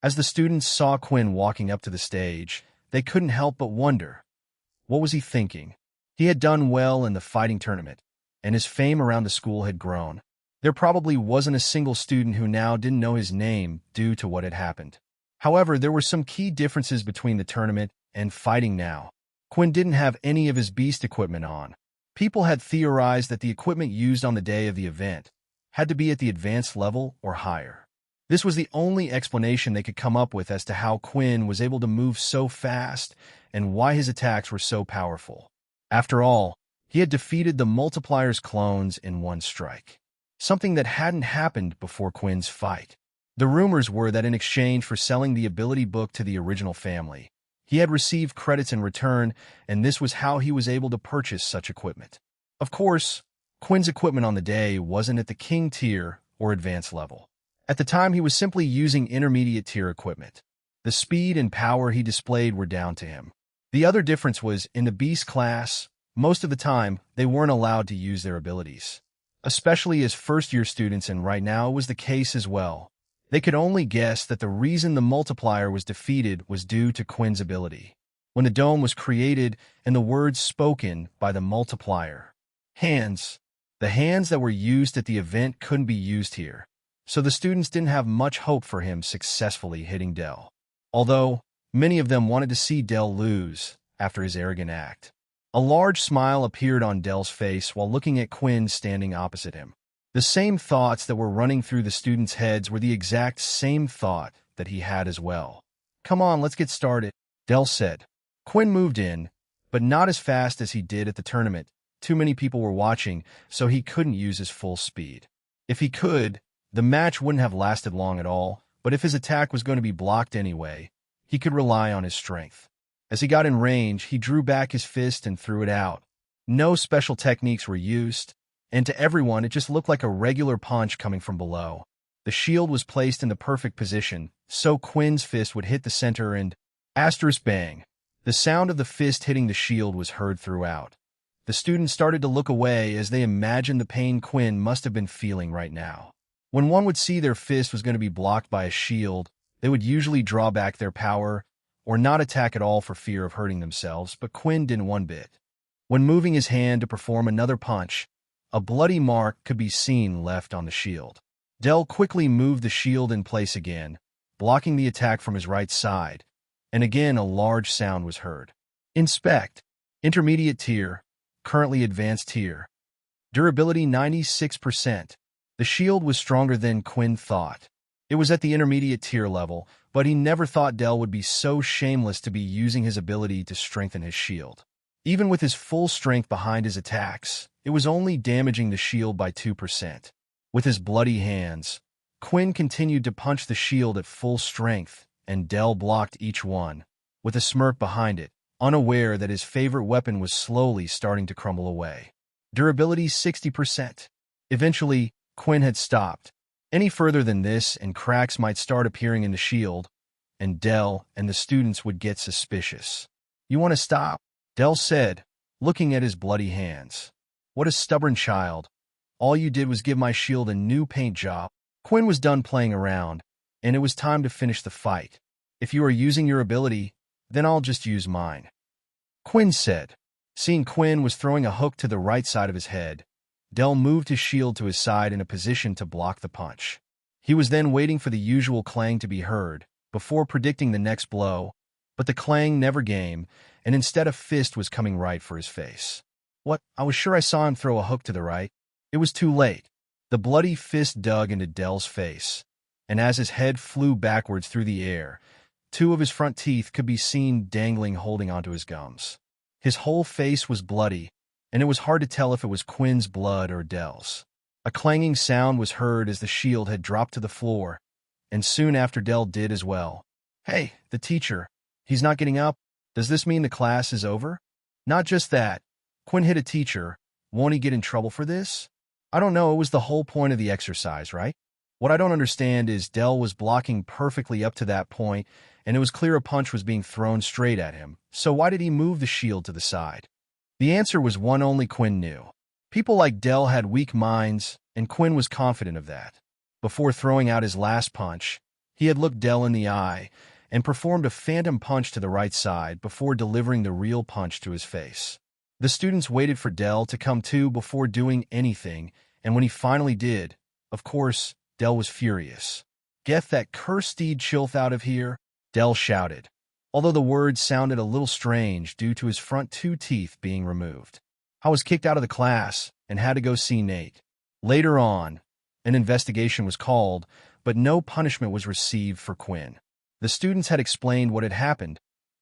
As the students saw Quinn walking up to the stage, they couldn't help but wonder. What was he thinking? He had done well in the fighting tournament, and his fame around the school had grown. There probably wasn't a single student who now didn't know his name due to what had happened. However, there were some key differences between the tournament and fighting now. Quinn didn't have any of his beast equipment on. People had theorized that the equipment used on the day of the event had to be at the advanced level or higher. This was the only explanation they could come up with as to how Quinn was able to move so fast and why his attacks were so powerful. After all, he had defeated the Multiplier's clones in one strike, something that hadn't happened before Quinn's fight. The rumors were that in exchange for selling the ability book to the original family, he had received credits in return, and this was how he was able to purchase such equipment. Of course, Quinn's equipment on the day wasn't at the king tier or advanced level. At the time, he was simply using intermediate tier equipment. The speed and power he displayed were down to him. The other difference was, in the beast class, most of the time, they weren't allowed to use their abilities, especially as first-year students, and right now it was the case as well. They could only guess that the reason the multiplier was defeated was due to Quinn's ability. When the dome was created and the words spoken by the multiplier, the hands that were used at the event couldn't be used here, so the students didn't have much hope for him successfully hitting Del. Although, many of them wanted to see Del lose after his arrogant act. A large smile appeared on Del's face while looking at Quinn standing opposite him. The same thoughts that were running through the students' heads were the exact same thought that he had as well. "Come on, let's get started," Del said. Quinn moved in, but not as fast as he did at the tournament. Too many people were watching, so he couldn't use his full speed. If he could, the match wouldn't have lasted long at all, but if his attack was going to be blocked anyway, he could rely on his strength. As he got in range, he drew back his fist and threw it out. No special techniques were used, and to everyone it just looked like a regular punch coming from below. The shield was placed in the perfect position, so Quinn's fist would hit the center and bang. The sound of the fist hitting the shield was heard throughout. The students started to look away as they imagined the pain Quinn must have been feeling right now. When one would see their fist was going to be blocked by a shield, they would usually draw back their power or not attack at all for fear of hurting themselves, but Quinn didn't one bit. When moving his hand to perform another punch, a bloody mark could be seen left on the shield. Del quickly moved the shield in place again, blocking the attack from his right side, and again a large sound was heard. Inspect. Intermediate tier. Currently advanced tier. Durability 96%. The shield was stronger than Quinn thought. It was at the intermediate tier level, but he never thought Del would be so shameless to be using his ability to strengthen his shield. Even with his full strength behind his attacks, it was only damaging the shield by 2%. With his bloody hands, Quinn continued to punch the shield at full strength, and Del blocked each one, with a smirk behind it, unaware that his favorite weapon was slowly starting to crumble away. Durability 60%. Eventually, Quinn had stopped. Any further than this, and cracks might start appearing in the shield, and Del and the students would get suspicious. "You want to stop?" Del said, looking at his bloody hands. "What a stubborn child. All you did was give my shield a new paint job." Quinn was done playing around, and it was time to finish the fight. "If you are using your ability, then I'll just use mine," Quinn said. Seeing Quinn was throwing a hook to the right side of his head, Del moved his shield to his side in a position to block the punch. He was then waiting for the usual clang to be heard, before predicting the next blow, but the clang never came, and instead a fist was coming right for his face. "What? I was sure I saw him throw a hook to the right." It was too late. The bloody fist dug into Del's face, and as his head flew backwards through the air, two of his front teeth could be seen dangling holding onto his gums. His whole face was bloody, and it was hard to tell if it was Quinn's blood or Del's. A clanging sound was heard as the shield had dropped to the floor, and soon after Del did as well. "Hey, the teacher. He's not getting up. Does this mean the class is over?" "Not just that. Quinn hit a teacher. Won't he get in trouble for this?" "I don't know. It was the whole point of the exercise, right?" "What I don't understand is Del was blocking perfectly up to that point, and it was clear a punch was being thrown straight at him, so why did he move the shield to the side?" The answer was one only Quinn knew. People like Del had weak minds, and Quinn was confident of that. Before throwing out his last punch, He had looked Dell in the eye and performed a phantom punch to the right side before delivering the real punch to his face. The students waited for Dell to come to before doing anything, and when he finally did, of course, Dell was furious. "Get that cursed steed chilth out of here," Dell shouted, although the words sounded a little strange due to his front two teeth being removed. "I was kicked out of the class and had to go see Nate." Later on, an investigation was called, but no punishment was received for Quinn. The students had explained what had happened,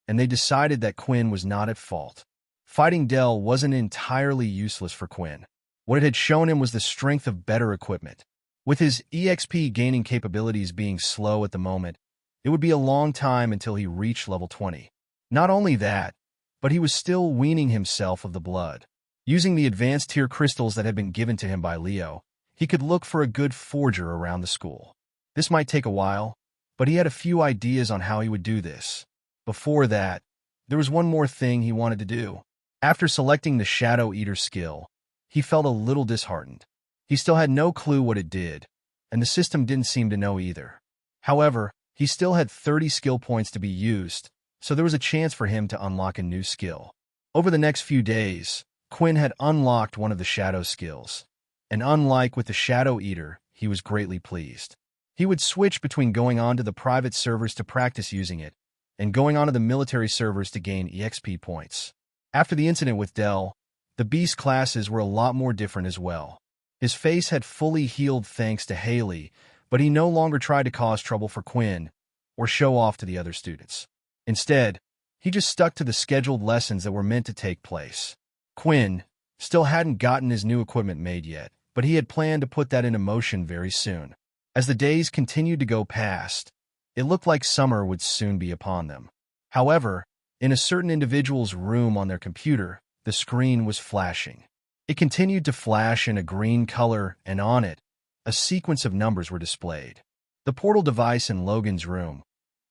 and they decided that Quinn was not at fault. Fighting Dell wasn't entirely useless for Quinn. What it had shown him was the strength of better equipment. With his EXP gaining capabilities being slow at the moment, it would be a long time until he reached level 20. Not only that, but he was still weaning himself of the blood. Using the advanced tier crystals that had been given to him by Leo, he could look for a good forger around the school. This might take a while, but he had a few ideas on how he would do this. Before that, there was one more thing he wanted to do. After selecting the Shadow Eater skill, he felt a little disheartened. He still had no clue what it did, and the system didn't seem to know either. However, he still had 30 skill points to be used, so there was a chance for him to unlock a new skill. Over the next few days, Quinn had unlocked one of the Shadow skills, and unlike with the Shadow Eater, he was greatly pleased. He would switch between going on to the private servers to practice using it, and going on to the military servers to gain EXP points. After the incident with Dell, the beast classes were a lot more different as well. His face had fully healed thanks to Haley, but he no longer tried to cause trouble for Quinn or show off to the other students. Instead, he just stuck to the scheduled lessons that were meant to take place. Quinn still hadn't gotten his new equipment made yet, but he had planned to put that into motion very soon. As the days continued to go past, it looked like summer would soon be upon them. However, in a certain individual's room on their computer, the screen was flashing. It continued to flash in a green color, and on it, a sequence of numbers were displayed. The portal device in Logan's room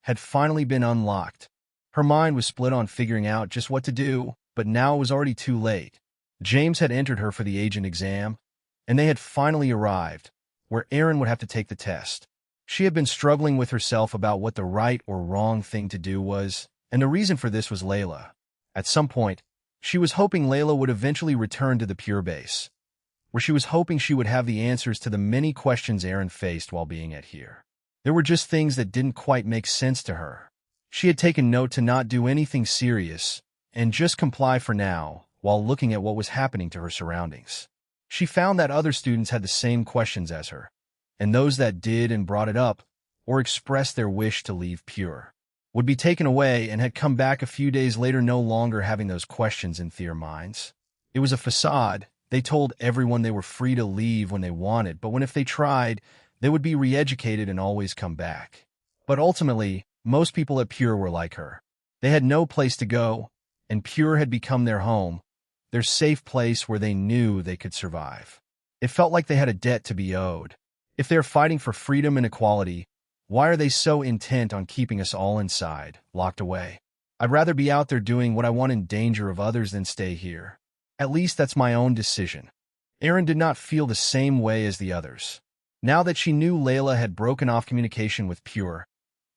had finally been unlocked. Her mind was split on figuring out just what to do, but now it was already too late. James had entered her for the agent exam, and they had finally arrived, where Aaron would have to take the test. She had been struggling with herself about what the right or wrong thing to do was, and the reason for this was Layla. At some point, she was hoping Layla would eventually return to the pure base, where she was hoping she would have the answers to the many questions Aaron faced while being at here. There were just things that didn't quite make sense to her. She had taken note to not do anything serious and just comply for now while looking at what was happening to her surroundings. She found that other students had the same questions as her, and those that did and brought it up or expressed their wish to leave pure would be taken away and had come back a few days later no longer having those questions in their minds. It was a facade. They told everyone they were free to leave when they wanted, but if they tried, they would be re-educated and always come back. But ultimately, most people at Pure were like her. They had no place to go, and Pure had become their home, their safe place where they knew they could survive. It felt like they had a debt to be owed. If they're fighting for freedom and equality, why are they so intent on keeping us all inside, locked away? I'd rather be out there doing what I want in danger of others than stay here. At least that's my own decision. Aaron did not feel the same way as the others. Now that she knew Layla had broken off communication with Pure,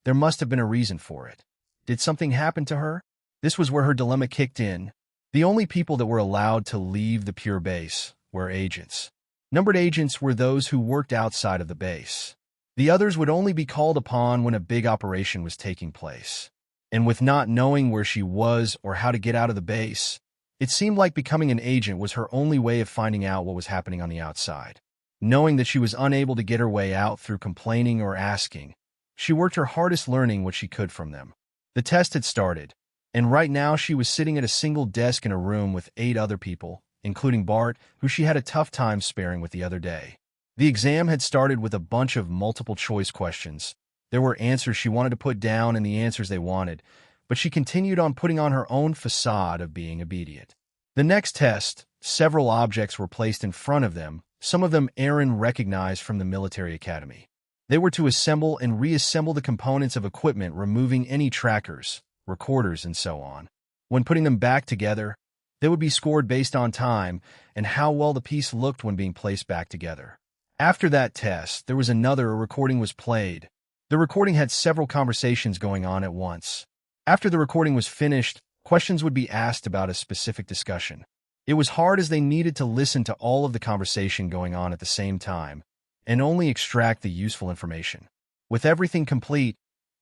there must have been a reason for it. Did something happen to her? This was where her dilemma kicked in. The only people that were allowed to leave the Pure base were agents. Numbered agents were those who worked outside of the base. The others would only be called upon when a big operation was taking place. And with not knowing where she was or how to get out of the base, it seemed like becoming an agent was her only way of finding out what was happening on the outside. Knowing that she was unable to get her way out through complaining or asking, she worked her hardest learning what she could from them. The test had started, and right now she was sitting at a single desk in a room with 8 other people, including Bart, who she had a tough time sparing with the other day. The exam had started with a bunch of multiple-choice questions. There were answers she wanted to put down and the answers they wanted, but she continued on putting on her own facade of being obedient. The next test, several objects were placed in front of them, some of them Aaron recognized from the military academy. They were to assemble and reassemble the components of equipment, removing any trackers, recorders, and so on. When putting them back together, they would be scored based on time and how well the piece looked when being placed back together. After that test, there was another. A recording was played, The recording had several conversations going on at once. After the recording was finished, questions would be asked about a specific discussion. It was hard as they needed to listen to all of the conversation going on at the same time and only extract the useful information. With everything complete,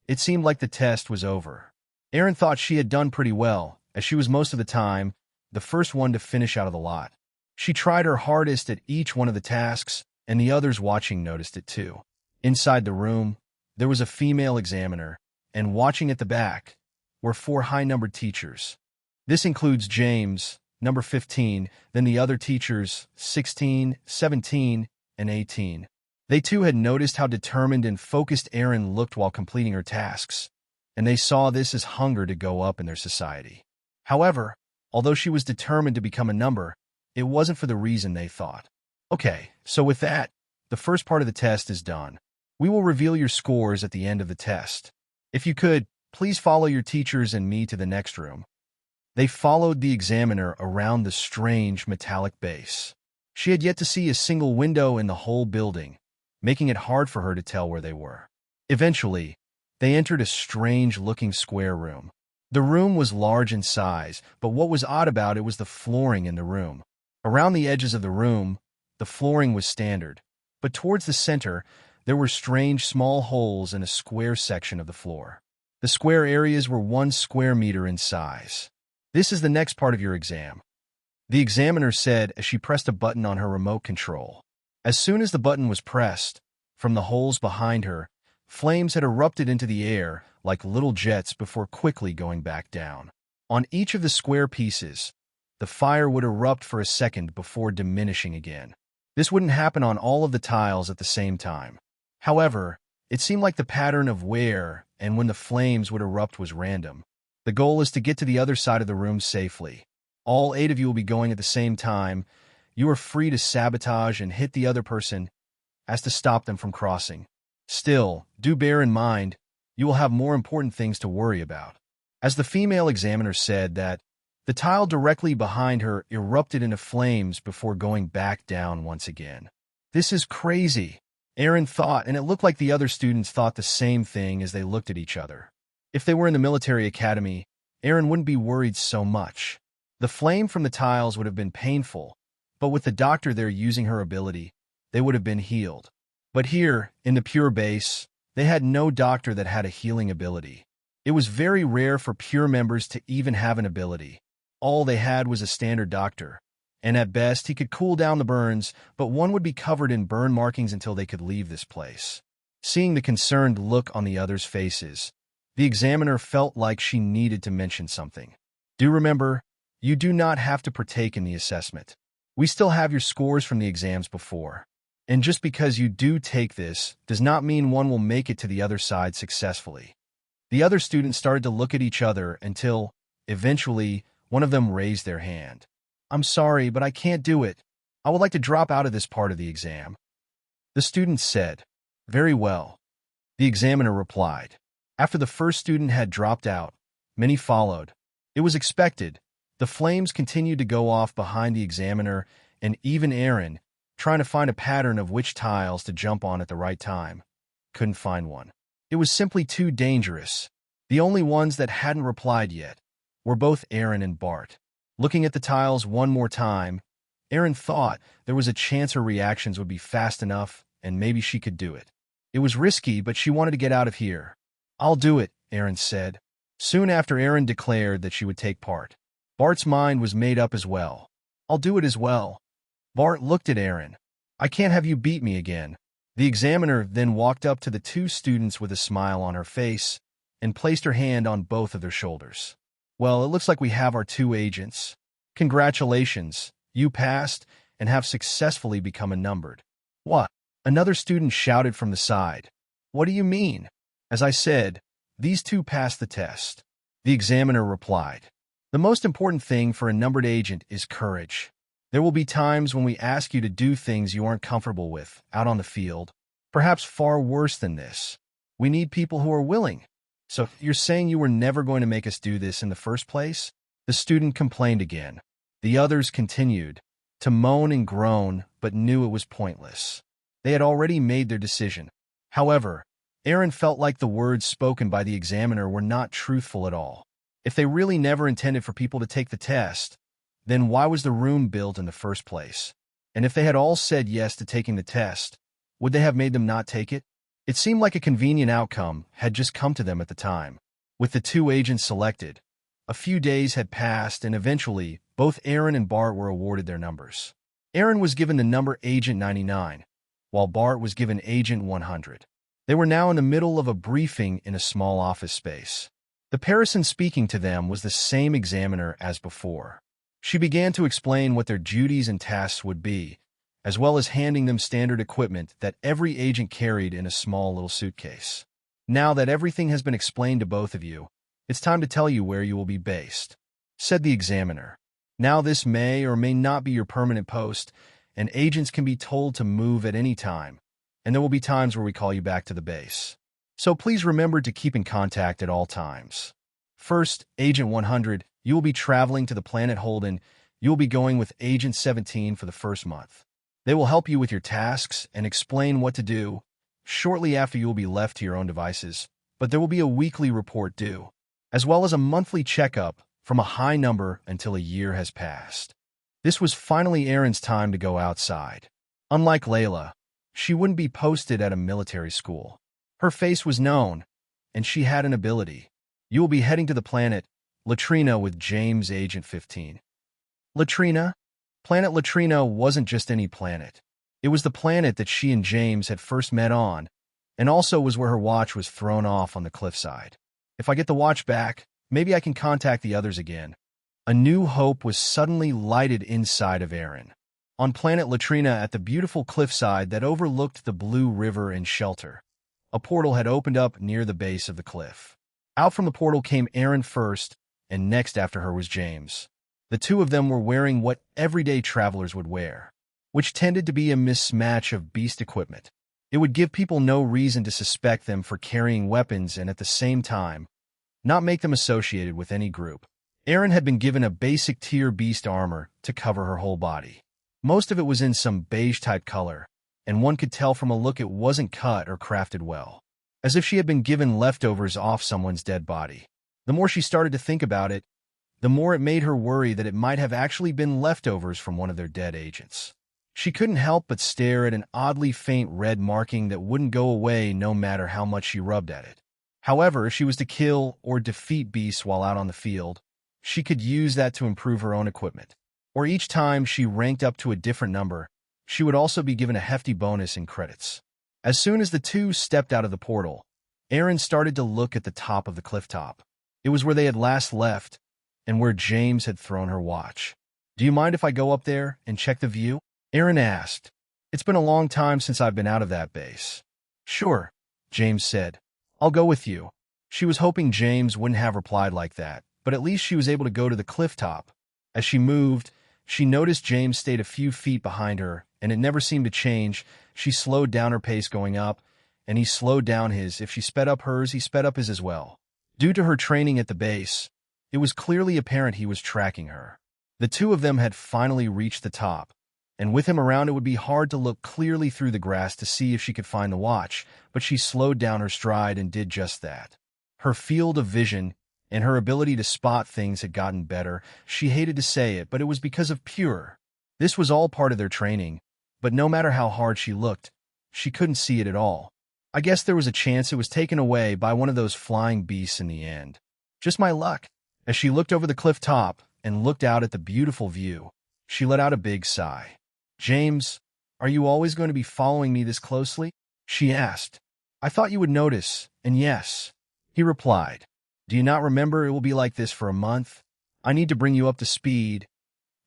it seemed like the test was over. Erin thought she had done pretty well, as she was most of the time the first one to finish out of the lot. She tried her hardest at each one of the tasks, and the others watching noticed it too. Inside the room, there was a female examiner, and watching at the back were 4 high-numbered teachers. This includes James, number 15, then the other teachers, 16, 17, and 18. They too had noticed how determined and focused Erin looked while completing her tasks, and they saw this as hunger to go up in their society. However, although she was determined to become a number, it wasn't for the reason they thought. Okay, so with that, the first part of the test is done. We will reveal your scores at the end of the test. If you could, please follow your teachers and me to the next room. They followed the examiner around the strange metallic base. She had yet to see a single window in the whole building, making it hard for her to tell where they were. Eventually, they entered a strange-looking square room. The room was large in size, but what was odd about it was the flooring in the room. Around the edges of the room, the flooring was standard, but towards the center, there were strange small holes in a square section of the floor. The square areas were 1 square meter in size. This is the next part of your exam, the examiner said as she pressed a button on her remote control. As soon as the button was pressed, from the holes behind her, flames had erupted into the air like little jets before quickly going back down. On each of the square pieces, the fire would erupt for a second before diminishing again. This wouldn't happen on all of the tiles at the same time. However, it seemed like the pattern of where and when the flames would erupt was random. The goal is to get to the other side of the room safely. All 8 of you will be going at the same time. You are free to sabotage and hit the other person as to stop them from crossing. Still, do bear in mind, you will have more important things to worry about. As the female examiner said that, the tile directly behind her erupted into flames before going back down once again. This is crazy, Erin thought, and it looked like the other students thought the same thing as they looked at each other. If they were in the military academy, Erin wouldn't be worried so much. The flame from the tiles would have been painful, but with the doctor there using her ability, they would have been healed. But here, in the pure base, they had no doctor that had a healing ability. It was very rare for pure members to even have an ability. All they had was a standard doctor, and at best he could cool down the burns, but one would be covered in burn markings until they could leave this place. Seeing the concerned look on the others' faces, the examiner felt like she needed to mention something. Do remember, you do not have to partake in the assessment. We still have your scores from the exams before. And just because you do take this does not mean one will make it to the other side successfully. The other students started to look at each other until, eventually, one of them raised their hand. I'm sorry, but I can't do it. I would like to drop out of this part of the exam. The student said, Very well. The examiner replied. After the first student had dropped out, many followed. It was expected. The flames continued to go off behind the examiner, and even Erin, trying to find a pattern of which tiles to jump on at the right time, couldn't find one. It was simply too dangerous. The only ones that hadn't replied yet were both Erin and Bart. Looking at the tiles one more time, Erin thought there was a chance her reactions would be fast enough and maybe she could do it. It was risky, but she wanted to get out of here. I'll do it, Erin said. Soon after, Erin declared that she would take part. Bart's mind was made up as well. I'll do it as well. Bart looked at Erin. I can't have you beat me again. The examiner then walked up to the 2 students with a smile on her face and placed her hand on both of their shoulders. Well, it looks like we have our 2 agents. Congratulations, you passed and have successfully become a numbered. What? Another student shouted from the side. What do you mean? As I said, these 2 passed the test. The examiner replied. The most important thing for a numbered agent is courage. There will be times when we ask you to do things you aren't comfortable with out on the field, perhaps far worse than this. We need people who are willing. So you're saying you were never going to make us do this in the first place? The student complained again. The others continued to moan and groan, but knew it was pointless. They had already made their decision. However, Aaron felt like the words spoken by the examiner were not truthful at all. If they really never intended for people to take the test, then why was the room built in the first place? And if they had all said yes to taking the test, would they have made them not take it? It seemed like a convenient outcome had just come to them at the time. With the two agents selected, a few days had passed and eventually both Aaron and Bart were awarded their numbers. Aaron was given the number Agent 99, while Bart was given Agent 100. They were now in the middle of a briefing in a small office space. The person speaking to them was the same examiner as before. She began to explain what their duties and tasks would be, as well as handing them standard equipment that every agent carried in a small little suitcase. Now that everything has been explained to both of you, it's time to tell you where you will be based, said the examiner. Now this may or may not be your permanent post, and agents can be told to move at any time, and there will be times where we call you back to the base. So please remember to keep in contact at all times. First, Agent 100, you will be traveling to the planet Holden. You will be going with Agent 17 for the first month. They will help you with your tasks and explain what to do. Shortly after, you will be left to your own devices, but there will be a weekly report due, as well as a monthly checkup from a high number until a year has passed. This was finally Aaron's time to go outside. Unlike Layla, she wouldn't be posted at a military school. Her face was known, and she had an ability. You will be heading to the planet Latrina with James Agent 15. Latrina? Planet Latrina wasn't just any planet. It was the planet that she and James had first met on, and also was where her watch was thrown off on the cliffside. If I get the watch back, maybe I can contact the others again. A new hope was suddenly lighted inside of Aaron. On planet Latrina, at the beautiful cliffside that overlooked the Blue River and shelter, a portal had opened up near the base of the cliff. Out from the portal came Aaron first, and next after her was James. The two of them were wearing what everyday travelers would wear, which tended to be a mismatch of beast equipment. It would give people no reason to suspect them for carrying weapons and at the same time, not make them associated with any group. Aaron had been given a basic tier beast armor to cover her whole body. Most of it was in some beige-type color, and one could tell from a look it wasn't cut or crafted well, as if she had been given leftovers off someone's dead body. The more she started to think about it, the more it made her worry that it might have actually been leftovers from one of their dead agents. She couldn't help but stare at an oddly faint red marking that wouldn't go away no matter how much she rubbed at it. However, if she was to kill or defeat beasts while out on the field, she could use that to improve her own equipment. Or each time she ranked up to a different number, she would also be given a hefty bonus in credits. As soon as the two stepped out of the portal, Aaron started to look at the top of the cliff top. It was where they had last left, and where James had thrown her watch. "Do you mind if I go up there and check the view?" Aaron asked. "It's been a long time since I've been out of that base." "Sure," James said. "I'll go with you." She was hoping James wouldn't have replied like that, but at least she was able to go to the cliff top. As she moved, she noticed James stayed a few feet behind her, and it never seemed to change. She slowed down her pace going up, and he slowed down his. If she sped up hers, he sped up his as well. Due to her training at the base, it was clearly apparent he was tracking her. The two of them had finally reached the top, and with him around it would be hard to look clearly through the grass to see if she could find the watch, but she slowed down her stride and did just that. Her field of vision and her ability to spot things had gotten better. She hated to say it, but it was because of Pure. This was all part of their training, but no matter how hard she looked, she couldn't see it at all. I guess there was a chance it was taken away by one of those flying beasts in the end. Just my luck. As she looked over the cliff top and looked out at the beautiful view, she let out a big sigh. "James, are you always going to be following me this closely?" she asked. "I thought you would notice, and yes," he replied. "Do you not remember it will be like this for a month? I need to bring you up to speed,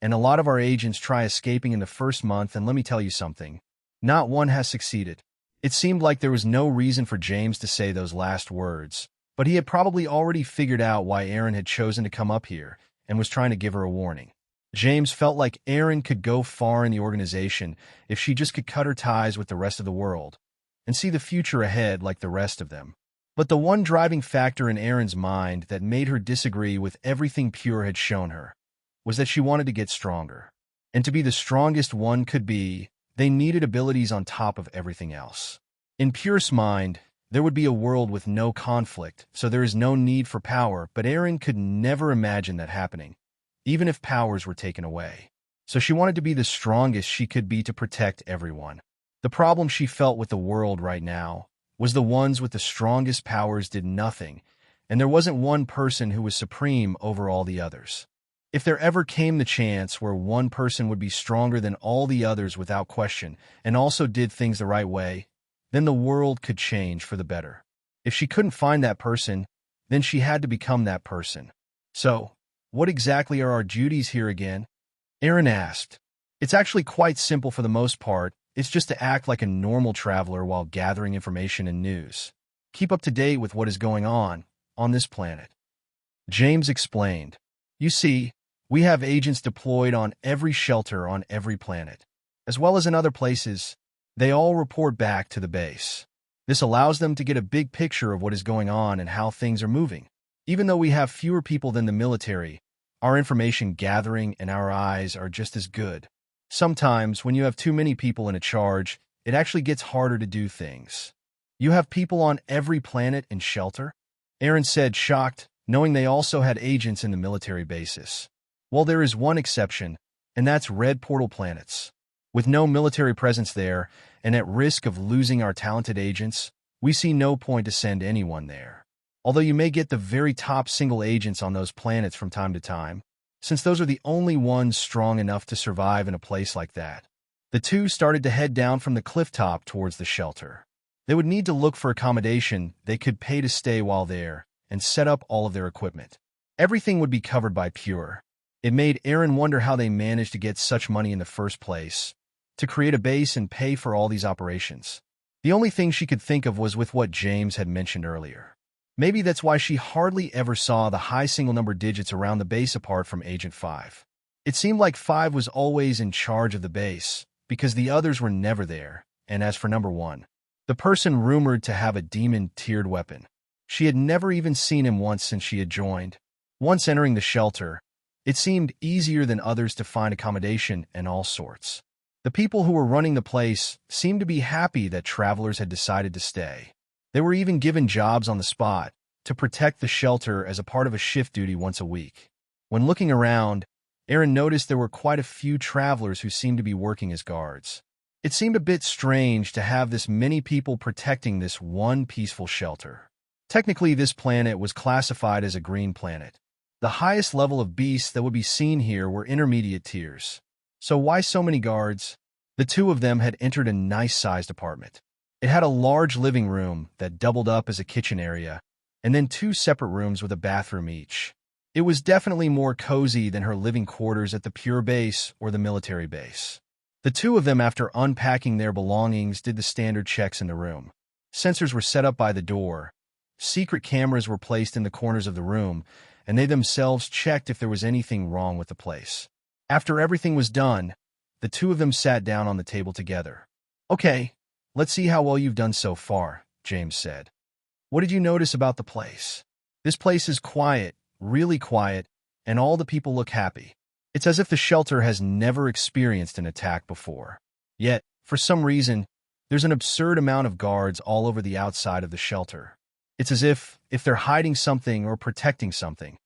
and a lot of our agents try escaping in the first month, and let me tell you something. Not one has succeeded." It seemed like there was no reason for James to say those last words, but he had probably already figured out why Aaron had chosen to come up here and was trying to give her a warning. James felt like Aaron could go far in the organization if she just could cut her ties with the rest of the world and see the future ahead like the rest of them. But the one driving factor in Aaron's mind that made her disagree with everything Pure had shown her was that she wanted to get stronger. And to be the strongest one could be, they needed abilities on top of everything else. In Pure's mind, There would be a world with no conflict, so there is no need for power, but Aaron could never imagine that happening, even if powers were taken away. So she wanted to be the strongest she could be to protect everyone. The problem she felt with the world right now was the ones with the strongest powers did nothing, and there wasn't one person who was supreme over all the others. If there ever came the chance where one person would be stronger than all the others without question, and also did things the right way, then the world could change for the better. If she couldn't find that person, then she had to become that person. So, what exactly are our duties here again? Aaron asked. It's actually quite simple for the most part. It's just to act like a normal traveler while gathering information and news. Keep up to date with what is going on this planet. James explained. You see, we have agents deployed on every shelter on every planet, as well as in other places. They all report back to the base. This allows them to get a big picture of what is going on and how things are moving. Even though we have fewer people than the military, our information gathering and our eyes are just as good. Sometimes, when you have too many people in a charge, it actually gets harder to do things. You have people on every planet and shelter? Aaron said, shocked, knowing they also had agents in the military bases. Well, there is one exception, and that's red portal planets. With no military presence there, and at risk of losing our talented agents, we see no point to send anyone there. Although you may get the very top single agents on those planets from time to time, since those are the only ones strong enough to survive in a place like that. The two started to head down from the cliff top towards the shelter. They would need to look for accommodation they could pay to stay while there, and set up all of their equipment. Everything would be covered by Pure. It made Aaron wonder how they managed to get such money in the first place, to create a base and pay for all these operations. The only thing she could think of was with what James had mentioned earlier. Maybe that's why she hardly ever saw the high single number digits around the base apart from Agent 5. It seemed like 5 was always in charge of the base, because the others were never there, and as for number 1, the person rumored to have a demon-tiered weapon, she had never even seen him once since she had joined. Once entering the shelter, it seemed easier than others to find accommodation and all sorts. The people who were running the place seemed to be happy that travelers had decided to stay. They were even given jobs on the spot to protect the shelter as a part of a shift duty once a week. When looking around, Aaron noticed there were quite a few travelers who seemed to be working as guards. It seemed a bit strange to have this many people protecting this one peaceful shelter. Technically, this planet was classified as a green planet. The highest level of beasts that would be seen here were intermediate tiers. So why so many guards? The two of them had entered a nice-sized apartment. It had a large living room that doubled up as a kitchen area, and then 2 separate rooms with a bathroom each. It was definitely more cozy than her living quarters at the Pure base or the military base. The two of them, after unpacking their belongings, did the standard checks in the room. Sensors were set up by the door. Secret cameras were placed in the corners of the room, and they themselves checked if there was anything wrong with the place. After everything was done, the two of them sat down on the table together. Okay, let's see how well you've done so far, James said. What did you notice about the place? This place is quiet, really quiet, and all the people look happy. It's as if the shelter has never experienced an attack before. Yet, for some reason, there's an absurd amount of guards all over the outside of the shelter. It's as if they're hiding something or protecting something.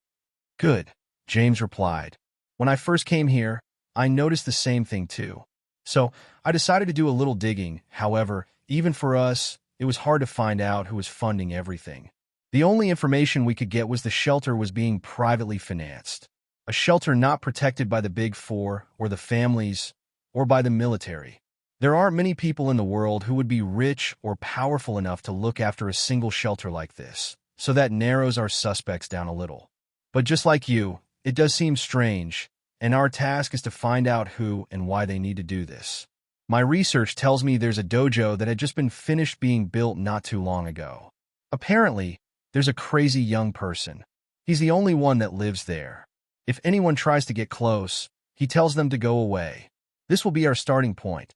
Good, James replied. When I first came here, I noticed the same thing too. So, I decided to do a little digging. However, even for us, it was hard to find out who was funding everything. The only information we could get was the shelter was being privately financed. A shelter not protected by the Big Four, or the families, or by the military. There aren't many people in the world who would be rich or powerful enough to look after a single shelter like this, so that narrows our suspects down a little. But just like you, it does seem strange, and our task is to find out who and why they need to do this. My research tells me there's a dojo that had just been finished being built not too long ago. Apparently, there's a crazy young person. He's the only one that lives there. If anyone tries to get close, he tells them to go away. This will be our starting point.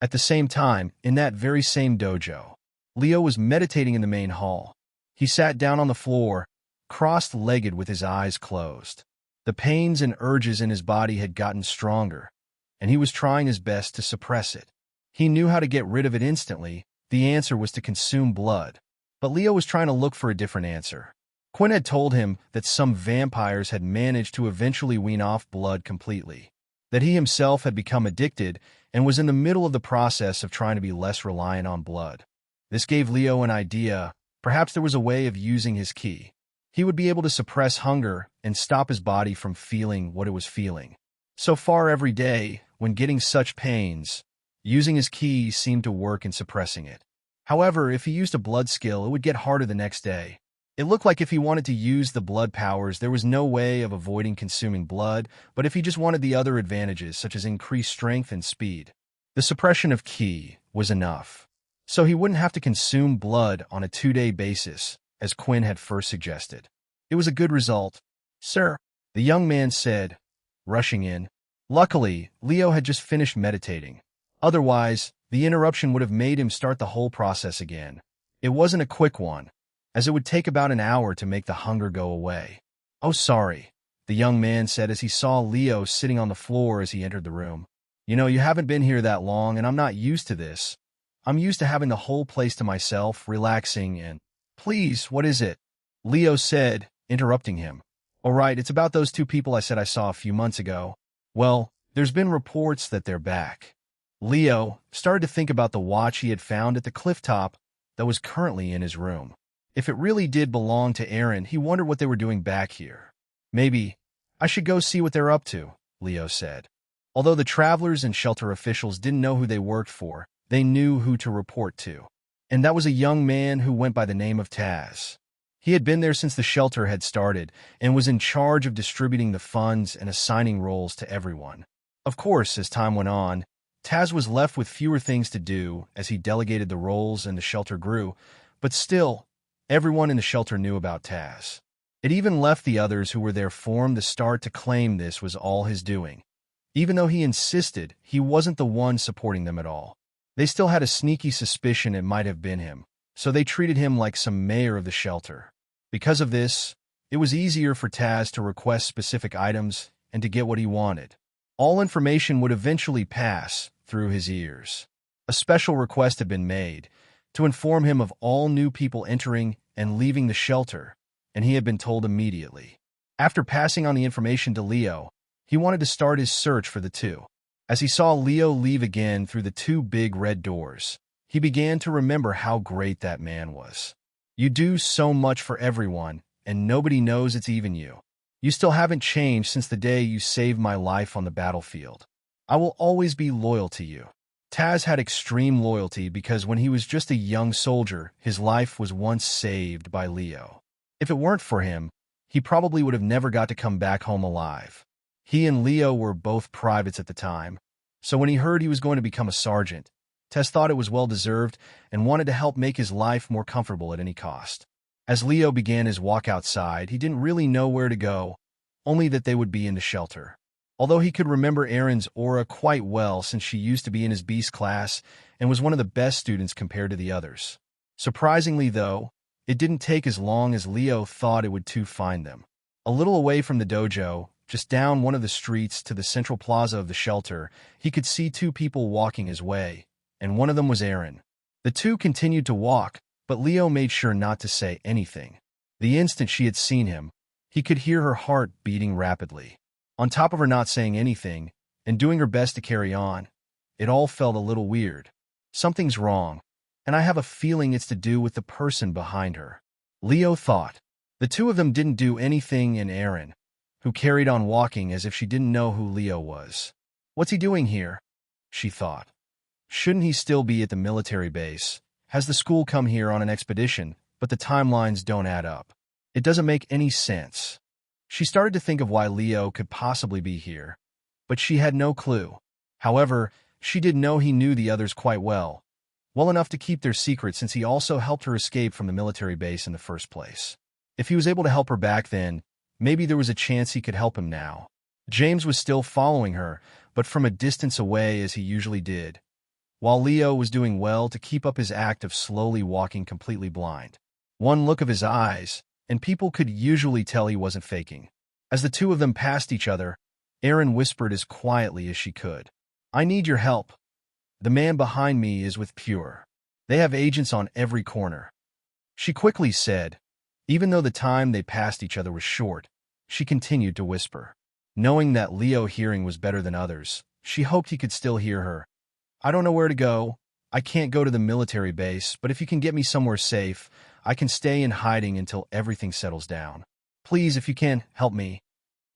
At the same time, in that very same dojo, Leo was meditating in the main hall. He sat down on the floor, crossed-legged with his eyes closed. The pains and urges in his body had gotten stronger, and he was trying his best to suppress it. He knew how to get rid of it instantly. The answer was to consume blood. But Leo was trying to look for a different answer. Quinn had told him that some vampires had managed to eventually wean off blood completely, that he himself had become addicted and was in the middle of the process of trying to be less reliant on blood. This gave Leo an idea. Perhaps there was a way of using his key. He would be able to suppress hunger and stop his body from feeling what it was feeling. So far every day, when getting such pains, using his key seemed to work in suppressing it. However, if he used a blood skill, it would get harder the next day. It looked like if he wanted to use the blood powers, there was no way of avoiding consuming blood, but if he just wanted the other advantages, such as increased strength and speed, the suppression of ki was enough. So he wouldn't have to consume blood on a 2-day basis, as Quinn had first suggested. It was a good result. "Sir," the young man said, rushing in. Luckily, Leo had just finished meditating. Otherwise, the interruption would have made him start the whole process again. It wasn't a quick one, as it would take about an hour to make the hunger go away. "Oh, sorry," the young man said as he saw Leo sitting on the floor as he entered the room. "You know, you haven't been here that long, and I'm not used to this. I'm used to having the whole place to myself, relaxing and—" "Please, what is it?" Leo said, interrupting him. "All right, it's about those 2 people I said I saw a few months ago. Well, there's been reports that they're back." Leo started to think about the watch he had found at the cliff top that was currently in his room. If it really did belong to Aaron, he wondered what they were doing back here. "Maybe I should go see what they're up to," Leo said. Although the travelers and shelter officials didn't know who they worked for, they knew who to report to. And that was a young man who went by the name of Taz. He had been there since the shelter had started and was in charge of distributing the funds and assigning roles to everyone. Of course, as time went on, Taz was left with fewer things to do as he delegated the roles and the shelter grew, but still, everyone in the shelter knew about Taz. It even left the others who were there formed to start to claim this was all his doing. Even though he insisted, he wasn't the one supporting them at all. They still had a sneaky suspicion it might have been him, so they treated him like some mayor of the shelter. Because of this, it was easier for Taz to request specific items and to get what he wanted. All information would eventually pass through his ears. A special request had been made to inform him of all new people entering and leaving the shelter, and he had been told immediately. After passing on the information to Leo, he wanted to start his search for the 2. As he saw Leo leave again through the 2 big red doors, he began to remember how great that man was. "You do so much for everyone, and nobody knows it's even you. You still haven't changed since the day you saved my life on the battlefield. I will always be loyal to you." Taz had extreme loyalty because when he was just a young soldier, his life was once saved by Leo. If it weren't for him, he probably would have never got to come back home alive. He and Leo were both privates at the time, so when he heard he was going to become a sergeant, Tess thought it was well-deserved and wanted to help make his life more comfortable at any cost. As Leo began his walk outside, he didn't really know where to go, only that they would be in the shelter. Although he could remember Erin's aura quite well since she used to be in his beast class and was one of the best students compared to the others. Surprisingly, though, it didn't take as long as Leo thought it would to find them. A little away from the dojo, just down one of the streets to the central plaza of the shelter, he could see 2 people walking his way, and one of them was Erin. The 2 continued to walk, but Leo made sure not to say anything. The instant she had seen him, he could hear her heart beating rapidly. On top of her not saying anything and doing her best to carry on, it all felt a little weird. Something's wrong, and I have a feeling it's to do with the person behind her, Leo thought. The 2 of them didn't do anything, and Erin, who carried on walking as if she didn't know who Leo was. What's he doing here? She thought. Shouldn't he still be at the military base? Has the school come here on an expedition, but the timelines don't add up? It doesn't make any sense. She started to think of why Leo could possibly be here, but she had no clue. However, she did know he knew the others quite well enough to keep their secret since he also helped her escape from the military base in the first place. If he was able to help her back then, maybe there was a chance he could help him now. James was still following her, but from a distance away as he usually did, while Leo was doing well to keep up his act of slowly walking completely blind. One look of his eyes, and people could usually tell he wasn't faking. As the 2 of them passed each other, Erin whispered as quietly as she could, "I need your help. The man behind me is with Pure. They have agents on every corner." she quickly said. Even though the time they passed each other was short, she continued to whisper. Knowing that Leo hearing was better than others, she hoped he could still hear her. I don't know where to go. I can't go to the military base, but if you can get me somewhere safe, I can stay in hiding until everything settles down. Please, if you can, help me.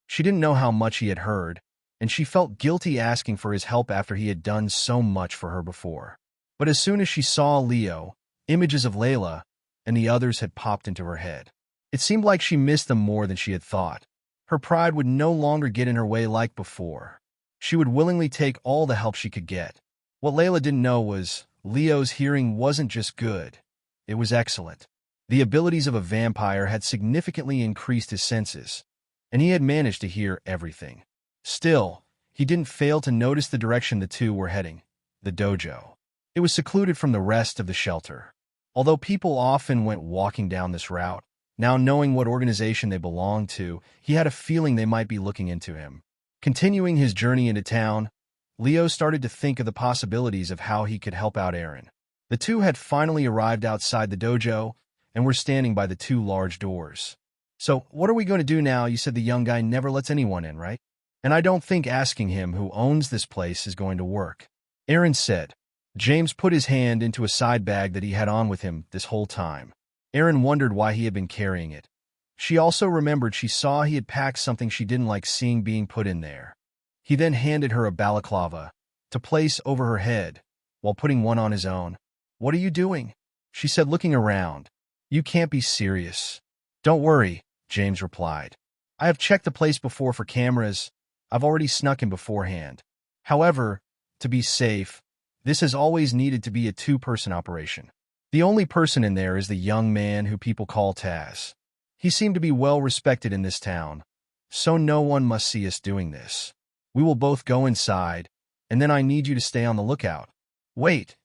She didn't know how much he had heard, and she felt guilty asking for his help after he had done so much for her before. But as soon as she saw Leo, images of Layla and the others had popped into her head. It seemed like she missed them more than she had thought. Her pride would no longer get in her way like before. She would willingly take all the help she could get. What Layla didn't know was Leo's hearing wasn't just good, it was excellent. The abilities of a vampire had significantly increased his senses, and he had managed to hear everything. Still, he didn't fail to notice the direction the two were heading, the dojo. It was secluded from the rest of the shelter. Although people often went walking down this route, now knowing what organization they belonged to, he had a feeling they might be looking into him. Continuing his journey into town, Leo started to think of the possibilities of how he could help out Aaron. The two had finally arrived outside the dojo and were standing by the two large doors. So, what are we going to do now? You said the young guy never lets anyone in, right? And I don't think asking him who owns this place is going to work. Aaron said. James put his hand into a side bag that he had on with him this whole time. Aaron wondered why he had been carrying it. She also remembered she saw he had packed something she didn't like seeing being put in there. He then handed her a balaclava to place over her head while putting one on his own. What are you doing? She said, looking around. You can't be serious. Don't worry, James replied. I have checked the place before for cameras. I've already snuck in beforehand. However, to be safe, this has always needed to be a two-person operation. The only person in there is the young man who people call Taz. He seemed to be well respected in this town, so no one must see us doing this. We will both go inside, and then I need you to stay on the lookout. Wait,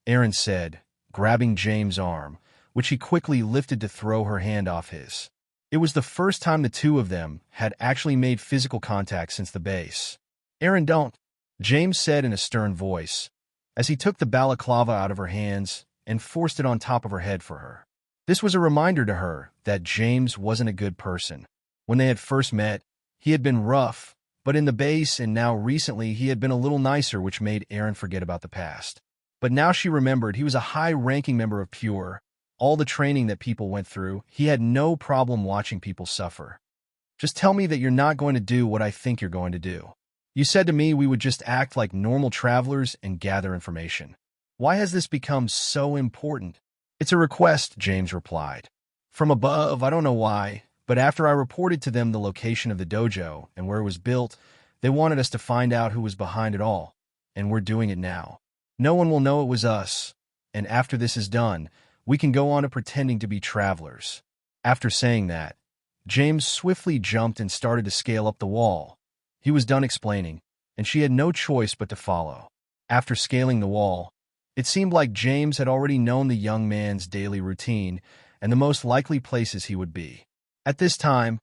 Aaron said, grabbing James' arm, which he quickly lifted to throw her hand off his. It was the first time the two of them had actually made physical contact since the base. Aaron, don't, James said in a stern voice, as he took the balaclava out of her hands and forced it on top of her head for her. This was a reminder to her that James wasn't a good person. When they had first met, he had been rough, but in the base and now recently he had been a little nicer, which made Aaron forget about the past. But now she remembered he was a high-ranking member of Pure. All the training that people went through, he had no problem watching people suffer. Just tell me that you're not going to do what I think you're going to do. You said to me we would just act like normal travelers and gather information. Why has this become so important? It's a request, James replied. From above, I don't know why, but after I reported to them the location of the dojo and where it was built, they wanted us to find out who was behind it all, and we're doing it now. No one will know it was us, and after this is done, we can go on to pretending to be travelers. After saying that, James swiftly jumped and started to scale up the wall. He was done explaining, and she had no choice but to follow. After scaling the wall, it seemed like James had already known the young man's daily routine and the most likely places he would be. At this time,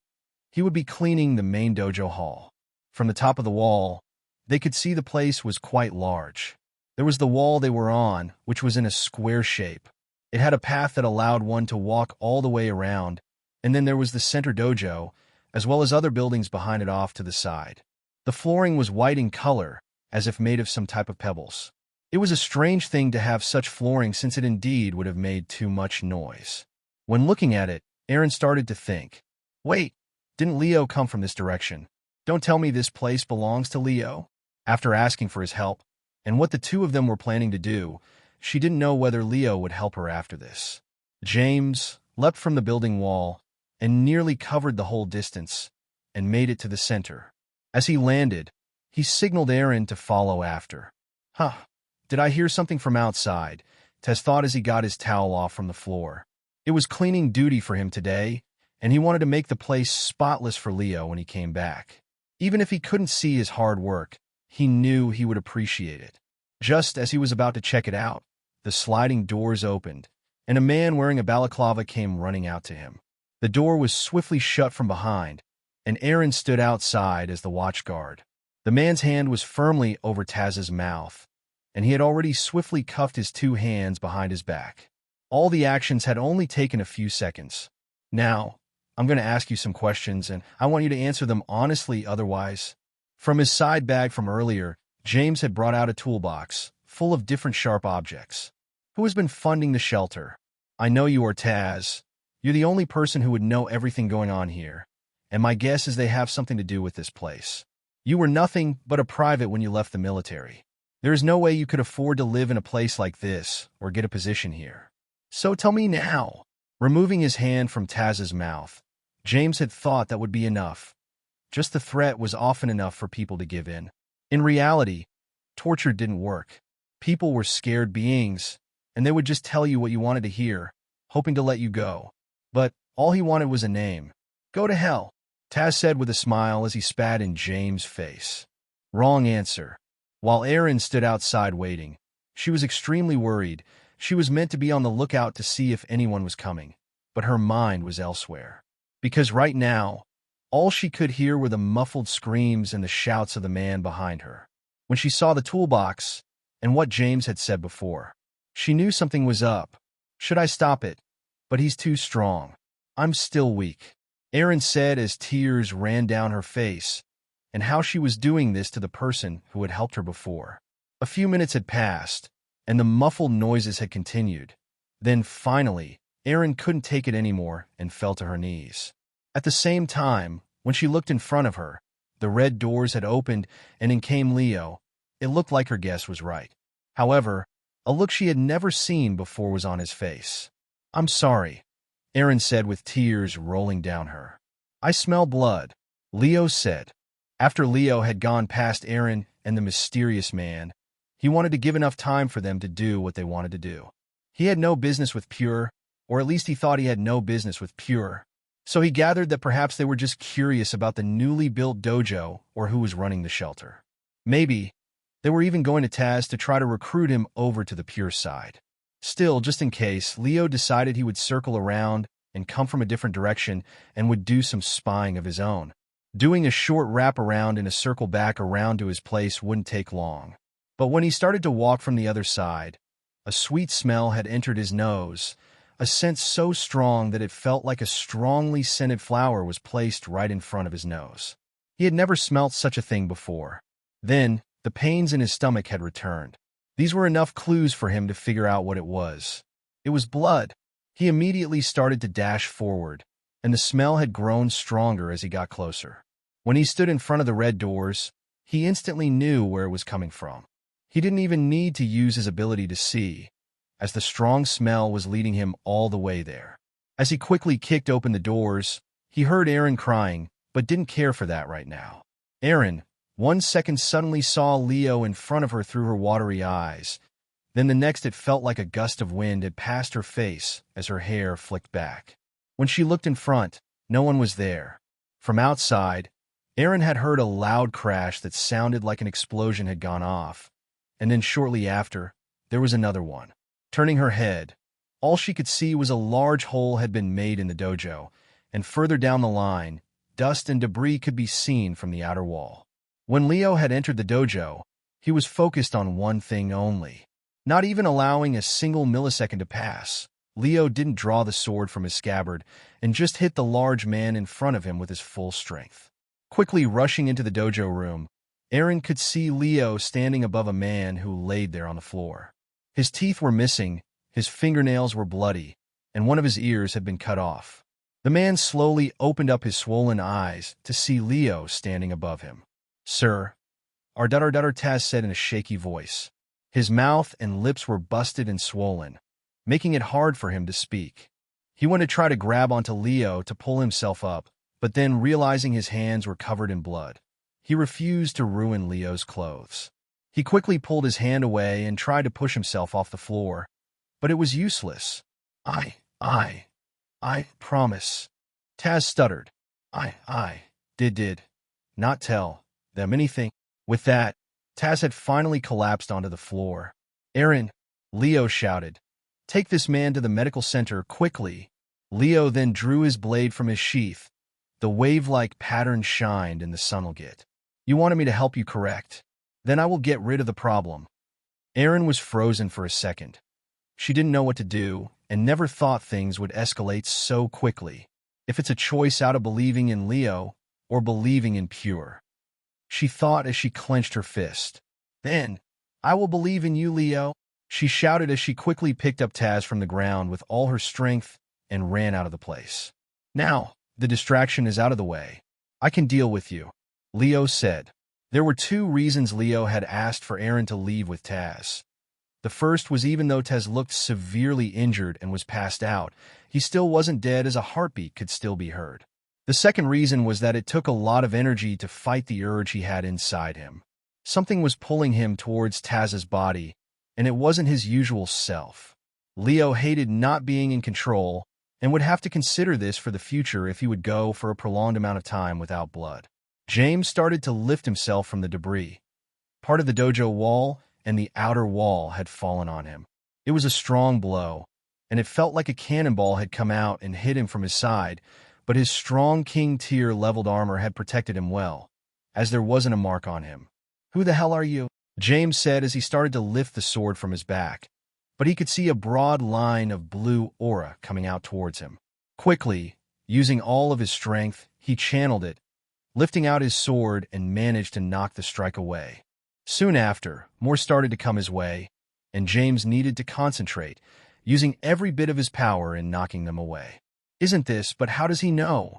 he would be cleaning the main dojo hall. From the top of the wall, they could see the place was quite large. There was the wall they were on, which was in a square shape. It had a path that allowed one to walk all the way around, and then there was the center dojo, as well as other buildings behind it off to the side. The flooring was white in color, as if made of some type of pebbles. It was a strange thing to have such flooring since it indeed would have made too much noise. When looking at it, Aaron started to think, wait, didn't Leo come from this direction? Don't tell me this place belongs to Leo? After asking for his help, and what the two of them were planning to do, she didn't know whether Leo would help her after this. James leapt from the building wall and nearly covered the whole distance and made it to the center. As he landed, he signaled Aaron to follow after. Huh, did I hear something from outside? Tess thought as he got his towel off from the floor. It was cleaning duty for him today, and he wanted to make the place spotless for Leo when he came back. Even if he couldn't see his hard work, he knew he would appreciate it. Just as he was about to check it out, the sliding doors opened, and a man wearing a balaclava came running out to him. The door was swiftly shut from behind, and Aaron stood outside as the watchguard. The man's hand was firmly over Taz's mouth, and he had already swiftly cuffed his two hands behind his back. All the actions had only taken a few seconds. Now, I'm going to ask you some questions, and I want you to answer them honestly otherwise. From his side bag from earlier, James had brought out a toolbox, full of different sharp objects. Who has been funding the shelter? I know you are Taz. You're the only person who would know everything going on here, and my guess is they have something to do with this place. You were nothing but a private when you left the military. There is no way you could afford to live in a place like this or get a position here. So tell me now. Removing his hand from Taz's mouth, James had thought that would be enough. Just the threat was often enough for people to give in. In reality, torture didn't work. People were scared beings, and they would just tell you what you wanted to hear, hoping to let you go. But all he wanted was a name. Go to hell, Taz said with a smile as he spat in James' face. Wrong answer. While Erin stood outside waiting, she was extremely worried. She was meant to be on the lookout to see if anyone was coming, but her mind was elsewhere. Because right now, all she could hear were the muffled screams and the shouts of the man behind her. When she saw the toolbox and what James had said before, she knew something was up. Should I stop it? But he's too strong. I'm still weak, Erin said as tears ran down her face, and how she was doing this to the person who had helped her before. A few minutes had passed, and the muffled noises had continued. Then, finally, Erin couldn't take it anymore and fell to her knees. At the same time, when she looked in front of her, the red doors had opened, and in came Leo. It looked like her guess was right. However, a look she had never seen before was on his face. I'm sorry, Erin said with tears rolling down her. I smell blood, Leo said. After Leo had gone past Erin and the mysterious man, he wanted to give enough time for them to do what they wanted to do. He had no business with Pure, or at least he thought he had no business with Pure. So he gathered that perhaps they were just curious about the newly built dojo or who was running the shelter. Maybe they were even going to Taz to try to recruit him over to the Pure side. Still, just in case, Leo decided he would circle around and come from a different direction and would do some spying of his own. Doing a short wrap around and a circle back around to his place wouldn't take long. But when he started to walk from the other side, a sweet smell had entered his nose, a scent so strong that it felt like a strongly scented flower was placed right in front of his nose. He had never smelt such a thing before. Then, the pains in his stomach had returned. These were enough clues for him to figure out what it was. It was blood. He immediately started to dash forward, and the smell had grown stronger as he got closer. When he stood in front of the red doors, he instantly knew where it was coming from. He didn't even need to use his ability to see, as the strong smell was leading him all the way there. As he quickly kicked open the doors, he heard Erin crying, but didn't care for that right now. Erin, 1 second, suddenly saw Leo in front of her through her watery eyes. Then the next it felt like a gust of wind had passed her face as her hair flicked back. When she looked in front, no one was there. From outside, Erin had heard a loud crash that sounded like an explosion had gone off. And then shortly after, there was another one. Turning her head, all she could see was a large hole had been made in the dojo, and further down the line, dust and debris could be seen from the outer wall. When Leo had entered the dojo, he was focused on one thing only. Not even allowing a single millisecond to pass, Leo didn't draw the sword from his scabbard and just hit the large man in front of him with his full strength. Quickly rushing into the dojo room, Erin could see Leo standing above a man who laid there on the floor. His teeth were missing, his fingernails were bloody, and one of his ears had been cut off. The man slowly opened up his swollen eyes to see Leo standing above him. Sir, Taz said in a shaky voice. His mouth and lips were busted and swollen, making it hard for him to speak. He went to try to grab onto Leo to pull himself up, but then realizing his hands were covered in blood, he refused to ruin Leo's clothes. He quickly pulled his hand away and tried to push himself off the floor, but it was useless. I promise. Taz stuttered. I did not tell them anything. With that, Taz had finally collapsed onto the floor. Erin, Leo shouted. Take this man to the medical center quickly. Leo then drew his blade from his sheath. The wave-like pattern shined in the sunlight. You wanted me to help you, correct? Then I will get rid of the problem. Erin was frozen for a second. She didn't know what to do and never thought things would escalate so quickly. If it's a choice out of believing in Leo or believing in Pure, she thought as she clenched her fist. Then, I will believe in you, Leo, she shouted as she quickly picked up Taz from the ground with all her strength and ran out of the place. Now, the distraction is out of the way. I can deal with you, Leo said. There were two reasons Leo had asked for Aaron to leave with Taz. The first was even though Taz looked severely injured and was passed out, he still wasn't dead as a heartbeat could still be heard. The second reason was that it took a lot of energy to fight the urge he had inside him. Something was pulling him towards Taz's body, and it wasn't his usual self. Leo hated not being in control and would have to consider this for the future if he would go for a prolonged amount of time without blood. James started to lift himself from the debris. Part of the dojo wall and the outer wall had fallen on him. It was a strong blow, and it felt like a cannonball had come out and hit him from his side, but his strong King Tier leveled armor had protected him well, as there wasn't a mark on him. Who the hell are you? James said as he started to lift the sword from his back, but he could see a broad line of blue aura coming out towards him. Quickly, using all of his strength, he channeled it, lifting out his sword and managed to knock the strike away. Soon after, more started to come his way, and James needed to concentrate, using every bit of his power in knocking them away. Isn't this, but how does he know?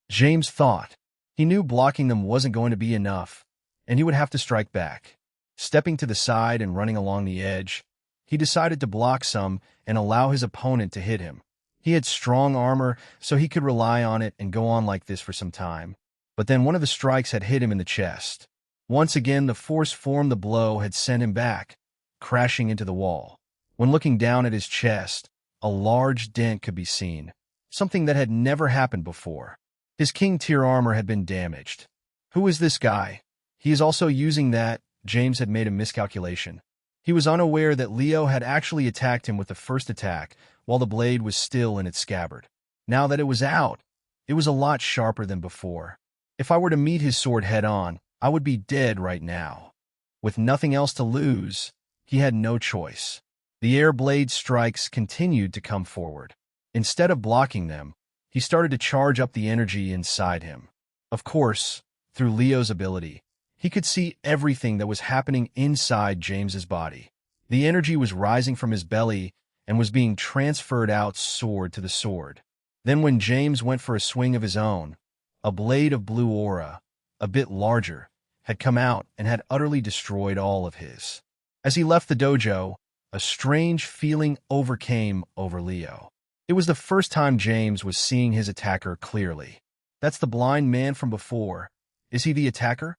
James thought. He knew blocking them wasn't going to be enough, and he would have to strike back. Stepping to the side and running along the edge, he decided to block some and allow his opponent to hit him. He had strong armor, so he could rely on it and go on like this for some time. But then one of the strikes had hit him in the chest. Once again, the force formed the blow had sent him back, crashing into the wall. When looking down at his chest, a large dent could be seen, something that had never happened before. His King Tier armor had been damaged. Who is this guy? He is also using that. James had made a miscalculation. He was unaware that Leo had actually attacked him with the first attack while the blade was still in its scabbard. Now that it was out, it was a lot sharper than before. If I were to meet his sword head-on, I would be dead right now. With nothing else to lose, he had no choice. The air blade strikes continued to come forward. Instead of blocking them, he started to charge up the energy inside him. Of course, through Leo's ability, he could see everything that was happening inside James's body. The energy was rising from his belly and was being transferred out sword to the sword. Then when James went for a swing of his own, a blade of blue aura, a bit larger, had come out and had utterly destroyed all of his. As he left the dojo, a strange feeling overcame over Leo. It was the first time James was seeing his attacker clearly. That's the blind man from before. Is he the attacker?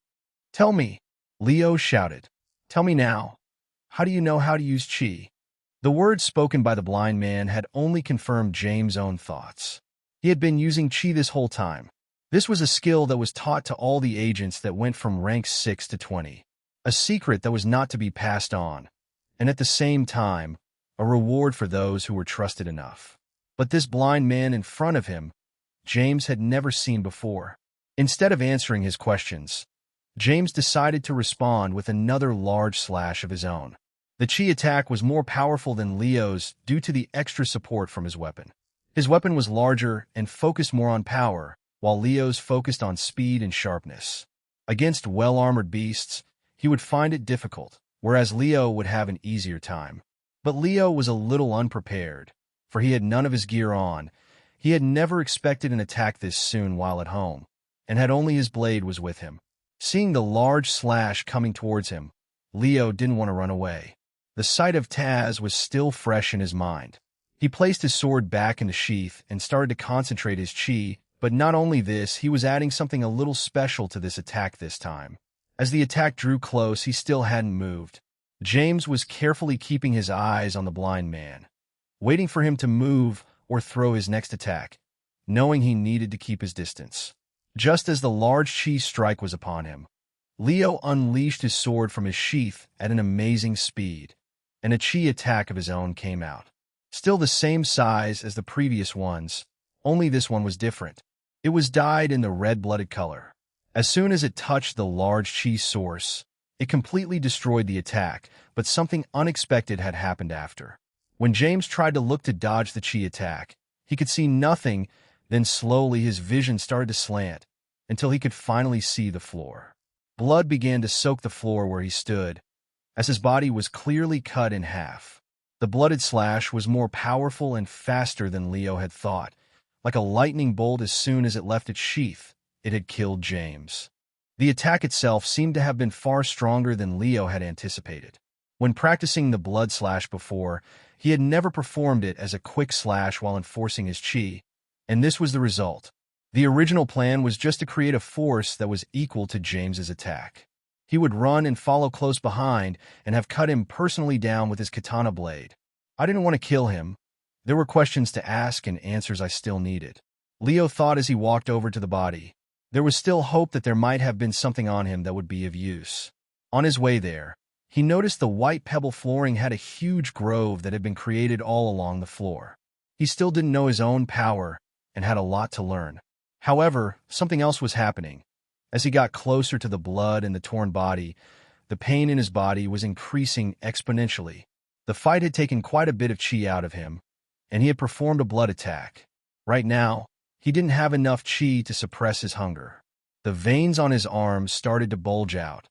Tell me, Leo shouted. Tell me now. How do you know how to use chi? The words spoken by the blind man had only confirmed James' own thoughts. He had been using chi this whole time. This was a skill that was taught to all the agents that went from rank 6 to 20. A secret that was not to be passed on, and at the same time, a reward for those who were trusted enough. But this blind man in front of him, James had never seen before. Instead of answering his questions, James decided to respond with another large slash of his own. The chi attack was more powerful than Leo's due to the extra support from his weapon. His weapon was larger and focused more on power, while Leo's focused on speed and sharpness. Against well-armored beasts, he would find it difficult, whereas Leo would have an easier time. But Leo was a little unprepared, for he had none of his gear on. He had never expected an attack this soon while at home, and had only his blade was with him. Seeing the large slash coming towards him, Leo didn't want to run away. The sight of Taz was still fresh in his mind. He placed his sword back in the sheath and started to concentrate his chi, but not only this, he was adding something a little special to this attack this time. As the attack drew close, he still hadn't moved. James was carefully keeping his eyes on the blind man, waiting for him to move or throw his next attack, knowing he needed to keep his distance. Just as the large chi strike was upon him, Leo unleashed his sword from his sheath at an amazing speed, and a chi attack of his own came out. Still the same size as the previous ones, only this one was different. It was dyed in the red-blooded color. As soon as it touched the large chi source, it completely destroyed the attack, but something unexpected had happened after. When James tried to look to dodge the chi attack, he could see nothing, then slowly his vision started to slant, until he could finally see the floor. Blood began to soak the floor where he stood, as his body was clearly cut in half. The blooded slash was more powerful and faster than Leo had thought. Like a lightning bolt, as soon as it left its sheath, it had killed James. The attack itself seemed to have been far stronger than Leo had anticipated. When practicing the blood slash before, he had never performed it as a quick slash while enforcing his chi, and this was the result. The original plan was just to create a force that was equal to James's attack. He would run and follow close behind and have cut him personally down with his katana blade. I didn't want to kill him. There were questions to ask and answers I still needed. Leo thought as he walked over to the body. There was still hope that there might have been something on him that would be of use. On his way there, he noticed the white pebble flooring had a huge grove that had been created all along the floor. He still didn't know his own power and had a lot to learn. However, something else was happening. As he got closer to the blood and the torn body, the pain in his body was increasing exponentially. The fight had taken quite a bit of chi out of him, and he had performed a blood attack. Right now, he didn't have enough chi to suppress his hunger. The veins on his arms started to bulge out.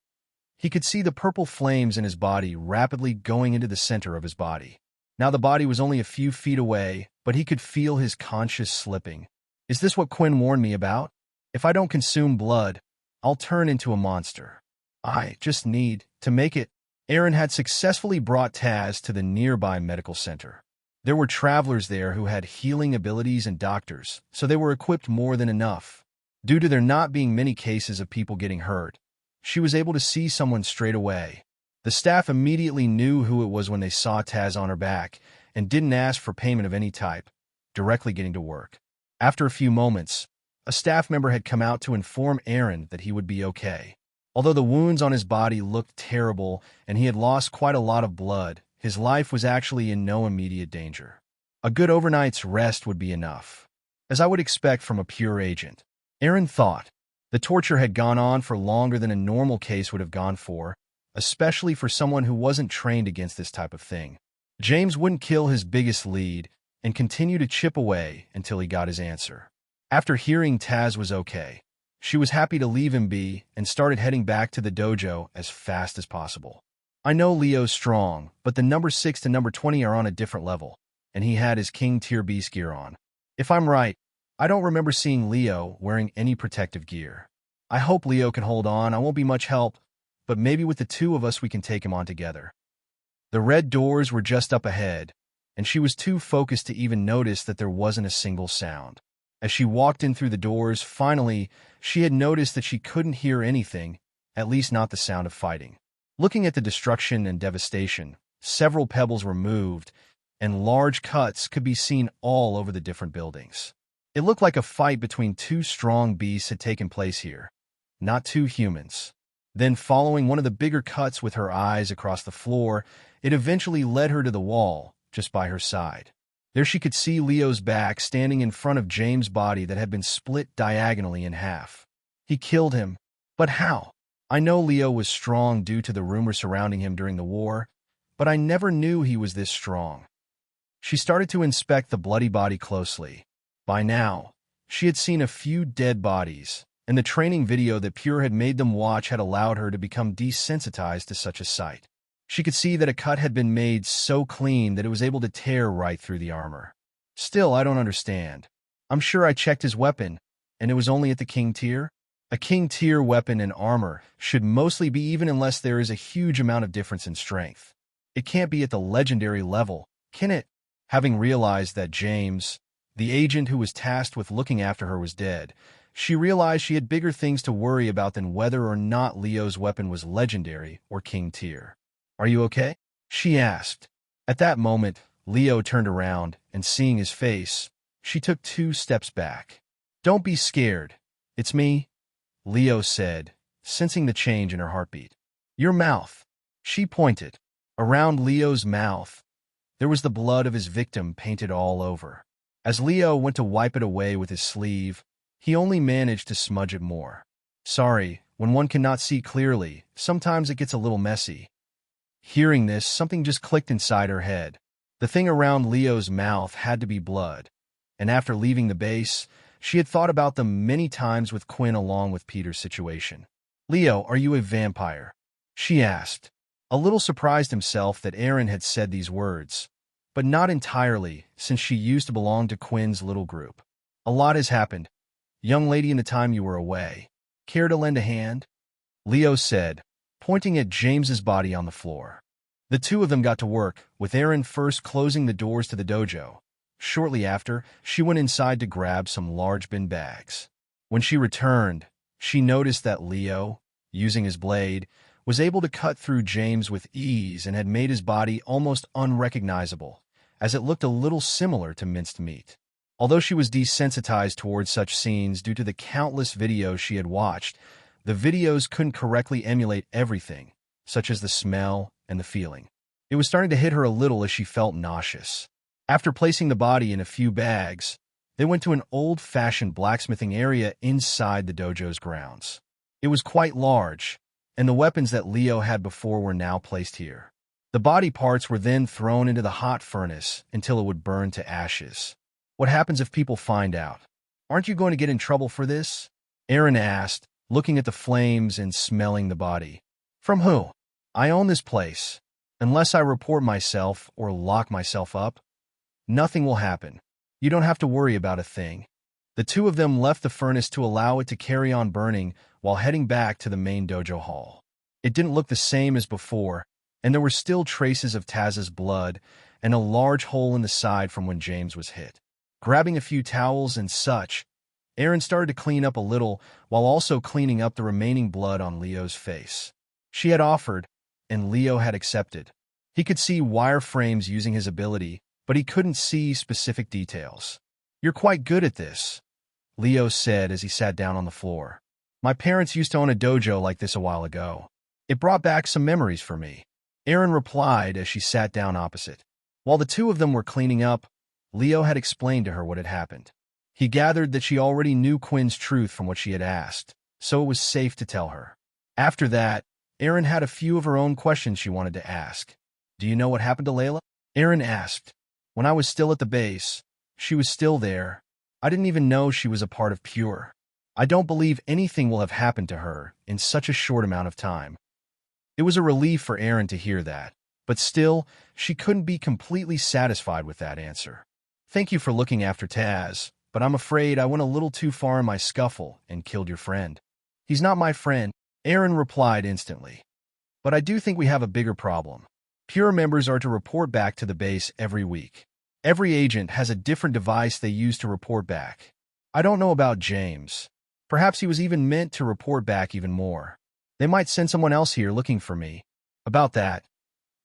He could see the purple flames in his body rapidly going into the center of his body. Now the body was only a few feet away, but he could feel his conscience slipping. Is this what Quinn warned me about? If I don't consume blood, I'll turn into a monster. I just need to make it. Aaron had successfully brought Taz to the nearby medical center. There were travelers there who had healing abilities and doctors, so they were equipped more than enough. Due to there not being many cases of people getting hurt, she was able to see someone straight away. The staff immediately knew who it was when they saw Taz on her back and didn't ask for payment of any type, directly getting to work. After a few moments, a staff member had come out to inform Aaron that he would be okay. Although the wounds on his body looked terrible and he had lost quite a lot of blood, his life was actually in no immediate danger. A good overnight's rest would be enough, as I would expect from a pure agent. Aaron thought. The torture had gone on for longer than a normal case would have gone for, especially for someone who wasn't trained against this type of thing. James wouldn't kill his biggest lead and continue to chip away until he got his answer. After hearing Taz was okay, she was happy to leave him be and started heading back to the dojo as fast as possible. I know Leo's strong, but the number 6 to number 20 are on a different level, and he had his King Tier Beast gear on. If I'm right, I don't remember seeing Leo wearing any protective gear. I hope Leo can hold on. I won't be much help, but maybe with the two of us we can take him on together. The red doors were just up ahead, and she was too focused to even notice that there wasn't a single sound. As she walked in through the doors, finally, she had noticed that she couldn't hear anything, at least not the sound of fighting. Looking at the destruction and devastation, several pebbles were moved, and large cuts could be seen all over the different buildings. It looked like a fight between two strong beasts had taken place here, not two humans. Then, following one of the bigger cuts with her eyes across the floor, it eventually led her to the wall, just by her side. There she could see Leo's back standing in front of James' body that had been split diagonally in half. He killed him. But how? I know Leo was strong due to the rumors surrounding him during the war, but I never knew he was this strong. She started to inspect the bloody body closely. By now, she had seen a few dead bodies, and the training video that Pure had made them watch had allowed her to become desensitized to such a sight. She could see that a cut had been made so clean that it was able to tear right through the armor. Still, I don't understand. I'm sure I checked his weapon, and it was only at the King Tier. A King Tier weapon and armor should mostly be even unless there is a huge amount of difference in strength. It can't be at the legendary level, can it? Having realized that James, the agent who was tasked with looking after her, was dead, she realized she had bigger things to worry about than whether or not Leo's weapon was legendary or King Tier. "Are you okay?" she asked. At that moment, Leo turned around, and seeing his face, she took 2 steps back. "Don't be scared. It's me," Leo said, sensing the change in her heartbeat. "Your mouth." She pointed. Around Leo's mouth, there was the blood of his victim painted all over. As Leo went to wipe it away with his sleeve, he only managed to smudge it more. "Sorry, when one cannot see clearly, sometimes it gets a little messy." Hearing this, something just clicked inside her head. The thing around Leo's mouth had to be blood, and after leaving the base, she had thought about them many times with Quinn along with Peter's situation. "Leo, are you a vampire?" she asked, a little surprised himself that Aaron had said these words, but not entirely, since she used to belong to Quinn's little group. "A lot has happened, young lady, in the time you were away. Care to lend a hand?" Leo said, pointing at James's body on the floor. The two of them got to work, with Aaron first closing the doors to the dojo. Shortly after, she went inside to grab some large bin bags. When she returned, she noticed that Leo, using his blade, was able to cut through James with ease and had made his body almost unrecognizable, as it looked a little similar to minced meat. Although she was desensitized towards such scenes due to the countless videos she had watched, the videos couldn't correctly emulate everything, such as the smell and the feeling. It was starting to hit her a little as she felt nauseous. After placing the body in a few bags, they went to an old-fashioned blacksmithing area inside the dojo's grounds. It was quite large, and the weapons that Leo had before were now placed here. The body parts were then thrown into the hot furnace until it would burn to ashes. "What happens if people find out? Aren't you going to get in trouble for this?" Aaron asked, looking at the flames and smelling the body. "From who? I own this place. Unless I report myself or lock myself up, nothing will happen. You don't have to worry about a thing." The two of them left the furnace to allow it to carry on burning while heading back to the main dojo hall. It didn't look the same as before, and there were still traces of Taz's blood and a large hole in the side from when James was hit. Grabbing a few towels and such, Aaron started to clean up a little while also cleaning up the remaining blood on Leo's face. She had offered, and Leo had accepted. He could see wireframes using his ability, but he couldn't see specific details. "You're quite good at this," Leo said as he sat down on the floor. "My parents used to own a dojo like this a while ago. It brought back some memories for me," Aaron replied as she sat down opposite. While the two of them were cleaning up, Leo had explained to her what had happened. He gathered that she already knew Quinn's truth from what she had asked, so it was safe to tell her. After that, Aaron had a few of her own questions she wanted to ask. "Do you know what happened to Layla?" Aaron asked. "When I was still at the base, she was still there. I didn't even know she was a part of Pure. I don't believe anything will have happened to her in such a short amount of time." It was a relief for Aaron to hear that, but still, she couldn't be completely satisfied with that answer. "Thank you for looking after Taz, but I'm afraid I went a little too far in my scuffle and killed your friend." "He's not my friend," Aaron replied instantly. "But I do think we have a bigger problem. Pure members are to report back to the base every week. Every agent has a different device they use to report back. I don't know about James. Perhaps he was even meant to report back even more. They might send someone else here looking for me. About that,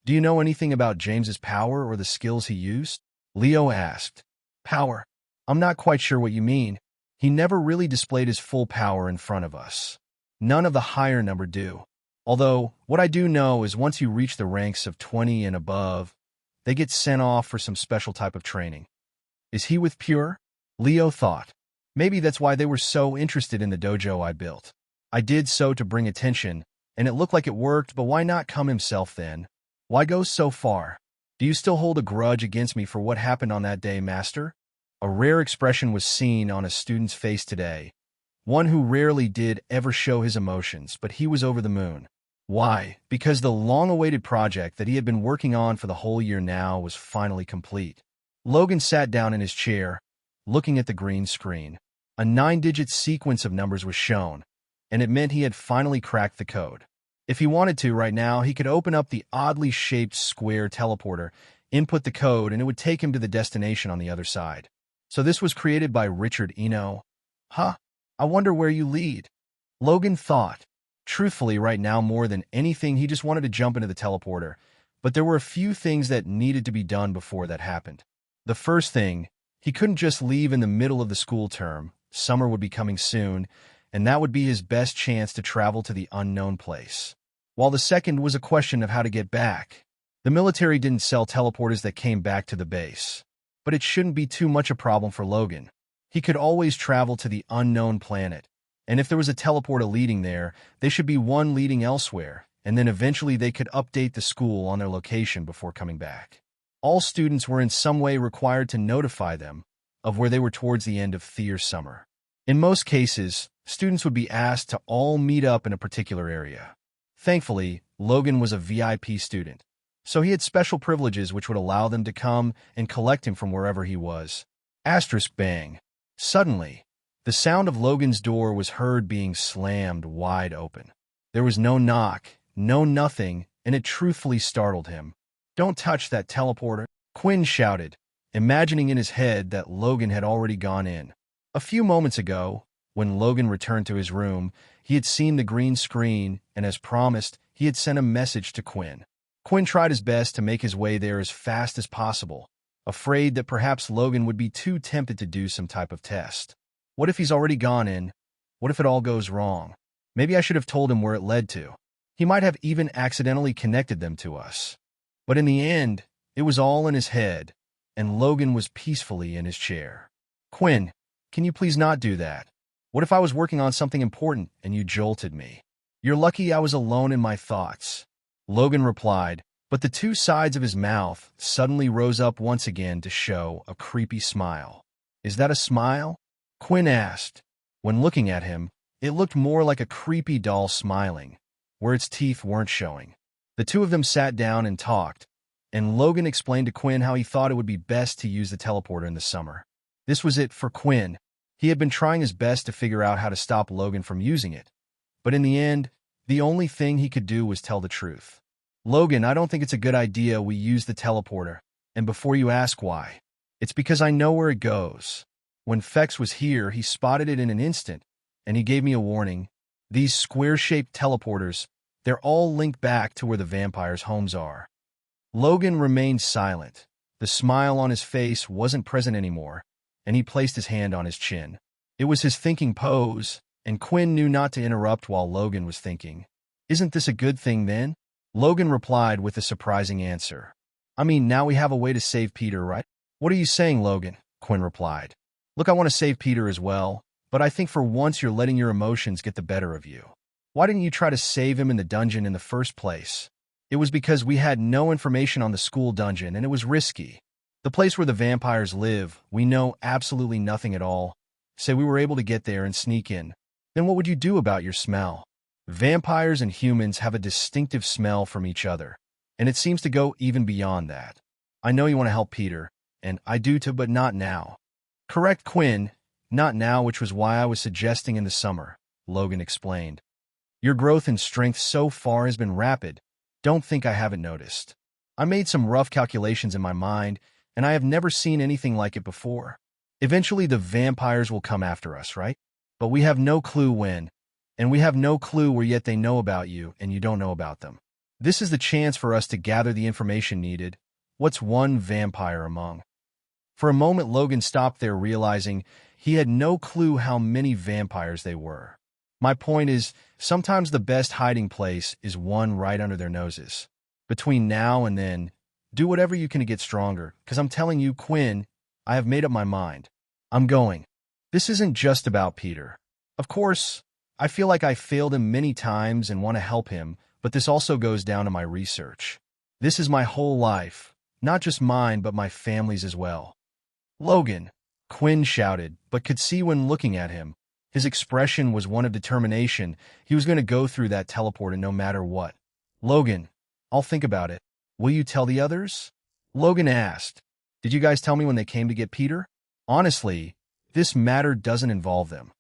do you know anything about James's power or the skills he used?" Leo asked. "Power? I'm not quite sure what you mean. He never really displayed his full power in front of us. None of the higher number do. Although, what I do know is once you reach the ranks of 20 and above, they get sent off for some special type of training." "Is he with Pure?" Leo thought. Maybe that's why they were so interested in the dojo I built. I did so to bring attention, and it looked like it worked, but why not come himself then? Why go so far? "Do you still hold a grudge against me for what happened on that day, Master?" A rare expression was seen on a student's face today, one who rarely did ever show his emotions, but he was over the moon. Why? Because the long-awaited project that he had been working on for the whole year now was finally complete. Logan sat down in his chair, looking at the green screen. A 9-digit sequence of numbers was shown, and it meant he had finally cracked the code. If he wanted to right now, he could open up the oddly shaped square teleporter, input the code, and it would take him to the destination on the other side. So this was created by Richard Eno. Huh? I wonder where you lead. Logan thought. Truthfully, right now, more than anything, he just wanted to jump into the teleporter. But there were a few things that needed to be done before that happened. The first thing, he couldn't just leave in the middle of the school term. Summer would be coming soon, and that would be his best chance to travel to the unknown place. While the second was a question of how to get back. The military didn't sell teleporters that came back to the base. But it shouldn't be too much a problem for Logan. He could always travel to the unknown planet, and if there was a teleporter leading there, there should be one leading elsewhere, and then eventually they could update the school on their location before coming back. All students were in some way required to notify them of where they were towards the end of their summer. In most cases, students would be asked to all meet up in a particular area. Thankfully, Logan was a VIP student, so he had special privileges which would allow them to come and collect him from wherever he was. Asterisk bang. Suddenly, the sound of Logan's door was heard being slammed wide open. There was no knock, no nothing, and it truthfully startled him. "Don't touch that teleporter," Quinn shouted, imagining in his head that Logan had already gone in. A few moments ago, when Logan returned to his room, he had seen the green screen, and as promised, he had sent a message to Quinn. Quinn tried his best to make his way there as fast as possible, afraid that perhaps Logan would be too tempted to do some type of test. What if he's already gone in? What if it all goes wrong? Maybe I should have told him where it led to. He might have even accidentally connected them to us. But in the end, it was all in his head, and Logan was peacefully in his chair. "Quinn, can you please not do that? What if I was working on something important and you jolted me? You're lucky I was alone in my thoughts." Logan replied, but the two sides of his mouth suddenly rose up once again to show a creepy smile. "Is that a smile?" Quinn asked. When looking at him, it looked more like a creepy doll smiling, where its teeth weren't showing. The two of them sat down and talked, and Logan explained to Quinn how he thought it would be best to use the teleporter in the summer. This was it for Quinn. He had been trying his best to figure out how to stop Logan from using it, but in the end, the only thing he could do was tell the truth. "Logan, I don't think it's a good idea we use the teleporter, and before you ask why, it's because I know where it goes. When Fex was here, he spotted it in an instant, and he gave me a warning. These square-shaped teleporters, they're all linked back to where the vampires' homes are." Logan remained silent. The smile on his face wasn't present anymore, and he placed his hand on his chin. It was his thinking pose, and Quinn knew not to interrupt while Logan was thinking. "Isn't this a good thing, then?" Logan replied with a surprising answer. "I mean, now we have a way to save Peter, right?" "What are you saying, Logan?" Quinn replied. "Look, I want to save Peter as well, but I think for once you're letting your emotions get the better of you. Why didn't you try to save him in the dungeon in the first place?" "It was because we had no information on the school dungeon, and it was risky. The place where the vampires live, we know absolutely nothing at all. Say we were able to get there and sneak in. Then what would you do about your smell? Vampires and humans have a distinctive smell from each other, and it seems to go even beyond that. I know you want to help Peter, and I do too, but not now." "Correct, Quinn. Not now, which was why I was suggesting in the summer," Logan explained. "Your growth in strength so far has been rapid. Don't think I haven't noticed. I made some rough calculations in my mind, and I have never seen anything like it before. Eventually the vampires will come after us, right? But we have no clue when, and we have no clue where yet they know about you and you don't know about them. This is the chance for us to gather the information needed. What's one vampire among?" For a moment Logan stopped there, realizing he had no clue how many vampires they were. "My point is, sometimes the best hiding place is one right under their noses. Between now and then, do whatever you can to get stronger, because I'm telling you, Quinn, I have made up my mind. I'm going. This isn't just about Peter. Of course, I feel like I failed him many times and want to help him, but this also goes down to my research. This is my whole life, not just mine, but my family's as well." "Logan," Quinn shouted, but could see when looking at him, his expression was one of determination. He was going to go through that teleporter no matter what. "Logan, I'll think about it. Will you tell the others?" Logan asked. "Did you guys tell me when they came to get Peter?" "Honestly, this matter doesn't involve them,"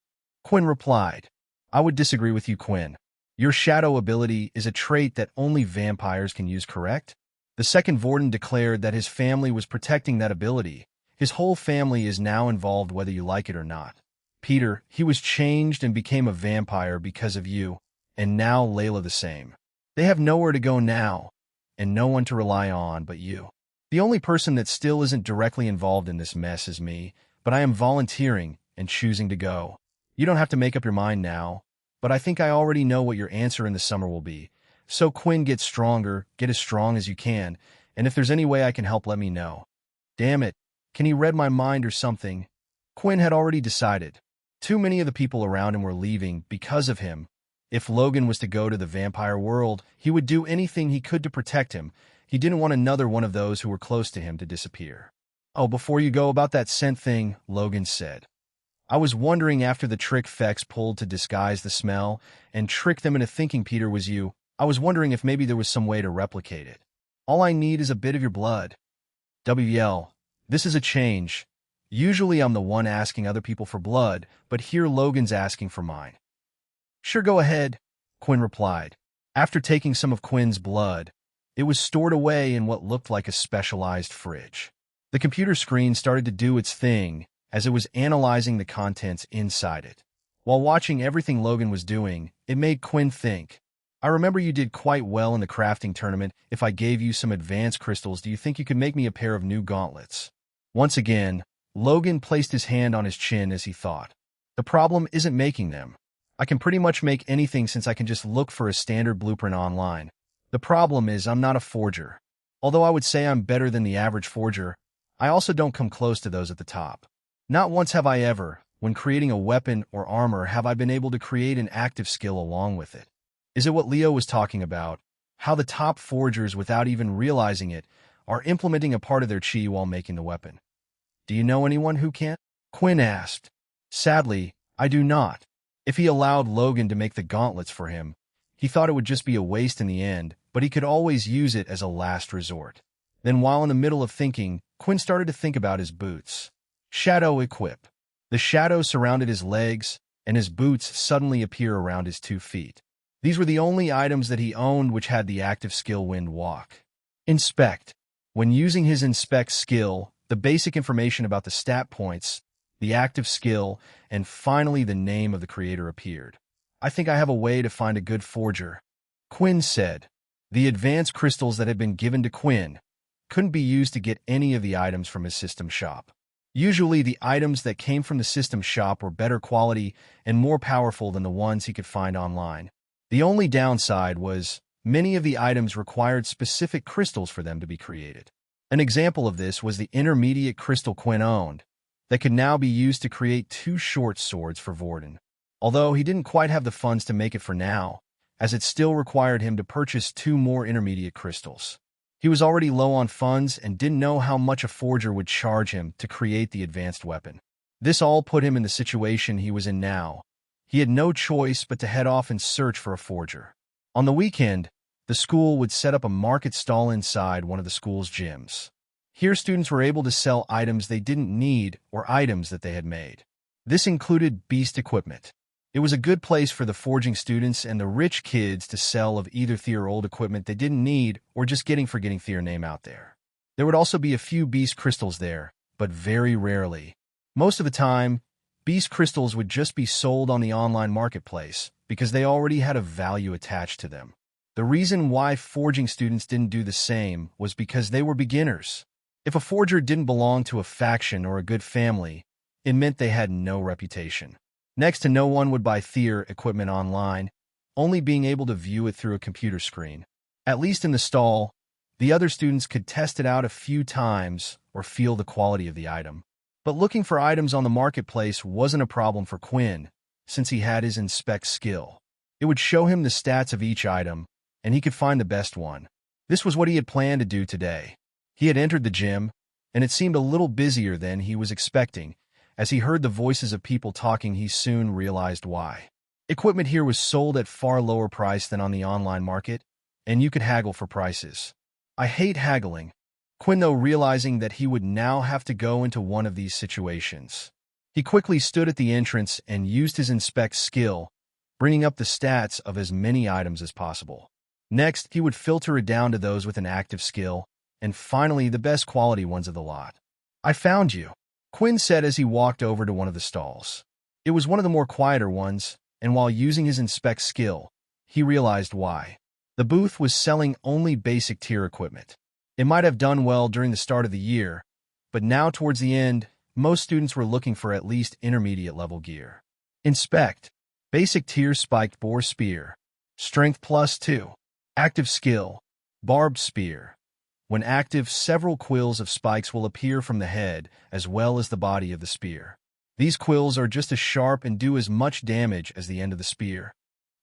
Quinn replied. "I would disagree with you, Quinn. Your shadow ability is a trait that only vampires can use, correct?" The second Warden declared that his family was protecting that ability. His whole family is now involved whether you like it or not. "Peter, he was changed and became a vampire because of you, and now Layla the same. They have nowhere to go now, and no one to rely on but you. The only person that still isn't directly involved in this mess is me, but I am volunteering and choosing to go. You don't have to make up your mind now, but I think I already know what your answer in the summer will be. So Quinn, get stronger, get as strong as you can, and if there's any way I can help, let me know." Damn it, can he read my mind or something? Quinn had already decided. Too many of the people around him were leaving because of him. If Logan was to go to the vampire world, he would do anything he could to protect him. He didn't want another one of those who were close to him to disappear. "Oh, before you go about that scent thing," Logan said. "I was wondering after the trick Fex pulled to disguise the smell and trick them into thinking Peter was you, I was wondering if maybe there was some way to replicate it. All I need is a bit of your blood." WL, this is a change. Usually I'm the one asking other people for blood, but here Logan's asking for mine. "Sure, go ahead," Quinn replied. After taking some of Quinn's blood, it was stored away in what looked like a specialized fridge. The computer screen started to do its thing as it was analyzing the contents inside it. While watching everything Logan was doing, it made Quinn think. "I remember you did quite well in the crafting tournament. If I gave you some advanced crystals, do you think you could make me a pair of new gauntlets?" Once again, Logan placed his hand on his chin as he thought. "The problem isn't making them. I can pretty much make anything since I can just look for a standard blueprint online. The problem is I'm not a forger. Although I would say I'm better than the average forger, I also don't come close to those at the top. Not once have I ever, when creating a weapon or armor, have I been able to create an active skill along with it. Is it what Leo was talking about? How the top forgers, without even realizing it, are implementing a part of their chi while making the weapon. Do you know anyone who can?" Quinn asked. "Sadly, I do not." If he allowed Logan to make the gauntlets for him, he thought it would just be a waste in the end, but he could always use it as a last resort. Then while in the middle of thinking, Quinn started to think about his boots. Shadow equip. The shadow surrounded his legs, and his boots suddenly appear around his 2 feet. These were the only items that he owned which had the active skill Wind Walk. Inspect. When using his Inspect skill, the basic information about the stat points, the active skill, and finally the name of the creator appeared. "I think I have a way to find a good forger," Quinn said. The advanced crystals that had been given to Quinn couldn't be used to get any of the items from his system shop. Usually the items that came from the system shop were better quality and more powerful than the ones he could find online. The only downside was many of the items required specific crystals for them to be created. An example of this was the intermediate crystal Quinn owned that could now be used to create 2 short swords for Vorden. Although he didn't quite have the funds to make it for now, as it still required him to purchase 2 more intermediate crystals. He was already low on funds and didn't know how much a forger would charge him to create the advanced weapon. This all put him in the situation he was in now. He had no choice but to head off and search for a forger. On the weekend, the school would set up a market stall inside one of the school's gyms. Here students were able to sell items they didn't need or items that they had made. This included beast equipment. It was a good place for the forging students and the rich kids to sell of either Theer or old equipment they didn't need or just getting Theer name out there. There would also be a few beast crystals there, but very rarely. Most of the time, beast crystals would just be sold on the online marketplace because they already had a value attached to them. The reason why forging students didn't do the same was because they were beginners. If a forger didn't belong to a faction or a good family, it meant they had no reputation. Next to no one would buy Theer equipment online, only being able to view it through a computer screen. At least in the stall, the other students could test it out a few times or feel the quality of the item. But looking for items on the marketplace wasn't a problem for Quinn, since he had his Inspect skill. It would show him the stats of each item, and he could find the best one. This was what he had planned to do today. He had entered the gym, and it seemed a little busier than he was expecting. As he heard the voices of people talking, he soon realized why. Equipment here was sold at far lower price than on the online market, and you could haggle for prices. I hate haggling. Quinn, though, realizing that he would now have to go into one of these situations. He quickly stood at the entrance and used his Inspect skill, bringing up the stats of as many items as possible. Next, he would filter it down to those with an active skill, and finally the best quality ones of the lot. "I found you," Quinn said as he walked over to one of the stalls. It was one of the more quieter ones, and while using his Inspect skill, he realized why. The booth was selling only basic tier equipment. It might have done well during the start of the year, but now towards the end, most students were looking for at least intermediate level gear. Inspect. Basic tier spiked boar spear. Strength +2. Active skill. Barbed spear. When active, several quills of spikes will appear from the head as well as the body of the spear. These quills are just as sharp and do as much damage as the end of the spear.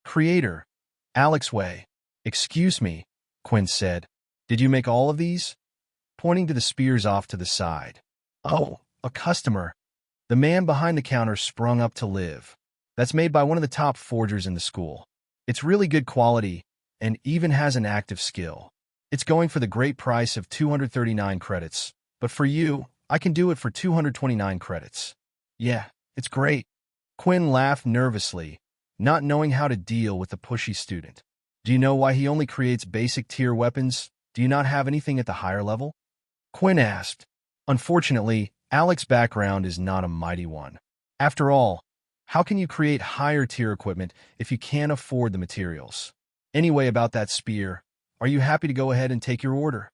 Creator. Alex Way. "Excuse me," Quinn said. Did you make all of these? Pointing to the spears off to the side. Oh, a customer. The man behind the counter sprung up to live. That's made by one of the top forgers in the school. It's really good quality and even has an active skill. It's going for the great price of 239 credits, but for you, I can do it for 229 credits. Yeah, it's great. Quinn laughed nervously, not knowing how to deal with the pushy student. Do you know why he only creates basic tier weapons? Do you not have anything at the higher level? Quinn asked. Unfortunately, Alex's background is not a mighty one. After all, how can you create higher tier equipment if you can't afford the materials? Anyway, about that spear, are you happy to go ahead and take your order?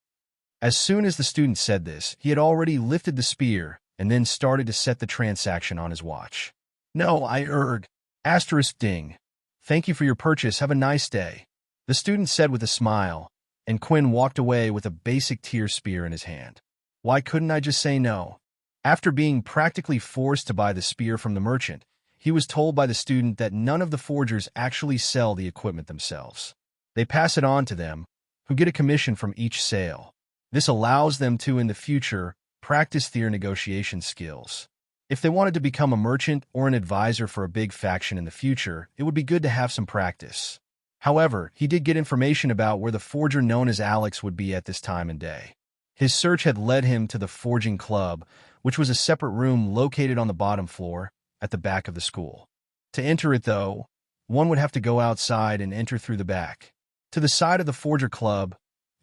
As soon as the student said this, he had already lifted the spear and then started to set the transaction on his watch. No, I erred. Asterisk ding. Thank you for your purchase. Have a nice day. The student said with a smile, and Quinn walked away with a basic tier spear in his hand. Why couldn't I just say no? After being practically forced to buy the spear from the merchant, he was told by the student that none of the forgers actually sell the equipment themselves. They pass it on to them, who get a commission from each sale. This allows them to, in the future, practice their negotiation skills. If they wanted to become a merchant or an advisor for a big faction in the future, it would be good to have some practice. However, he did get information about where the forger known as Alex would be at this time and day. His search had led him to the Forging Club, which was a separate room located on the bottom floor, at the back of the school. To enter it, though, one would have to go outside and enter through the back. To the side of the Forger Club,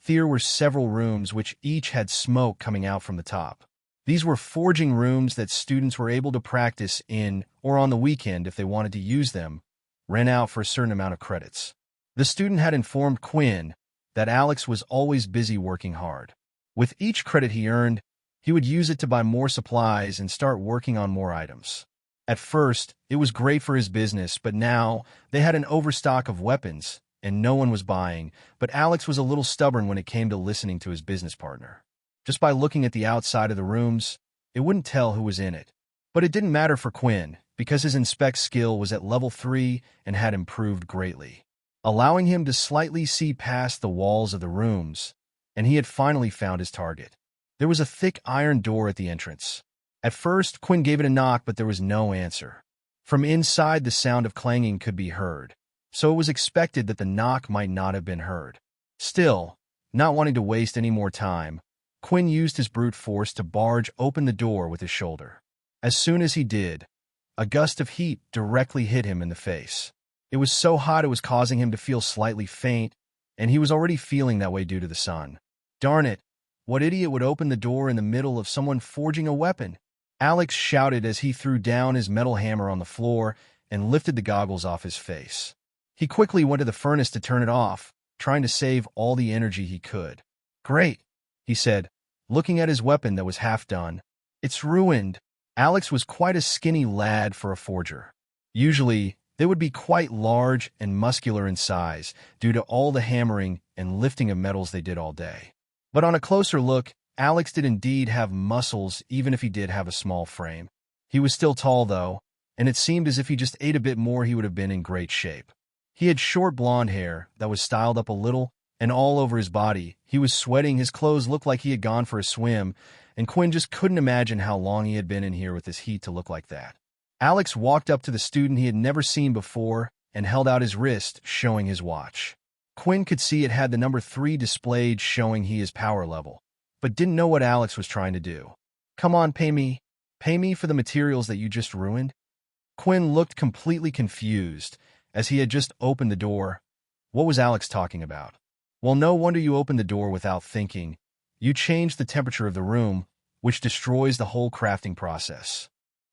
there were several rooms which each had smoke coming out from the top. These were forging rooms that students were able to practice in or on the weekend if they wanted to use them, rent out for a certain amount of credits. The student had informed Quinn that Alex was always busy working hard. With each credit he earned, he would use it to buy more supplies and start working on more items. At first, it was great for his business, but now they had an overstock of weapons, and no one was buying, but Alex was a little stubborn when it came to listening to his business partner. Just by looking at the outside of the rooms, it wouldn't tell who was in it. But it didn't matter for Quinn, because his inspect skill was at level 3 and had improved greatly, allowing him to slightly see past the walls of the rooms, and he had finally found his target. There was a thick iron door at the entrance. At first, Quinn gave it a knock, but there was no answer. From inside, the sound of clanging could be heard, so it was expected that the knock might not have been heard. Still, not wanting to waste any more time, Quinn used his brute force to barge open the door with his shoulder. As soon as he did, a gust of heat directly hit him in the face. It was so hot it was causing him to feel slightly faint, and he was already feeling that way due to the sun. Darn it, what idiot would open the door in the middle of someone forging a weapon? Alex shouted as he threw down his metal hammer on the floor and lifted the goggles off his face. He quickly went to the furnace to turn it off, trying to save all the energy he could. Great, he said, looking at his weapon that was half done. It's ruined. Alex was quite a skinny lad for a forger. Usually, they would be quite large and muscular in size due to all the hammering and lifting of metals they did all day. But on a closer look, Alex did indeed have muscles even if he did have a small frame. He was still tall, though, and it seemed as if he just ate a bit more he would have been in great shape. He had short blonde hair that was styled up a little, and all over his body. He was sweating, his clothes looked like he had gone for a swim, and Quinn just couldn't imagine how long he had been in here with this heat to look like that. Alex walked up to the student he had never seen before and held out his wrist, showing his watch. Quinn could see it had the number 3 displayed, showing his power level, but didn't know what Alex was trying to do. Come on, pay me. Pay me for the materials that you just ruined? Quinn looked completely confused, as he had just opened the door. What was Alex talking about? Well, no wonder you opened the door without thinking. You changed the temperature of the room, which destroys the whole crafting process.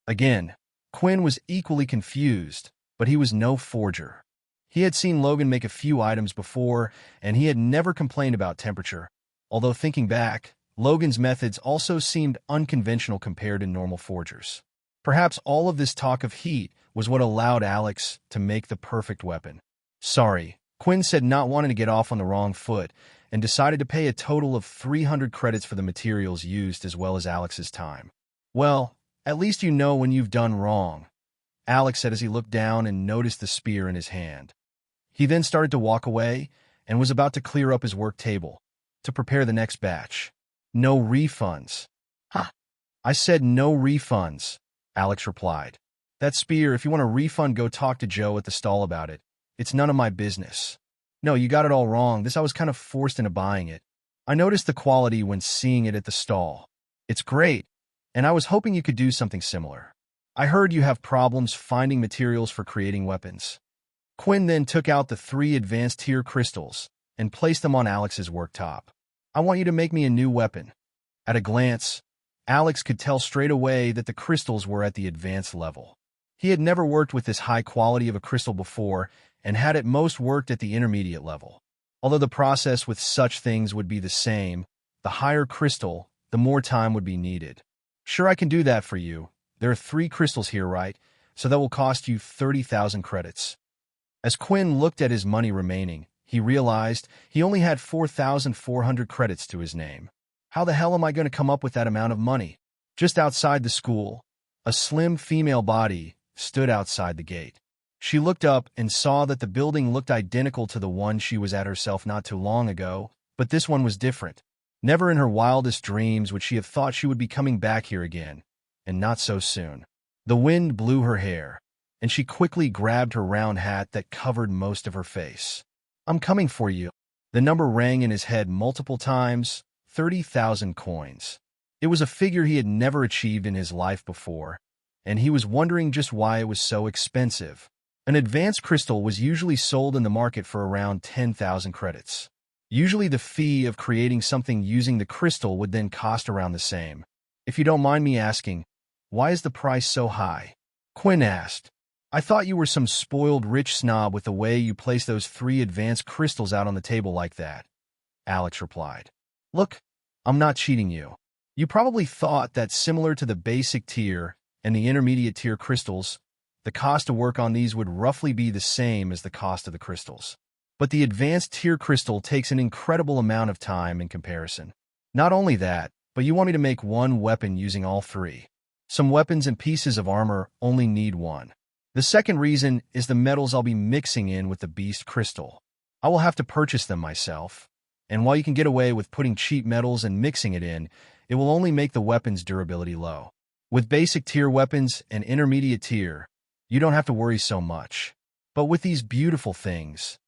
Again, Quinn was equally confused, but he was no forger. He had seen Logan make a few items before, and he had never complained about temperature, although thinking back, Logan's methods also seemed unconventional compared to normal forgers. Perhaps all of this talk of heat was what allowed Alex to make the perfect weapon. Sorry, Quinn said, not wanting to get off on the wrong foot, and decided to pay a total of 300 credits for the materials used as well as Alex's time. Well, at least you know when you've done wrong, Alex said as he looked down and noticed the spear in his hand. He then started to walk away and was about to clear up his work table, to prepare the next batch. No refunds. Huh. I said no refunds, Alex replied. That spear, if you want a refund, go talk to Joe at the stall about it. It's none of my business. No, you got it all wrong. I was kind of forced into buying it. I noticed the quality when seeing it at the stall. It's great, and I was hoping you could do something similar. I heard you have problems finding materials for creating weapons. Quinn then took out the 3 advanced tier crystals and placed them on Alex's worktop. I want you to make me a new weapon. At a glance, Alex could tell straight away that the crystals were at the advanced level. He had never worked with this high quality of a crystal before and had at most worked at the intermediate level. Although the process with such things would be the same, the higher crystal, the more time would be needed. Sure, I can do that for you. There are 3 crystals here, right? So that will cost you 30,000 credits. As Quinn looked at his money remaining, he realized he only had 4,400 credits to his name. How the hell am I going to come up with that amount of money? Just outside the school, a slim female body stood outside the gate. She looked up and saw that the building looked identical to the one she was at herself not too long ago, but this one was different. Never in her wildest dreams would she have thought she would be coming back here again, and not so soon. The wind blew her hair, and she quickly grabbed her round hat that covered most of her face. I'm coming for you. The number rang in his head multiple times, 30,000 coins. It was a figure he had never achieved in his life before, and he was wondering just why it was so expensive. An advanced crystal was usually sold in the market for around 10,000 credits. Usually the fee of creating something using the crystal would then cost around the same. If you don't mind me asking, why is the price so high? Quinn asked. I thought you were some spoiled rich snob with the way you placed those 3 advanced crystals out on the table like that, Alex replied. Look, I'm not cheating you. You probably thought that similar to the basic tier and the intermediate tier crystals, the cost to work on these would roughly be the same as the cost of the crystals. But the advanced tier crystal takes an incredible amount of time in comparison. Not only that, but you want me to make 1 weapon using all 3. Some weapons and pieces of armor only need 1. The second reason is the metals I'll be mixing in with the beast crystal. I will have to purchase them myself, and while you can get away with putting cheap metals and mixing it in, it will only make the weapon's durability low. With basic tier weapons and intermediate tier, you don't have to worry so much. But with these beautiful things,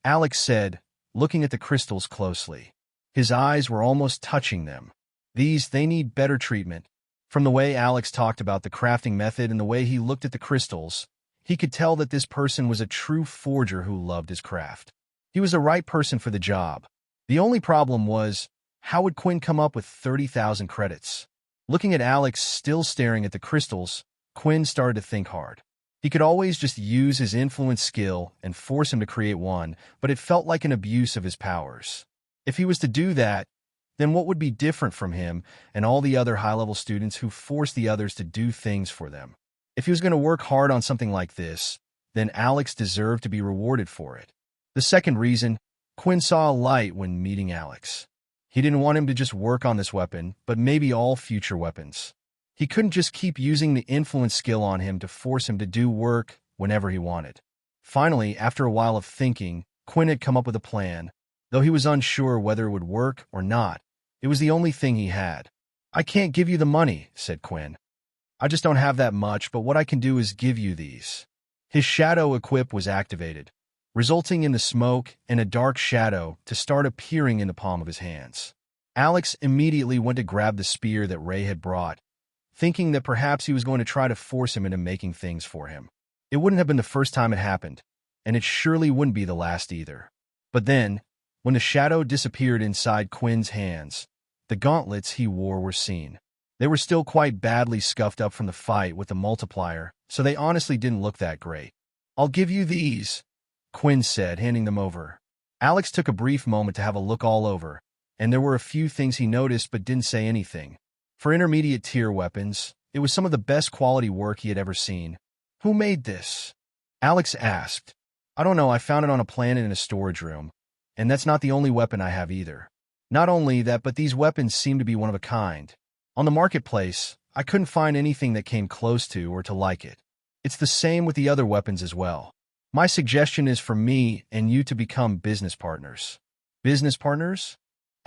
Alex said, looking at the crystals closely. His eyes were almost touching them. They need better treatment. From the way Alex talked about the crafting method and the way he looked at the crystals, he could tell that this person was a true forger who loved his craft. He was the right person for the job. The only problem was, how would Quinn come up with 30,000 credits? Looking at Alex still staring at the crystals, Quinn started to think hard. He could always just use his influence skill and force him to create one, but it felt like an abuse of his powers. If he was to do that, then what would be different from him and all the other high-level students who force the others to do things for them? If he was going to work hard on something like this, then Alex deserved to be rewarded for it. The second reason, Quinn saw a light when meeting Alex. He didn't want him to just work on this weapon, but maybe all future weapons. He couldn't just keep using the influence skill on him to force him to do work whenever he wanted. Finally, after a while of thinking, Quinn had come up with a plan. Though he was unsure whether it would work or not, it was the only thing he had. I can't give you the money, said Quinn. I just don't have that much, but what I can do is give you these. His shadow equip was activated, resulting in the smoke and a dark shadow to start appearing in the palm of his hands. Alex immediately went to grab the spear that Ray had brought, thinking that perhaps he was going to try to force him into making things for him. It wouldn't have been the first time it happened, and it surely wouldn't be the last either. But then, when the shadow disappeared inside Quinn's hands, the gauntlets he wore were seen. They were still quite badly scuffed up from the fight with the multiplier, so they honestly didn't look that great. I'll give you these, Quinn said, handing them over. Alex took a brief moment to have a look all over, and there were a few things he noticed but didn't say anything. For intermediate tier weapons, it was some of the best quality work he had ever seen. Who made this? Alex asked. I don't know, I found it on a planet in a storage room, and that's not the only weapon I have either. Not only that, but these weapons seem to be one of a kind. On the marketplace, I couldn't find anything that came close to or to like it. It's the same with the other weapons as well. My suggestion is for me and you to become business partners. Business partners?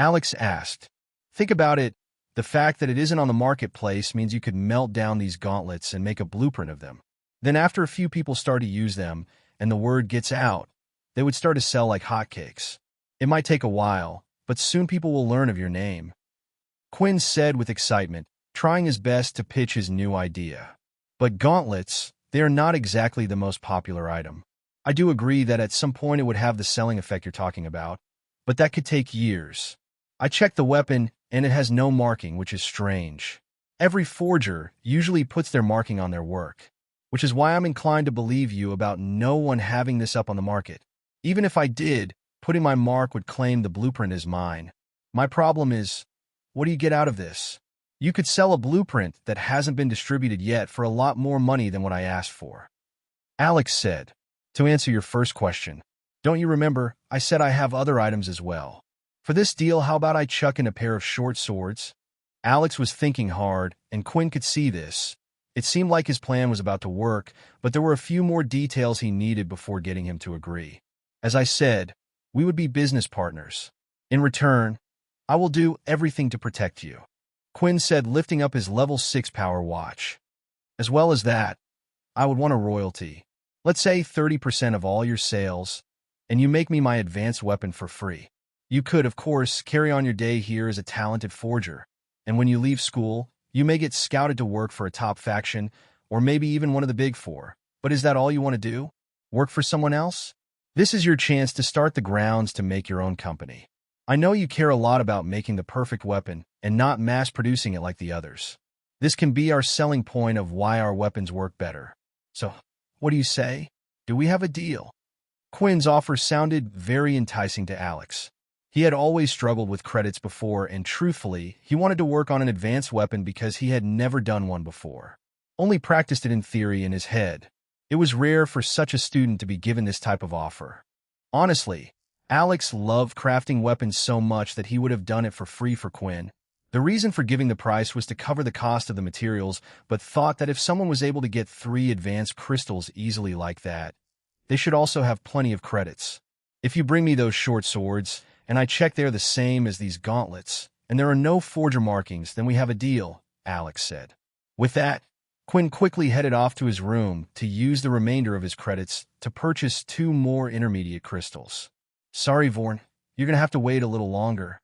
Alex asked. Think about it. The fact that it isn't on the marketplace means you could melt down these gauntlets and make a blueprint of them. Then after a few people start to use them, and the word gets out, they would start to sell like hotcakes. It might take a while, but soon people will learn of your name. Quinn said with excitement, trying his best to pitch his new idea. But gauntlets, they are not exactly the most popular item. I do agree that at some point it would have the selling effect you're talking about, but that could take years. I checked the weapon, and it has no marking, which is strange. Every forger usually puts their marking on their work, which is why I'm inclined to believe you about no one having this up on the market. Even if I did, putting my mark would claim the blueprint as mine. My problem is, what do you get out of this? You could sell a blueprint that hasn't been distributed yet for a lot more money than what I asked for. Alex said, to answer your first question, don't you remember, I said I have other items as well. For this deal, how about I chuck in a pair of short swords? Alex was thinking hard, and Quinn could see this. It seemed like his plan was about to work, but there were a few more details he needed before getting him to agree. As I said, we would be business partners. In return, I will do everything to protect you, Quinn said, lifting up his level 6 power watch. As well as that, I would want a royalty. Let's say 30% of all your sales, and you make me my advanced weapon for free. You could, of course, carry on your day here as a talented forger, and when you leave school, you may get scouted to work for a top faction, or maybe even one of the big four. But is that all you want to do? Work for someone else? This is your chance to start the grounds to make your own company. I know you care a lot about making the perfect weapon and not mass-producing it like the others. This can be our selling point of why our weapons work better. So, what do you say? Do we have a deal? Quinn's offer sounded very enticing to Alex. He had always struggled with credits before, and truthfully, he wanted to work on an advanced weapon because he had never done one before. Only practiced it in theory in his head. It was rare for such a student to be given this type of offer. Honestly, Alex loved crafting weapons so much that he would have done it for free for Quinn. The reason for giving the price was to cover the cost of the materials, but thought that if someone was able to get 3 advanced crystals easily like that, they should also have plenty of credits. If you bring me those short swords, and I check they're the same as these gauntlets, and there are no forger markings, then we have a deal, Alex said. With that, Quinn quickly headed off to his room to use the remainder of his credits to purchase 2 more intermediate crystals. Sorry, Vorn, you're going to have to wait a little longer.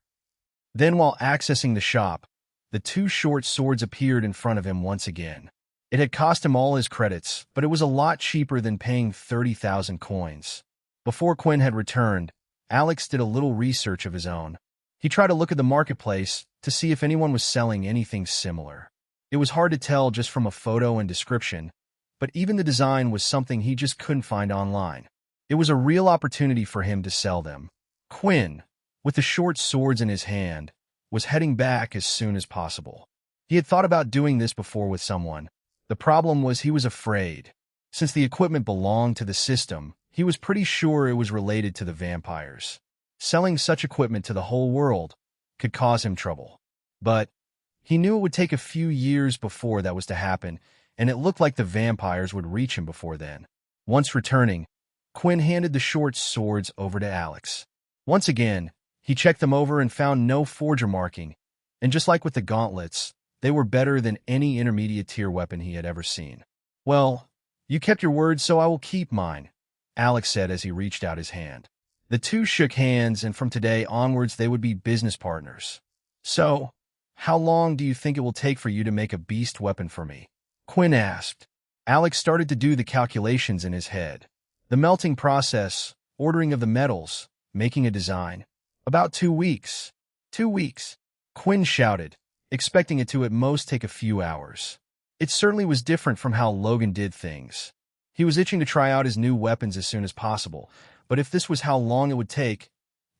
Then while accessing the shop, the 2 short swords appeared in front of him once again. It had cost him all his credits, but it was a lot cheaper than paying 30,000 coins. Before Quinn had returned, Alex did a little research of his own. He tried to look at the marketplace to see if anyone was selling anything similar. It was hard to tell just from a photo and description, but even the design was something he just couldn't find online. It was a real opportunity for him to sell them. Quinn, with the short swords in his hand, was heading back as soon as possible. He had thought about doing this before with someone. The problem was he was afraid. Since the equipment belonged to the system, he was pretty sure it was related to the vampires. Selling such equipment to the whole world could cause him trouble. But he knew it would take a few years before that was to happen, and it looked like the vampires would reach him before then. Once returning, Quinn handed the short swords over to Alex. Once again, he checked them over and found no forger marking, and just like with the gauntlets, they were better than any intermediate tier weapon he had ever seen. Well, you kept your word, so I will keep mine, Alex said as he reached out his hand. The 2 shook hands, and from today onwards they would be business partners. So, how long do you think it will take for you to make a beast weapon for me? Quinn asked. Alex started to do the calculations in his head. The melting process, ordering of the metals, making a design. About 2 weeks. 2 weeks, Quinn shouted, expecting it to at most take a few hours. It certainly was different from how Logan did things. He was itching to try out his new weapons as soon as possible, but if this was how long it would take,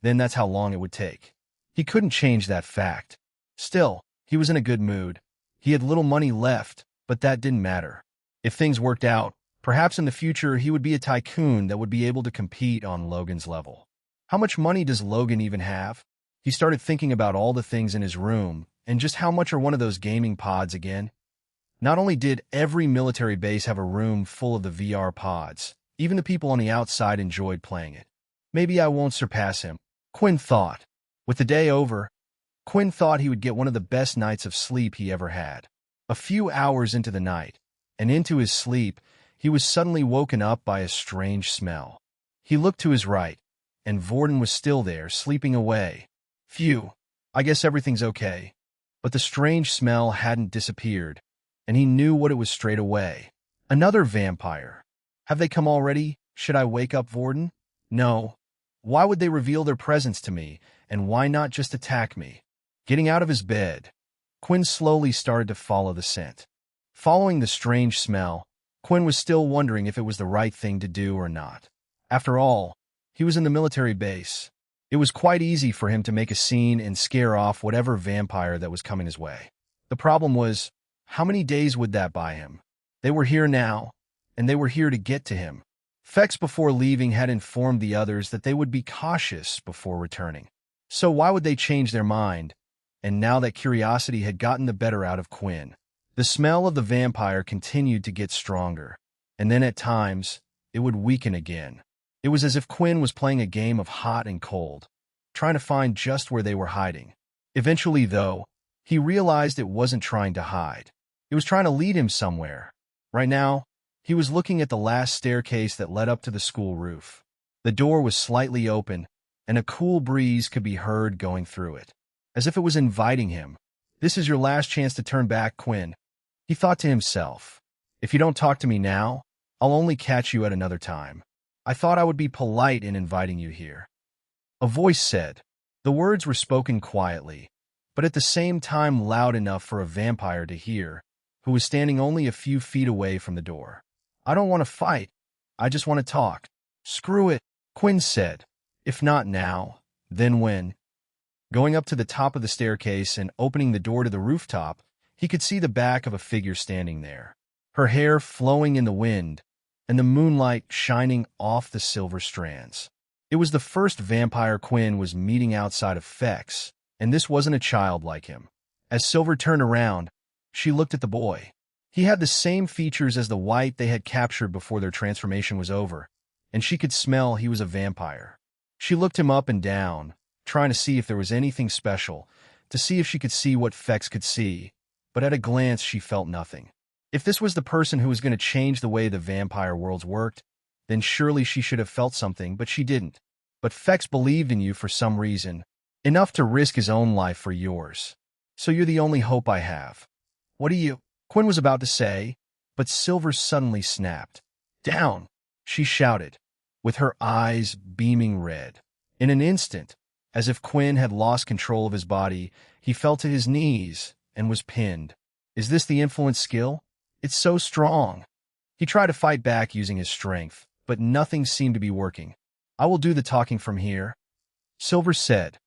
then that's how long it would take. He couldn't change that fact. Still, he was in a good mood. He had little money left, but that didn't matter. If things worked out, perhaps in the future he would be a tycoon that would be able to compete on Logan's level. How much money does Logan even have? He started thinking about all the things in his room, and just how much are one of those gaming pods again? Not only did every military base have a room full of the VR pods, even the people on the outside enjoyed playing it. Maybe I won't surpass him, Quinn thought. With the day over, Quinn thought he would get one of the best nights of sleep he ever had. A few hours into the night, and into his sleep, he was suddenly woken up by a strange smell. He looked to his right, and Vorden was still there, sleeping away. Phew, I guess everything's okay. But the strange smell hadn't disappeared, and he knew what it was straight away. Another vampire. Have they come already? Should I wake up Vorden? No. Why would they reveal their presence to me, and why not just attack me? Getting out of his bed, Quinn slowly started to follow the scent. Following the strange smell, Quinn was still wondering if it was the right thing to do or not. After all, he was in the military base. It was quite easy for him to make a scene and scare off whatever vampire that was coming his way. The problem was, how many days would that buy him? They were here now, and they were here to get to him. Fex before leaving had informed the others that they would be cautious before returning. So why would they change their mind? And now that curiosity had gotten the better out of Quinn, the smell of the vampire continued to get stronger, and then at times, it would weaken again. It was as if Quinn was playing a game of hot and cold, trying to find just where they were hiding. Eventually, though, he realized it wasn't trying to hide. It was trying to lead him somewhere. Right now, he was looking at the last staircase that led up to the school roof. The door was slightly open, and a cool breeze could be heard going through it, as if it was inviting him. This is your last chance to turn back, Quinn. He thought to himself, if you don't talk to me now, I'll only catch you at another time. I thought I would be polite in inviting you here. A voice said. The words were spoken quietly, but at the same time loud enough for a vampire to hear, who was standing only a few feet away from the door. I don't want to fight. I just want to talk. Screw it, Quinn said. If not now, then when? Going up to the top of the staircase and opening the door to the rooftop, he could see the back of a figure standing there, her hair flowing in the wind, and the moonlight shining off the silver strands. It was the first vampire Quinn was meeting outside of Fex, and this wasn't a child like him. As Silver turned around, she looked at the boy. He had the same features as the wight they had captured before their transformation was over, and she could smell he was a vampire. She looked him up and down, trying to see if there was anything special, to see if she could see what Fex could see, but at a glance she felt nothing. If this was the person who was going to change the way the vampire worlds worked, then surely she should have felt something, but she didn't. But Fex believed in you for some reason, enough to risk his own life for yours. So you're the only hope I have. What do you... Quinn was about to say, but Silver suddenly snapped. Down, she shouted, with her eyes beaming red. In an instant, as if Quinn had lost control of his body, he fell to his knees and was pinned. Is this the influence skill? It's so strong. He tried to fight back using his strength, but nothing seemed to be working. I will do the talking from here, Silver said.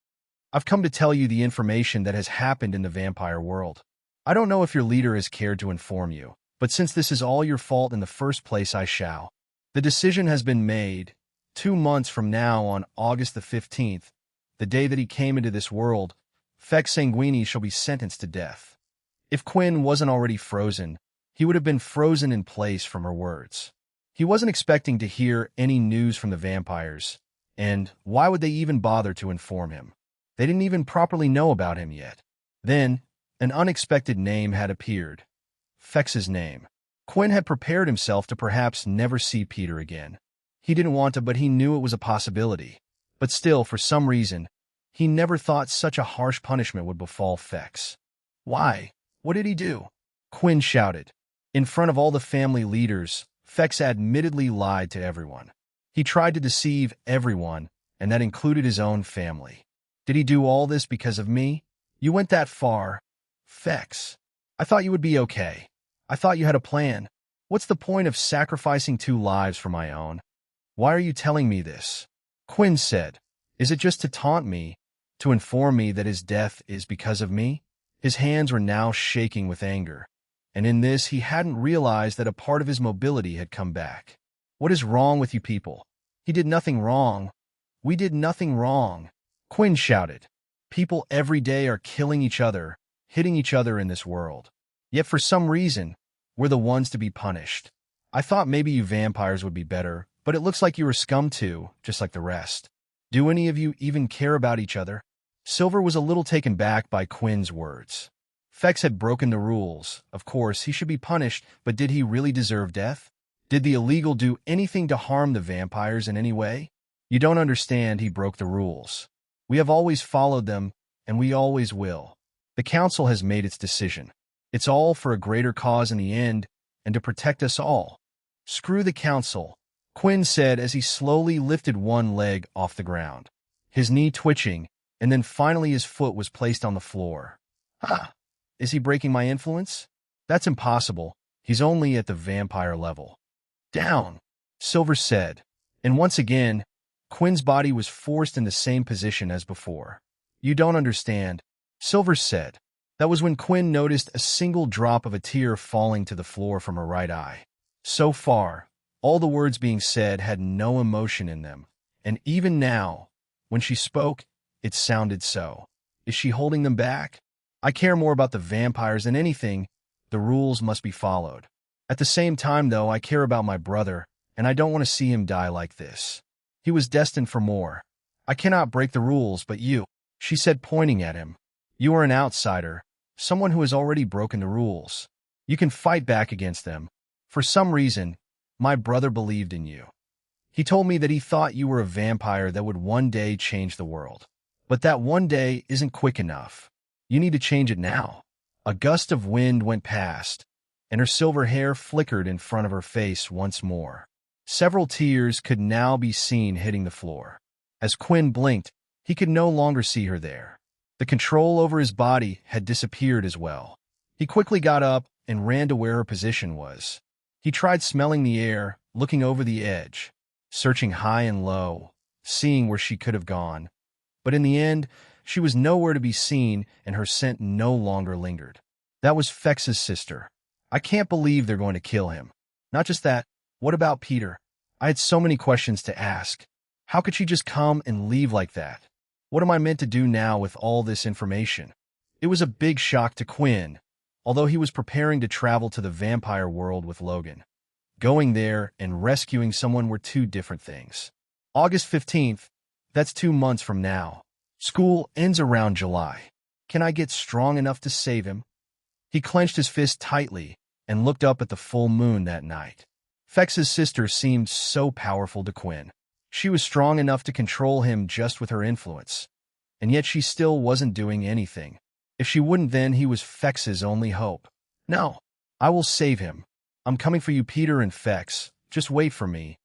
I've come to tell you the information that has happened in the vampire world. I don't know if your leader has cared to inform you, but since this is all your fault in the first place, I shall. The decision has been made. 2 months from now, on August the 15th, the day that he came into this world, Fex Sanguini shall be sentenced to death. If Quinn wasn't already frozen, he would have been frozen in place from her words. He wasn't expecting to hear any news from the vampires, and why would they even bother to inform him? They didn't even properly know about him yet. Then, an unexpected name had appeared. Fex's name. Quinn had prepared himself to perhaps never see Peter again. He didn't want to, but he knew it was a possibility. But still, for some reason, he never thought such a harsh punishment would befall Fex. Why? What did he do? Quinn shouted. In front of all the family leaders, Fex admittedly lied to everyone. He tried to deceive everyone, and that included his own family. Did he do all this because of me? You went that far. Fex, I thought you would be okay. I thought you had a plan. What's the point of sacrificing 2 lives for my own? Why are you telling me this? Quinn said. Is it just to taunt me, to inform me that his death is because of me? His hands were now shaking with anger, and in this he hadn't realized that a part of his mobility had come back. What is wrong with you people? He did nothing wrong. We did nothing wrong, Quinn shouted. People every day are killing each other, hitting each other in this world. Yet for some reason, we're the ones to be punished. I thought maybe you vampires would be better, but it looks like you were scum too, just like the rest. Do any of you even care about each other? Silver was a little taken back by Quinn's words. Fex had broken the rules. Of course, he should be punished, but did he really deserve death? Did the illegal do anything to harm the vampires in any way? You don't understand, he broke the rules. We have always followed them, and we always will. The council has made its decision. It's all for a greater cause in the end, and to protect us all. Screw the council, Quinn said as he slowly lifted one leg off the ground, his knee twitching, and then finally his foot was placed on the floor. Ah, is he breaking my influence? That's impossible. He's only at the vampire level. Down, Silver said, and once again, Quinn's body was forced in the same position as before. You don't understand, Silver said. That was when Quinn noticed a single drop of a tear falling to the floor from her right eye. So far, all the words being said had no emotion in them, and even now, when she spoke, it sounded so. Is she holding them back? I care more about the vampires than anything. The rules must be followed. At the same time, though, I care about my brother, and I don't want to see him die like this. He was destined for more. I cannot break the rules, but you, she said, pointing at him. You are an outsider, someone who has already broken the rules. You can fight back against them. For some reason, my brother believed in you. He told me that he thought you were a vampire that would one day change the world. But that one day isn't quick enough. You need to change it now. A gust of wind went past, and her silver hair flickered in front of her face once more. Several tears could now be seen hitting the floor. As Quinn blinked, he could no longer see her there. The control over his body had disappeared as well. He quickly got up and ran to where her position was. He tried smelling the air, looking over the edge, searching high and low, seeing where she could have gone. But in the end, she was nowhere to be seen, and her scent no longer lingered. That was Fex's sister. I can't believe they're going to kill him. Not just that, what about Peter? I had so many questions to ask. How could she just come and leave like that? What am I meant to do now with all this information? It was a big shock to Quinn, although he was preparing to travel to the vampire world with Logan. Going there and rescuing someone were two different things. August 15th, that's 2 months from now. School ends around July. Can I get strong enough to save him? He clenched his fist tightly and looked up at the full moon that night. Fex's sister seemed so powerful to Quinn. She was strong enough to control him just with her influence, and yet she still wasn't doing anything. If she wouldn't, then he was Fex's only hope. No, I will save him. I'm coming for you, Peter and Fex. Just wait for me.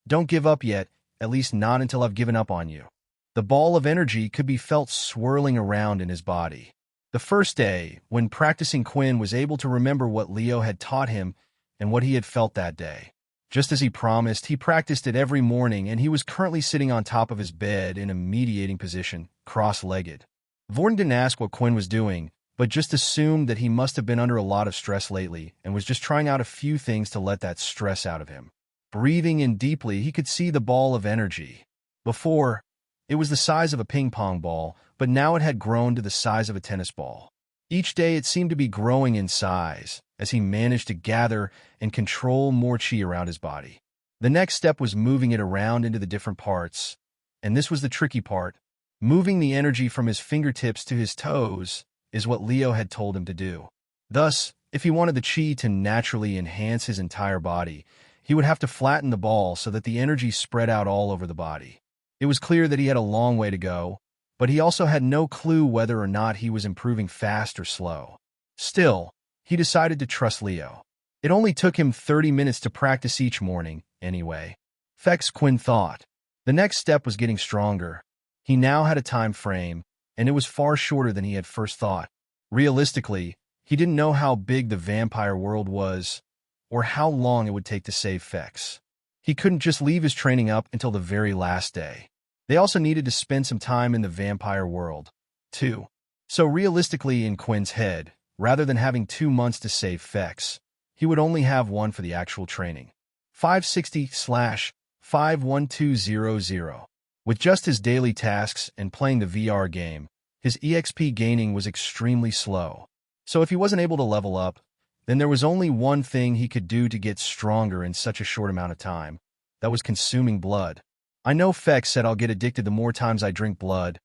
Don't give up yet, at least not until I've given up on you. The ball of energy could be felt swirling around in his body. The first day, when practicing, Quinn was able to remember what Leo had taught him and what he had felt that day. Just as he promised, he practiced it every morning, and he was currently sitting on top of his bed in a mediating position, cross-legged. Vorn didn't ask what Quinn was doing, but just assumed that he must have been under a lot of stress lately and was just trying out a few things to let that stress out of him. Breathing in deeply, he could see the ball of energy. Before, it was the size of a ping-pong ball, but now it had grown to the size of a tennis ball. Each day it seemed to be growing in size, as he managed to gather and control more chi around his body. The next step was moving it around into the different parts, and this was the tricky part. Moving the energy from his fingertips to his toes is what Leo had told him to do. Thus, if he wanted the chi to naturally enhance his entire body, he would have to flatten the ball so that the energy spread out all over the body. It was clear that he had a long way to go, but he also had no clue whether or not he was improving fast or slow. Still, he decided to trust Leo. It only took him 30 minutes to practice each morning, anyway. Fex, Quinn thought. The next step was getting stronger. He now had a time frame, and it was far shorter than he had first thought. Realistically, he didn't know how big the vampire world was, or how long it would take to save Fex. He couldn't just leave his training up until the very last day. They also needed to spend some time in the vampire world, too. So realistically, in Quinn's head, rather than having 2 months to save Fex, he would only have one for the actual training. 560/51200. With just his daily tasks and playing the VR game, his EXP gaining was extremely slow. So if he wasn't able to level up, then there was only one thing he could do to get stronger in such a short amount of time. That was consuming blood. I know Fex said I'll get addicted the more times I drink blood,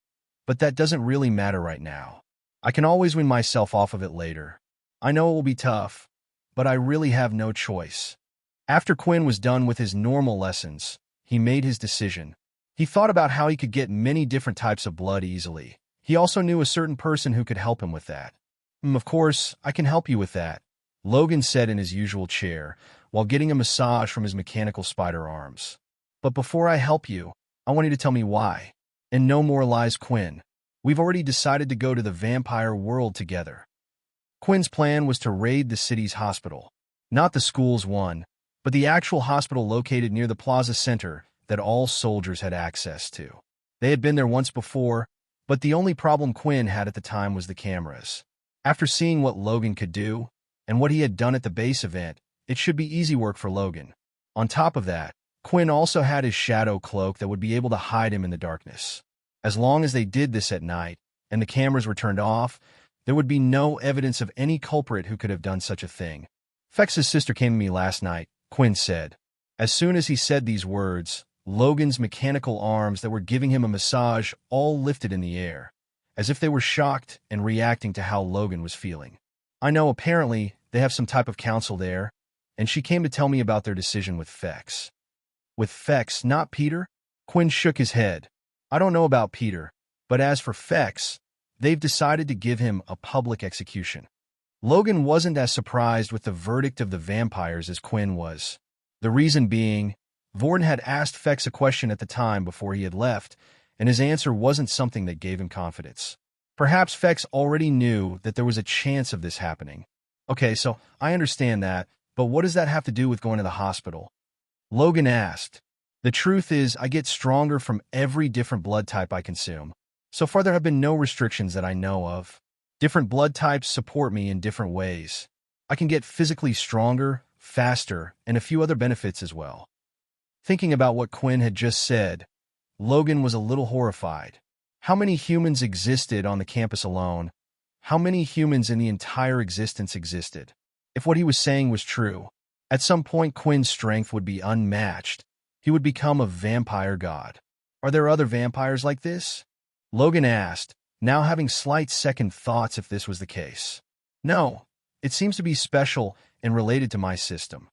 But that doesn't really matter right now. I can always win myself off of it later. I know it will be tough, but I really have no choice. After Quinn was done with his normal lessons, he made his decision. He thought about how he could get many different types of blood easily. He also knew a certain person who could help him with that. Of course, I can help you with that," Logan said in his usual chair, while getting a massage from his mechanical spider arms. "But before I help you, I want you to tell me why." "And no more lies, Quinn. We've already decided to go to the vampire world together." Quinn's plan was to raid the city's hospital. Not the school's one, but the actual hospital located near the plaza center that all soldiers had access to. They had been there once before, but the only problem Quinn had at the time was the cameras. After seeing what Logan could do, and what he had done at the base event, it should be easy work for Logan. On top of that, Quinn also had his shadow cloak that would be able to hide him in the darkness. As long as they did this at night, and the cameras were turned off, there would be no evidence of any culprit who could have done such a thing. "Fex's sister came to me last night," Quinn said. As soon as he said these words, Logan's mechanical arms that were giving him a massage all lifted in the air, as if they were shocked and reacting to how Logan was feeling. "I know apparently they have some type of council there, and she came to tell me about their decision with Fex." "With Fex, not Peter?" Quinn shook his head. "I don't know about Peter, but as for Fex, they've decided to give him a public execution." Logan wasn't as surprised with the verdict of the vampires as Quinn was. The reason being, Vorn had asked Fex a question at the time before he had left, and his answer wasn't something that gave him confidence. Perhaps Fex already knew that there was a chance of this happening. "Okay, so I understand that, but what does that have to do with going to the hospital?" Logan asked. "The truth is, I get stronger from every different blood type I consume. So far there have been no restrictions that I know of. Different blood types support me in different ways. I can get physically stronger, faster, and a few other benefits as well." Thinking about what Quinn had just said, Logan was a little horrified. How many humans existed on the campus alone? How many humans in the entire existence existed? If what he was saying was true, at some point Quinn's strength would be unmatched. He would become a vampire god. "Are there other vampires like this?" Logan asked, now having slight second thoughts if this was the case. "No, it seems to be special and related to my system."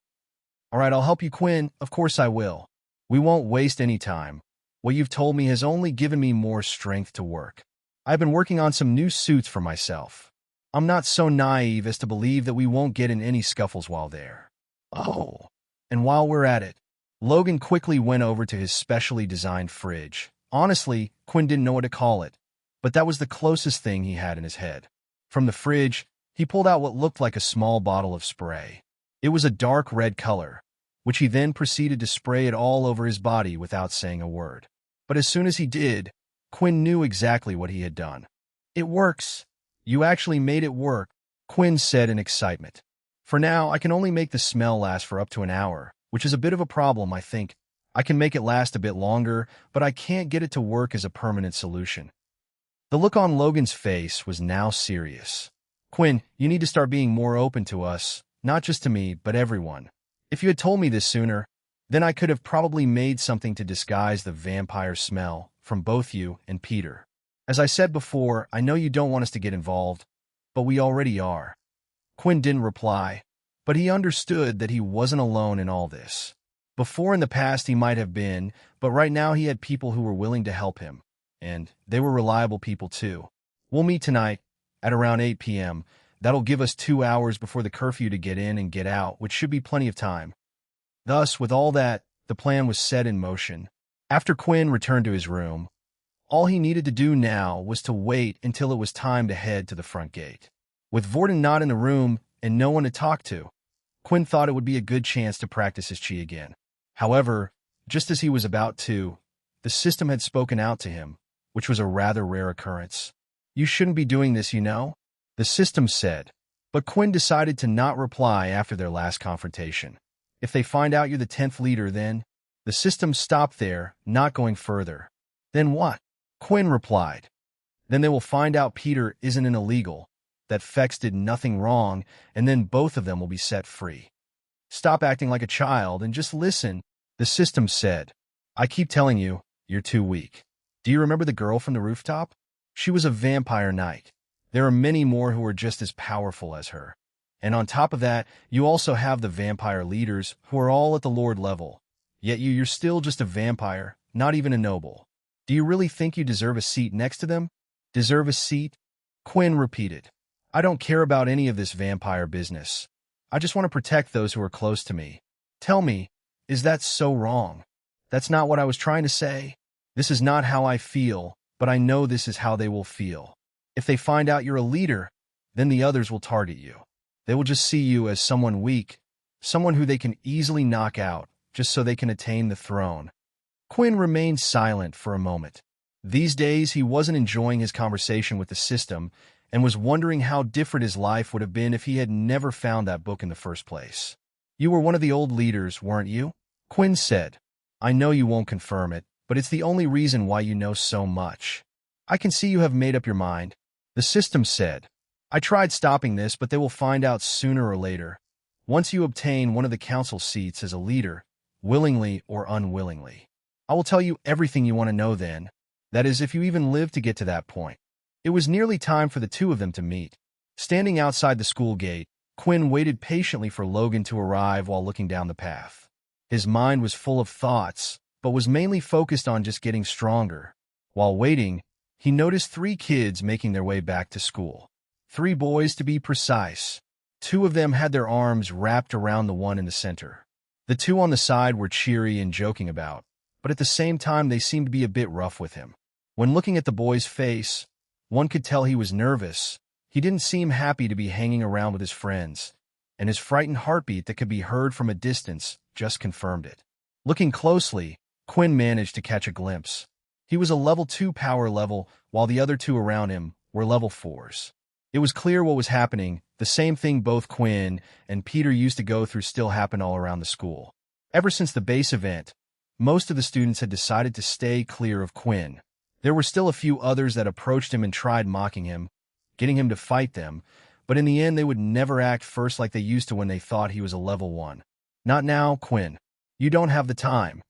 "All right, I'll help you, Quinn. Of course I will. We won't waste any time. What you've told me has only given me more strength to work. I've been working on some new suits for myself. I'm not so naive as to believe that we won't get in any scuffles while there." "Oh." And while we're at it, Logan quickly went over to his specially designed fridge. Honestly, Quinn didn't know what to call it, but that was the closest thing he had in his head. From the fridge, he pulled out what looked like a small bottle of spray. It was a dark red color, which he then proceeded to spray it all over his body without saying a word. But as soon as he did, Quinn knew exactly what he had done. "It works. You actually made it work," Quinn said in excitement. "For now, I can only make the smell last for up to an hour, which is a bit of a problem, I think. I can make it last a bit longer, but I can't get it to work as a permanent solution." The look on Logan's face was now serious. "Quinn, you need to start being more open to us, not just to me, but everyone. If you had told me this sooner, then I could have probably made something to disguise the vampire smell from both you and Peter. As I said before, I know you don't want us to get involved, but we already are." Quinn didn't reply, but he understood that he wasn't alone in all this. Before in the past he might have been, but right now he had people who were willing to help him, and they were reliable people too. "We'll meet tonight at around 8 p.m., That'll give us 2 hours before the curfew to get in and get out, which should be plenty of time." Thus, with all that, the plan was set in motion. After Quinn returned to his room, all he needed to do now was to wait until it was time to head to the front gate. With Vorden not in the room and no one to talk to, Quinn thought it would be a good chance to practice his chi again. However, just as he was about to, the system had spoken out to him, which was a rather rare occurrence. "You shouldn't be doing this, you know," the system said, but Quinn decided to not reply after their last confrontation. "If they find out you're the 10th leader, then—" The system stopped there, not going further. "Then what?" Quinn replied. "Then they will find out Peter isn't an illegal, that Fex did nothing wrong, and then both of them will be set free." "Stop acting like a child and just listen," the system said. "I keep telling you, you're too weak. Do you remember the girl from the rooftop?" She was a vampire knight. There are many more who are just as powerful as her. And on top of that, you also have the vampire leaders who are all at the lord level. Yet you're still just a vampire, not even a noble. Do you really think you deserve a seat next to them? Deserve a seat? Quinn repeated. I don't care about any of this vampire business. I just want to protect those who are close to me. Tell me, is that so wrong? That's not what I was trying to say. This is not how I feel, but I know this is how they will feel. If they find out you're a leader, then the others will target you. They will just see you as someone weak, someone who they can easily knock out, just so they can attain the throne. Quinn remained silent for a moment. These days, he wasn't enjoying his conversation with the system and was wondering how different his life would have been if he had never found that book in the first place. You were one of the old leaders, weren't you? Quinn said. I know you won't confirm it, but it's the only reason why you know so much. I can see you have made up your mind. The system said. I tried stopping this, but they will find out sooner or later. Once you obtain one of the council seats as a leader, willingly or unwillingly. I will tell you everything you want to know then. That is, if you even live to get to that point. It was nearly time for the two of them to meet. Standing outside the school gate, Quinn waited patiently for Logan to arrive while looking down the path. His mind was full of thoughts, but was mainly focused on just getting stronger. While waiting, he noticed 3 kids making their way back to school. 3 boys to be precise. 2 of them had their arms wrapped around the one in the center. The 2 on the side were cheery and joking about, but at the same time they seemed to be a bit rough with him. When looking at the boy's face, one could tell he was nervous. He didn't seem happy to be hanging around with his friends, and his frightened heartbeat that could be heard from a distance just confirmed it. Looking closely, Quinn managed to catch a glimpse. He was a level 2 power level, while the other 2 around him were level 4s. It was clear what was happening. The same thing both Quinn and Peter used to go through still happened all around the school. Ever since the base event, most of the students had decided to stay clear of Quinn. There were still a few others that approached him and tried mocking him, getting him to fight them, but in the end they would never act first like they used to when they thought he was a level 1. Not now, Quinn. You don't have the time.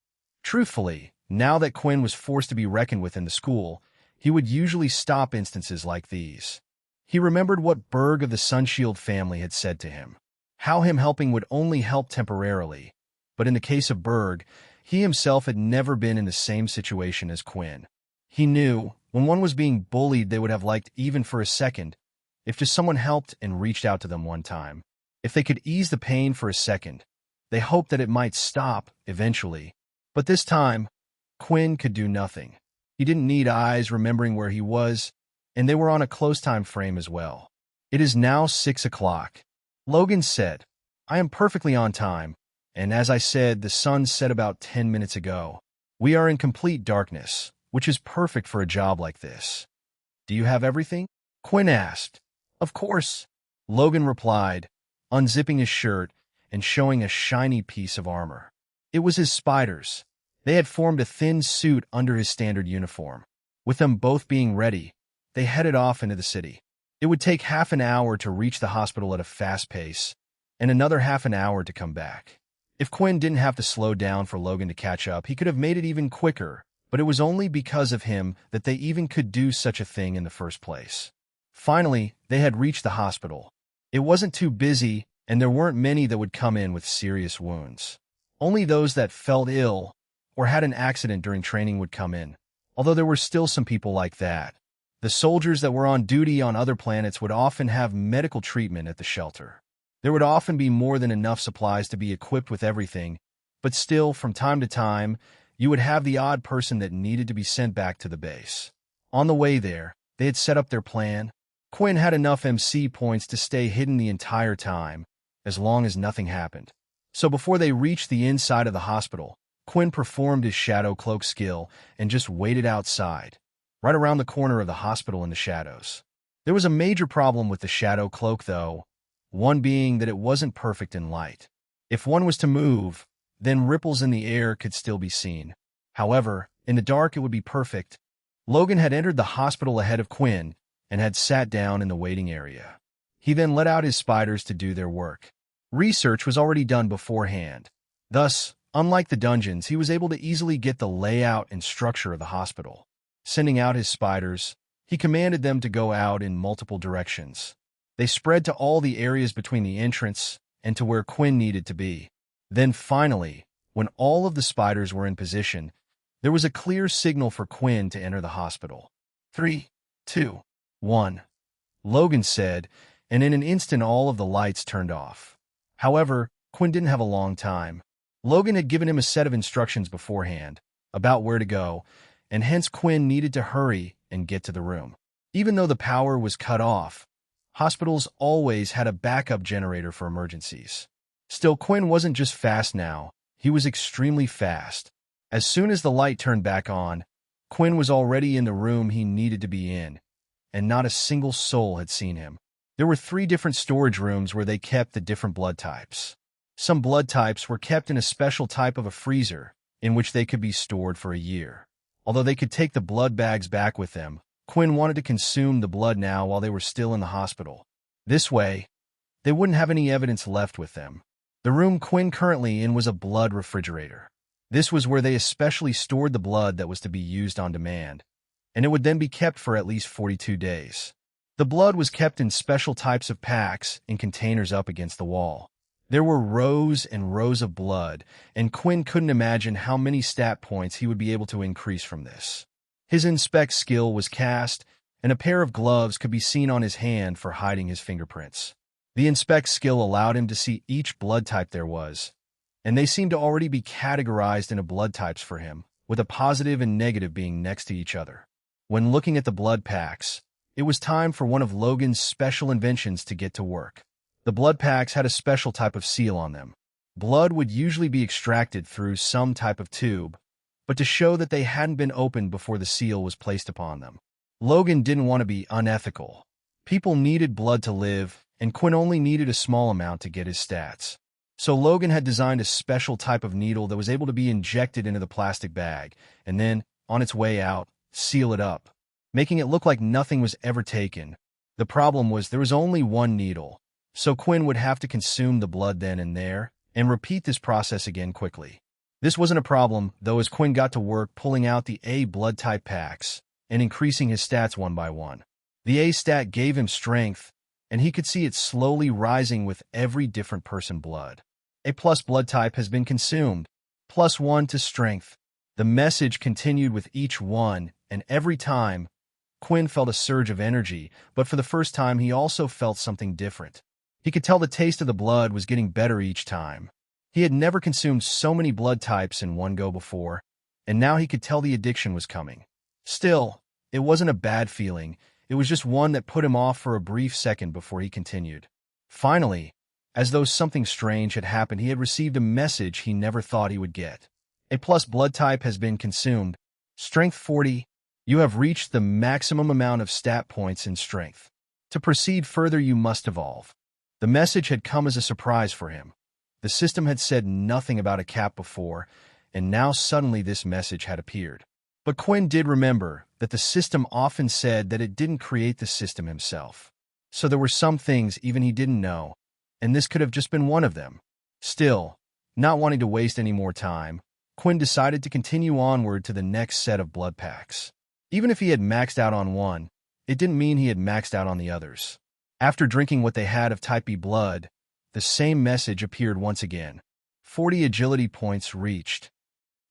Truthfully, now that Quinn was forced to be reckoned with in the school, he would usually stop instances like these. He remembered what Berg of the Sunshield family had said to him. How him helping would only help temporarily. But in the case of Berg, he himself had never been in the same situation as Quinn. He knew, when one was being bullied they would have liked even for a second, if just someone helped and reached out to them one time. If they could ease the pain for a second, they hoped that it might stop eventually. But this time, Quinn could do nothing. He didn't need eyes remembering where he was, and they were on a close time frame as well. It is now 6 o'clock. Logan said, I am perfectly on time, and as I said, the sun set about 10 minutes ago. We are in complete darkness, which is perfect for a job like this. Do you have everything? Quinn asked. Of course, Logan replied, unzipping his shirt and showing a shiny piece of armor. It was his spiders. They had formed a thin suit under his standard uniform. With them both being ready, they headed off into the city. It would take half an hour to reach the hospital at a fast pace, and another half an hour to come back. If Quinn didn't have to slow down for Logan to catch up, he could have made it even quicker, but it was only because of him that they even could do such a thing in the first place. Finally, they had reached the hospital. It wasn't too busy, and there weren't many that would come in with serious wounds. Only those that felt ill or had an accident during training would come in, although there were still some people like that. The soldiers that were on duty on other planets would often have medical treatment at the shelter. There would often be more than enough supplies to be equipped with everything, but still, from time to time, you would have the odd person that needed to be sent back to the base. On the way there, they had set up their plan. Quinn had enough MC points to stay hidden the entire time, as long as nothing happened. So before they reached the inside of the hospital, Quinn performed his shadow cloak skill and just waited outside, right around the corner of the hospital in the shadows. There was a major problem with the shadow cloak, though, one being that it wasn't perfect in light. If one was to move, then ripples in the air could still be seen. However, in the dark it would be perfect. Logan had entered the hospital ahead of Quinn and had sat down in the waiting area. He then let out his spiders to do their work. Research was already done beforehand. Thus, unlike the dungeons, he was able to easily get the layout and structure of the hospital. Sending out his spiders, He commanded them to go out in multiple directions. They spread to all the areas between the entrance and to where Quinn needed to be. Then finally, when all of the spiders were in position, there was a clear signal for Quinn to enter the hospital. 3, 2, 1, Logan said, and in an instant all of the lights turned off. However, Quinn didn't have a long time. Logan had given him a set of instructions beforehand about where to go, and hence Quinn needed to hurry and get to the room. Even though the power was cut off, hospitals always had a backup generator for emergencies. Still, Quinn wasn't just fast now, he was extremely fast. As soon as the light turned back on, Quinn was already in the room he needed to be in, and not a single soul had seen him. There were 3 different storage rooms where they kept the different blood types. Some blood types were kept in a special type of a freezer, in which they could be stored for a year. Although they could take the blood bags back with them, Quinn wanted to consume the blood now while they were still in the hospital. This way, they wouldn't have any evidence left with them. The room Quinn currently in was a blood refrigerator. This was where they especially stored the blood that was to be used on demand, and it would then be kept for at least 42 days. The blood was kept in special types of packs in containers up against the wall. There were rows and rows of blood, and Quinn couldn't imagine how many stat points he would be able to increase from this. His inspect skill was cast, and a pair of gloves could be seen on his hand for hiding his fingerprints. The inspect skill allowed him to see each blood type there was, and they seemed to already be categorized into blood types for him, with a positive and negative being next to each other. When looking at the blood packs, it was time for one of Logan's special inventions to get to work. The blood packs had a special type of seal on them. Blood would usually be extracted through some type of tube, but to show that they hadn't been opened before the seal was placed upon them. Logan didn't want to be unethical. People needed blood to live, and Quinn only needed a small amount to get his stats. So Logan had designed a special type of needle that was able to be injected into the plastic bag, and then, on its way out, seal it up, making it look like nothing was ever taken. The problem was there was only one needle, so Quinn would have to consume the blood then and there, and repeat this process again quickly. This wasn't a problem, though, as Quinn got to work pulling out the A blood type packs and increasing his stats one by one. The A stat gave him strength, and he could see it slowly rising with every different person blood. A plus blood type has been consumed, +1 to strength. The message continued with each one, and every time, Quinn felt a surge of energy, but for the first time he also felt something different. He could tell the taste of the blood was getting better each time. He had never consumed so many blood types in one go before, and now he could tell the addiction was coming. Still, it wasn't a bad feeling, it was just one that put him off for a brief second before he continued. Finally, as though something strange had happened, he had received a message he never thought he would get. A plus blood type has been consumed. Strength 40. You have reached the maximum amount of stat points in strength. To proceed further, you must evolve. The message had come as a surprise for him. The system had said nothing about a cap before, and now suddenly this message had appeared. But Quinn did remember that the system often said that it didn't create the system himself. So there were some things even he didn't know, and this could have just been one of them. Still, not wanting to waste any more time, Quinn decided to continue onward to the next set of blood packs. Even if he had maxed out on one, it didn't mean he had maxed out on the others. After drinking what they had of type B blood, the same message appeared once again. 40 agility points reached.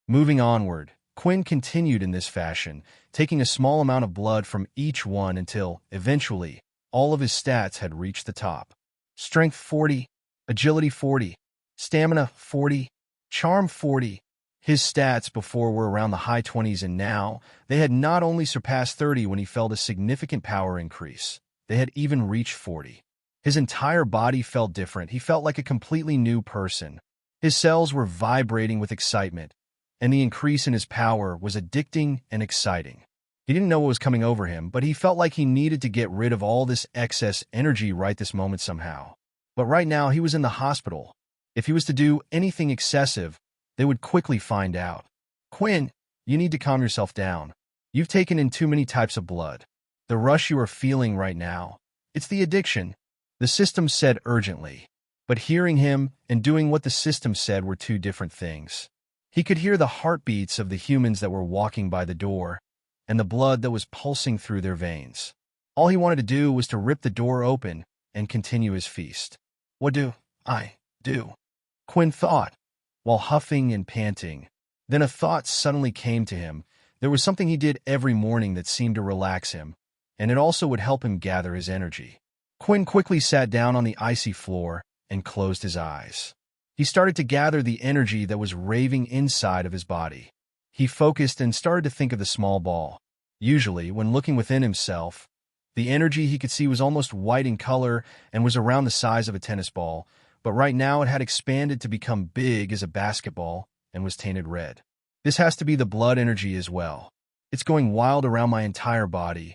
Moving onward, Quinn continued in this fashion, taking a small amount of blood from each one until, eventually, all of his stats had reached the top. Strength 40, Agility 40, Stamina 40, Charm 40. His stats before were around the high 20s, and now they had not only surpassed 30 when he felt a significant power increase, they had even reached 40. His entire body felt different. He felt like a completely new person. His cells were vibrating with excitement, and the increase in his power was addicting and exciting. He didn't know what was coming over him, but he felt like he needed to get rid of all this excess energy right this moment somehow. But right now, he was in the hospital. If he was to do anything excessive, they would quickly find out. Quinn, you need to calm yourself down. You've taken in too many types of blood. The rush you are feeling right now, it's the addiction, the system said urgently. But hearing him and doing what the system said were two different things. He could hear the heartbeats of the humans that were walking by the door, and the blood that was pulsing through their veins. All he wanted to do was to rip the door open and continue his feast. What do I do? Quinn thought, while huffing and panting. Then a thought suddenly came to him. There was something he did every morning that seemed to relax him, and it also would help him gather his energy. Quinn quickly sat down on the icy floor and closed his eyes. He started to gather the energy that was raving inside of his body. He focused and started to think of the small ball. Usually, when looking within himself, the energy he could see was almost white in color and was around the size of a tennis ball, but right now it had expanded to become big as a basketball and was tainted red. This has to be the blood energy as well. It's going wild around my entire body.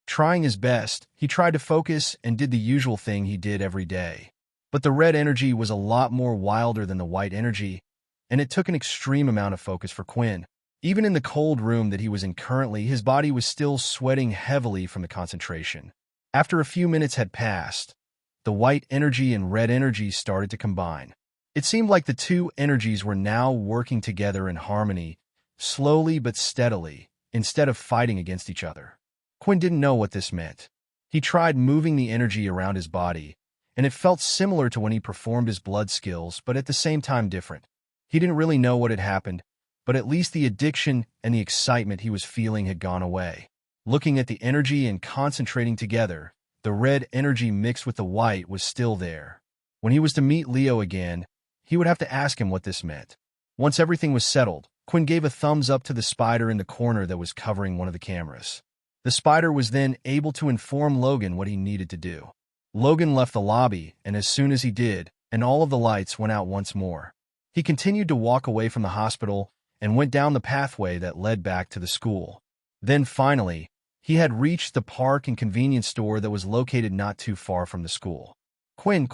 Trying his best, he tried to focus and did the usual thing he did every day. But the red energy was a lot more wilder than the white energy, and it took an extreme amount of focus for Quinn. Even in the cold room that he was in currently, his body was still sweating heavily from the concentration. After a few minutes had passed, the white energy and red energy started to combine. It seemed like the two energies were now working together in harmony, slowly but steadily, instead of fighting against each other. Quinn didn't know what this meant. He tried moving the energy around his body, and it felt similar to when he performed his blood skills, but at the same time different. He didn't really know what had happened, but at least the addiction and the excitement he was feeling had gone away. Looking at the energy and concentrating together, the red energy mixed with the white was still there. When he was to meet Leo again, he would have to ask him what this meant. Once everything was settled, Quinn gave a thumbs up to the spider in the corner that was covering one of the cameras. The spider was then able to inform Logan what he needed to do. Logan left the lobby, and as soon as he did, and all of the lights went out once more. He continued to walk away from the hospital and went down the pathway that led back to the school. Then finally, he had reached the park and convenience store that was located not too far from the school. Quinn,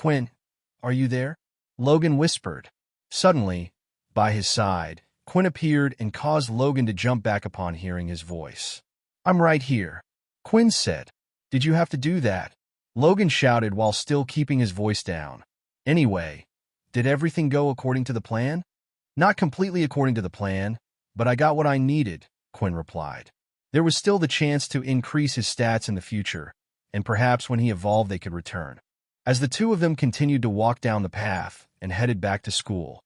are you there?" Logan whispered. Suddenly, by his side, Quinn appeared and caused Logan to jump back upon hearing his voice. "I'm right here," Quinn said. "Did you have to do that?" Logan shouted while still keeping his voice down. "Anyway, did everything go according to the plan?" "Not completely according to the plan, but I got what I needed," Quinn replied. There was still the chance to increase his stats in the future, and perhaps when he evolved they could return. As the two of them continued to walk down the path and headed back to school,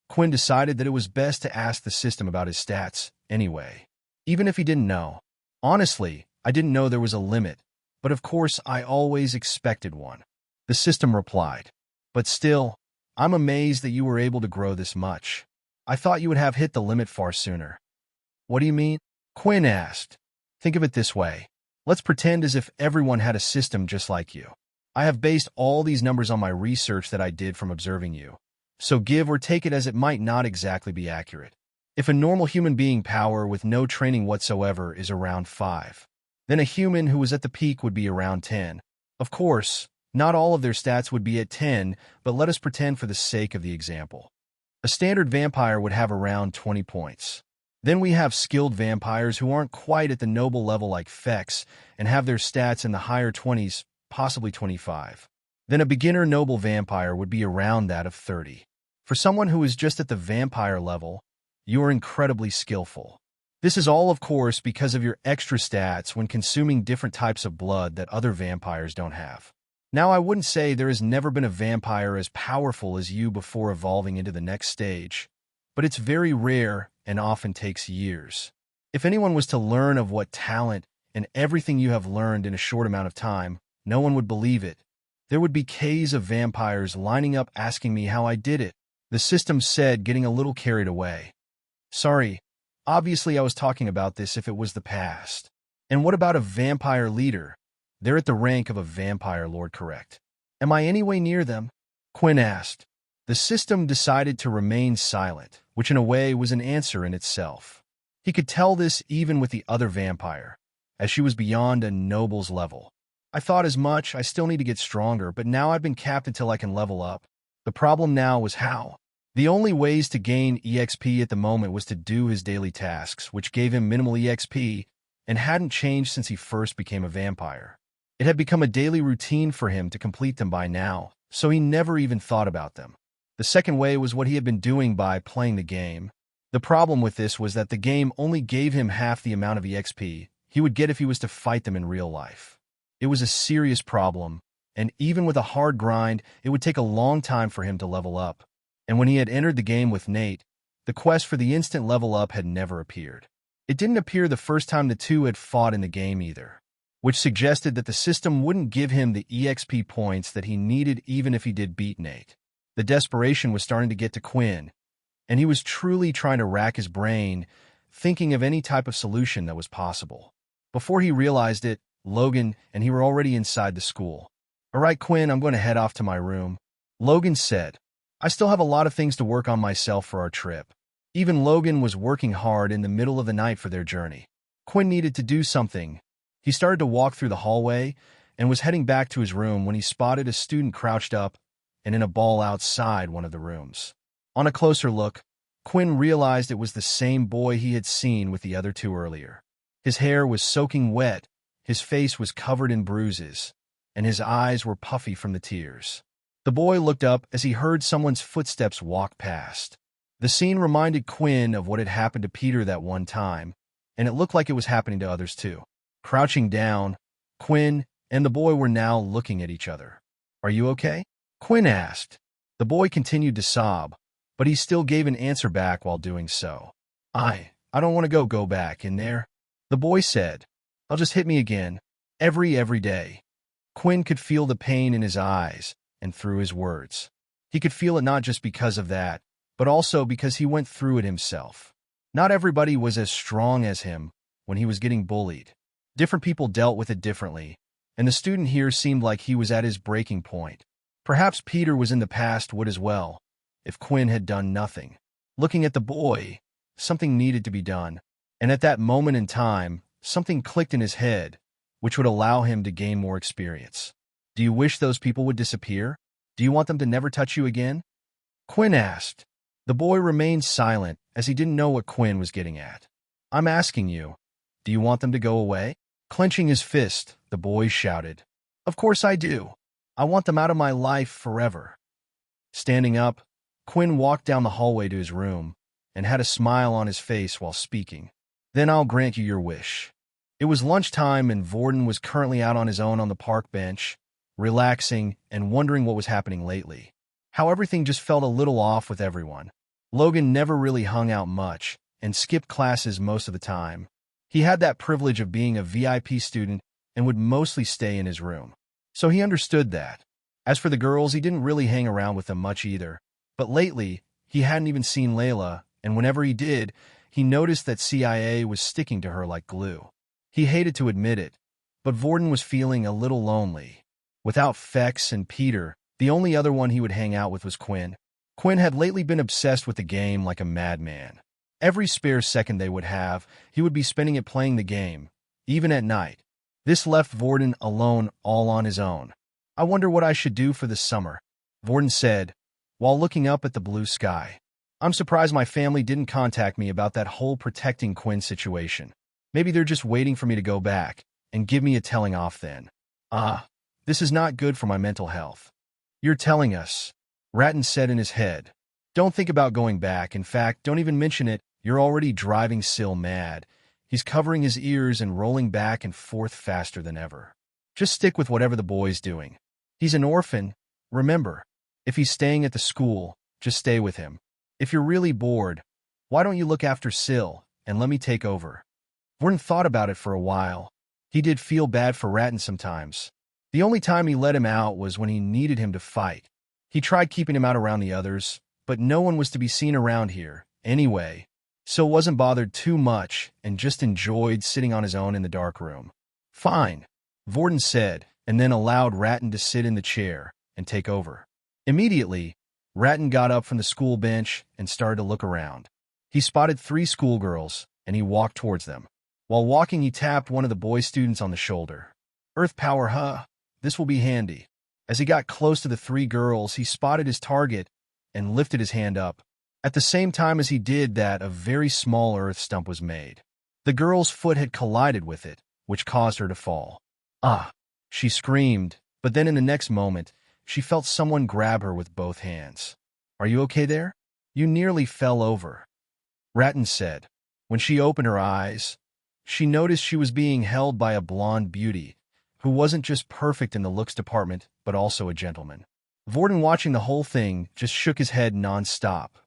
Quinn decided that it was best to ask the system about his stats anyway, even if he didn't know. "Honestly, I didn't know there was a limit, but of course I always expected one," the system replied. "But still, I'm amazed that you were able to grow this much. I thought you would have hit the limit far sooner." "What do you mean?" Quinn asked. "Think of it this way. Let's pretend as if everyone had a system just like you. I have based all these numbers on my research that I did from observing you, so give or take it as it might not exactly be accurate. If a normal human being power with no training whatsoever is around 5, then a human who was at the peak would be around 10. Of course, not all of their stats would be at 10, but let us pretend for the sake of the example. A standard vampire would have around 20 points. Then we have skilled vampires who aren't quite at the noble level like Fex and have their stats in the higher 20s, possibly 25. Then a beginner noble vampire would be around that of 30. For someone who is just at the vampire level, you are incredibly skillful. This is all, of course, because of your extra stats when consuming different types of blood that other vampires don't have. Now, I wouldn't say there has never been a vampire as powerful as you before evolving into the next stage, but it's very rare and often takes years. If anyone was to learn of what talent and everything you have learned in a short amount of time, no one would believe it. There would be Ks of vampires lining up asking me how I did it," the system said, getting a little carried away. "Sorry, obviously I was talking about this if it was the past. And what about a vampire leader? They're at the rank of a vampire lord, correct? Am I any way near them?" Quinn asked. The system decided to remain silent, which in a way was an answer in itself. He could tell this even with the other vampire, as she was beyond a noble's level. "I thought as much. I still need to get stronger, but now I've been capped until I can level up." The problem now was how. The only ways to gain EXP at the moment was to do his daily tasks, which gave him minimal EXP and hadn't changed since he first became a vampire. It had become a daily routine for him to complete them by now, so he never even thought about them. The second way was what he had been doing by playing the game. The problem with this was that the game only gave him half the amount of EXP he would get if he was to fight them in real life. It was a serious problem, and even with a hard grind, it would take a long time for him to level up. And when he had entered the game with Nate, the quest for the instant level up had never appeared. It didn't appear the first time the two had fought in the game either, which suggested that the system wouldn't give him the EXP points that he needed even if he did beat Nate. The desperation was starting to get to Quinn, and he was truly trying to rack his brain, thinking of any type of solution that was possible. Before he realized it, Logan and he were already inside the school. "All right, Quinn, I'm going to head off to my room," Logan said. "I still have a lot of things to work on myself for our trip." Even Logan was working hard in the middle of the night for their journey. Quinn needed to do something. He started to walk through the hallway and was heading back to his room when he spotted a student crouched up and in a ball outside one of the rooms. On a closer look, Quinn realized it was the same boy he had seen with the other two earlier. His hair was soaking wet, his face was covered in bruises, and his eyes were puffy from the tears. The boy looked up as he heard someone's footsteps walk past. The scene reminded Quinn of what had happened to Peter that one time, and it looked like it was happening to others too. Crouching down, Quinn and the boy were now looking at each other. "Are you okay?" Quinn asked. The boy continued to sob, but he still gave an answer back while doing so. I don't want to go back in there," the boy said. "I'll just hit me again. Every day." Quinn could feel the pain in his eyes and through his words. He could feel it not just because of that, but also because he went through it himself. Not everybody was as strong as him when he was getting bullied. Different people dealt with it differently, and the student here seemed like he was at his breaking point. Perhaps Peter was in the past would as well, if Quinn had done nothing. Looking at the boy, something needed to be done, and at that moment in time, something clicked in his head, which would allow him to gain more experience. "Do you wish those people would disappear? Do you want them to never touch you again?" Quinn asked. The boy remained silent as he didn't know what Quinn was getting at. "I'm asking you, do you want them to go away?" Clenching his fist, the boy shouted. "Of course I do. I want them out of my life forever." Standing up, Quinn walked down the hallway to his room and had a smile on his face while speaking. "Then I'll grant you your wish." It was lunchtime and Vorden was currently out on his own on the park bench, relaxing and wondering what was happening lately. How everything just felt a little off with everyone. Logan never really hung out much and skipped classes most of the time. He had that privilege of being a VIP student and would mostly stay in his room. So he understood that. As for the girls, he didn't really hang around with them much either. But lately, he hadn't even seen Layla, and whenever he did, he noticed that CIA was sticking to her like glue. He hated to admit it, but Vorden was feeling a little lonely. Without Fex and Peter, the only other one he would hang out with was Quinn. Quinn had lately been obsessed with the game like a madman. Every spare second they would have, he would be spending it playing the game, even at night. This left Vorden alone all on his own. "I wonder what I should do for this summer," Vorden said, while looking up at the blue sky. "I'm surprised my family didn't contact me about that whole protecting Quinn situation. Maybe they're just waiting for me to go back and give me a telling off then. This is not good for my mental health." "You're telling us," Ratton said in his head. "Don't think about going back. In fact, don't even mention it. You're already driving Syl mad." He's covering his ears and rolling back and forth faster than ever. "Just stick with whatever the boy's doing. He's an orphan, remember. If he's staying at the school, just stay with him. If you're really bored, why don't you look after Syl and let me take over?" Vorden thought about it for a while. He did feel bad for Ratton sometimes. The only time he let him out was when he needed him to fight. He tried keeping him out around the others, but no one was to be seen around here, anyway. Syl wasn't bothered too much and just enjoyed sitting on his own in the dark room. "Fine," Vorden said, and then allowed Ratton to sit in the chair and take over. Immediately, Ratton got up from the school bench and started to look around. He spotted 3 schoolgirls, and he walked towards them. While walking, he tapped one of the boy students on the shoulder. "Earth power, huh? This will be handy." As he got close to the 3 girls, he spotted his target and lifted his hand up. At the same time as he did that, a very small earth stump was made. The girl's foot had collided with it, which caused her to fall. "Ah!" she screamed, but then in the next moment, she felt someone grab her with both hands. "Are you okay there? You nearly fell over," Ratton said. When she opened her eyes, she noticed she was being held by a blonde beauty, who wasn't just perfect in the looks department, but also a gentleman. Vorden, watching the whole thing, just shook his head non-stop.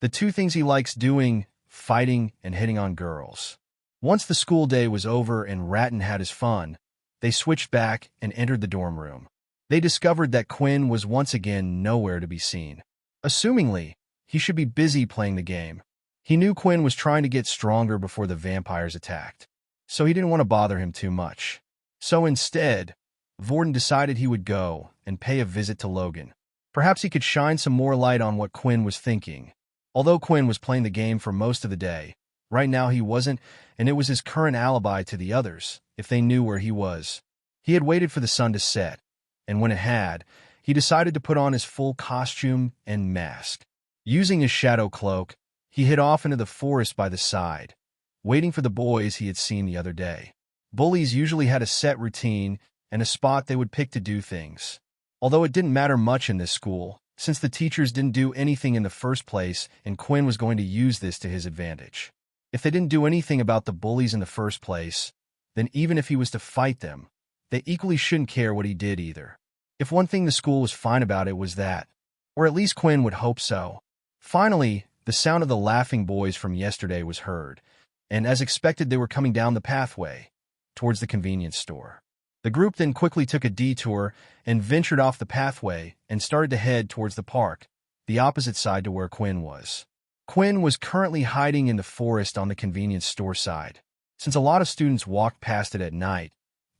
The two things he likes doing, fighting and hitting on girls. Once the school day was over and Ratton had his fun, they switched back and entered the dorm room. They discovered that Quinn was once again nowhere to be seen. Assumingly, he should be busy playing the game. He knew Quinn was trying to get stronger before the vampires attacked, so he didn't want to bother him too much. So instead, Vorden decided he would go and pay a visit to Logan. Perhaps he could shine some more light on what Quinn was thinking. Although Quinn was playing the game for most of the day, right now he wasn't, and it was his current alibi to the others, if they knew where he was. He had waited for the sun to set, and when it had, he decided to put on his full costume and mask. Using his shadow cloak, he hid off into the forest by the side, waiting for the boys he had seen the other day. Bullies usually had a set routine and a spot they would pick to do things. Although it didn't matter much in this school, since the teachers didn't do anything in the first place and Quinn was going to use this to his advantage. If they didn't do anything about the bullies in the first place, then even if he was to fight them, they equally shouldn't care what he did either. If one thing the school was fine about it was that, or at least Quinn would hope so. Finally, the sound of the laughing boys from yesterday was heard, and as expected they were coming down the pathway, towards the convenience store. The group then quickly took a detour and ventured off the pathway and started to head towards the park, the opposite side to where Quinn was. Quinn was currently hiding in the forest on the convenience store side, since a lot of students walked past it at night,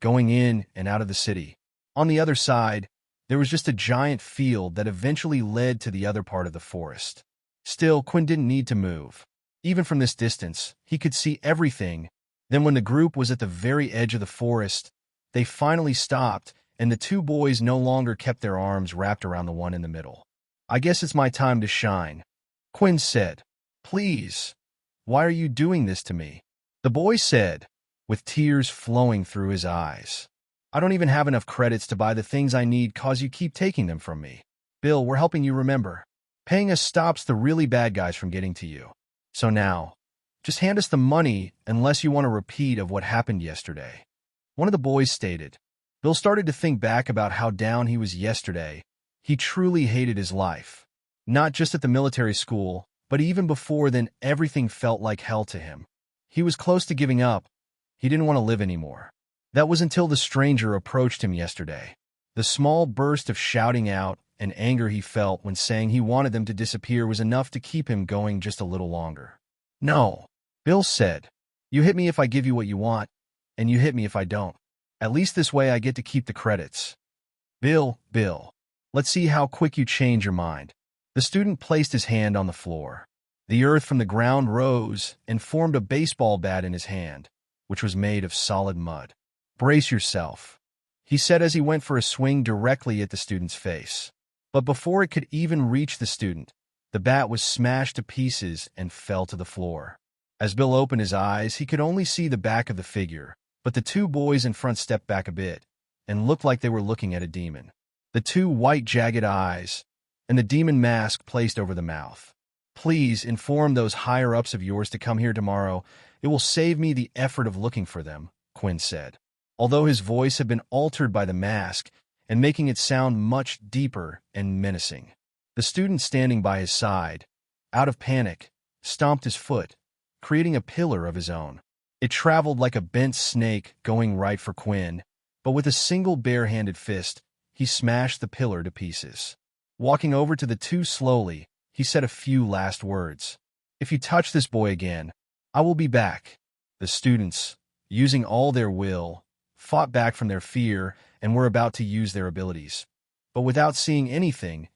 going in and out of the city. On the other side, there was just a giant field that eventually led to the other part of the forest. Still, Quinn didn't need to move. Even from this distance, he could see everything. Then when the group was at the very edge of the forest, they finally stopped, and the two boys no longer kept their arms wrapped around the one in the middle. "I guess it's my time to shine," Quinn said. "Please, why are you doing this to me?" The boy said, with tears flowing through his eyes. "I don't even have enough credits to buy the things I need 'cause you keep taking them from me. Bill, we're helping you remember. Paying us stops the really bad guys from getting to you. So now, just hand us the money unless you want a repeat of what happened yesterday," one of the boys stated. Bill started to think back about how down he was yesterday. He truly hated his life. Not just at the military school, but even before then everything felt like hell to him. He was close to giving up. He didn't want to live anymore. That was until the stranger approached him yesterday. The small burst of shouting out and anger he felt when saying he wanted them to disappear was enough to keep him going just a little longer. "No," Bill said. "You hit me if I give you what you want, and you hit me if I don't. At least this way I get to keep the credits." Bill, let's see how quick you change your mind." The student placed his hand on the floor. The earth from the ground rose and formed a baseball bat in his hand, which was made of solid mud. "Brace yourself," he said as he went for a swing directly at the student's face. But before it could even reach the student, the bat was smashed to pieces and fell to the floor. As Bill opened his eyes, he could only see the back of the figure, but the two boys in front stepped back a bit and looked like they were looking at a demon. The two white jagged eyes and the demon mask placed over the mouth. "Please inform those higher-ups of yours to come here tomorrow. It will save me the effort of looking for them," Quinn said. Although his voice had been altered by the mask and making it sound much deeper and menacing. The student standing by his side, out of panic, stomped his foot, creating a pillar of his own. It traveled like a bent snake going right for Quinn, but with a single bare-handed fist, he smashed the pillar to pieces. Walking over to the two slowly, he said a few last words. "If you touch this boy again, I will be back." The students, using all their will, fought back from their fear and were about to use their abilities. But without seeing anything,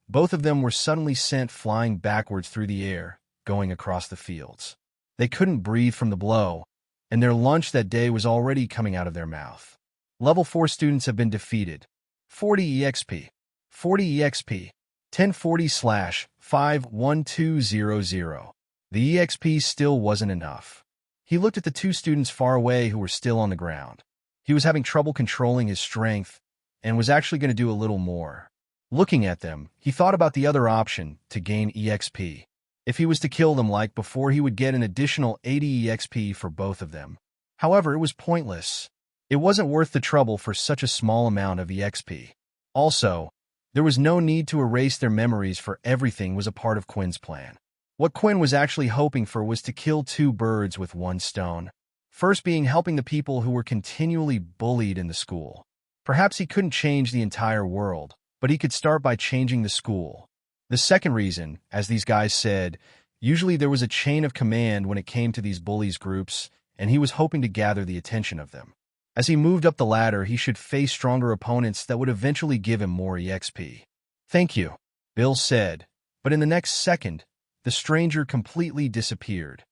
both of them were suddenly sent flying backwards through the air, going across the fields. They couldn't breathe from the blow, and their lunch that day was already coming out of their mouth. Level 4 students have been defeated. 40 EXP. 40 EXP. 1040/51200. The EXP still wasn't enough. He looked at the two students far away who were still on the ground. He was having trouble controlling his strength and was actually going to do a little more. Looking at them, he thought about the other option to gain EXP. If he was to kill them like before, he would get an additional 80 EXP for both of them. However, it was pointless. It wasn't worth the trouble for such a small amount of EXP. Also, there was no need to erase their memories, for everything was a part of Quinn's plan. What Quinn was actually hoping for was to kill two birds with one stone. First being helping the people who were continually bullied in the school. Perhaps he couldn't change the entire world, but he could start by changing the school. The second reason, as these guys said, usually there was a chain of command when it came to these bullies groups, and he was hoping to gather the attention of them. As he moved up the ladder, he should face stronger opponents that would eventually give him more EXP. "Thank you," Bill said, but in the next second, the stranger completely disappeared.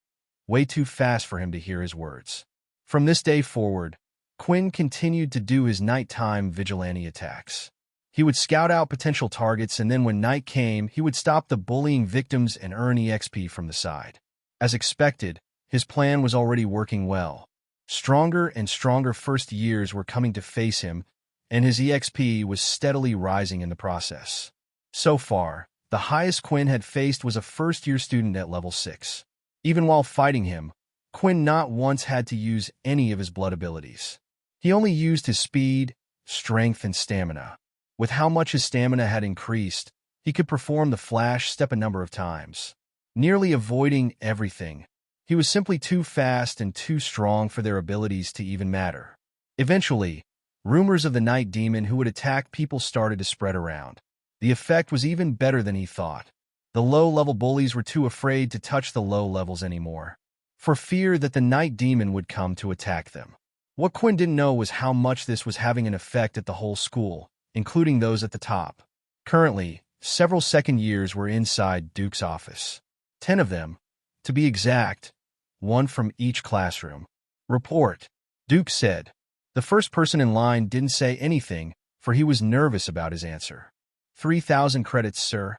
Way too fast for him to hear his words. From this day forward, Quinn continued to do his nighttime vigilante attacks. He would scout out potential targets, and then when night came, he would stop the bullying victims and earn EXP from the side. As expected, his plan was already working well. Stronger and stronger first years were coming to face him, and his EXP was steadily rising in the process. So far, the highest Quinn had faced was a first-year student at level 6. Even while fighting him, Quinn not once had to use any of his blood abilities. He only used his speed, strength, and stamina. With how much his stamina had increased, he could perform the flash step a number of times, nearly avoiding everything. He was simply too fast and too strong for their abilities to even matter. Eventually, rumors of the night demon who would attack people started to spread around. The effect was even better than he thought. The low-level bullies were too afraid to touch the low levels anymore, for fear that the night demon would come to attack them. What Quinn didn't know was how much this was having an effect at the whole school, including those at the top. Currently, several second years were inside Duke's office. 10 of them, to be exact, one from each classroom. "Report," Duke said. The first person in line didn't say anything, for he was nervous about his answer. 3,000 credits, sir."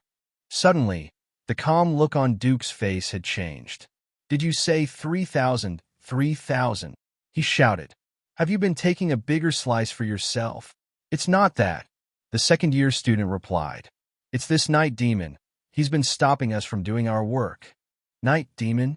Suddenly, the calm look on Duke's face had changed. "Did you say 3,000? 3,000? He shouted. "Have you been taking a bigger slice for yourself?" "It's not that," the second-year student replied. "It's this night demon. He's been stopping us from doing our work." "Night demon?"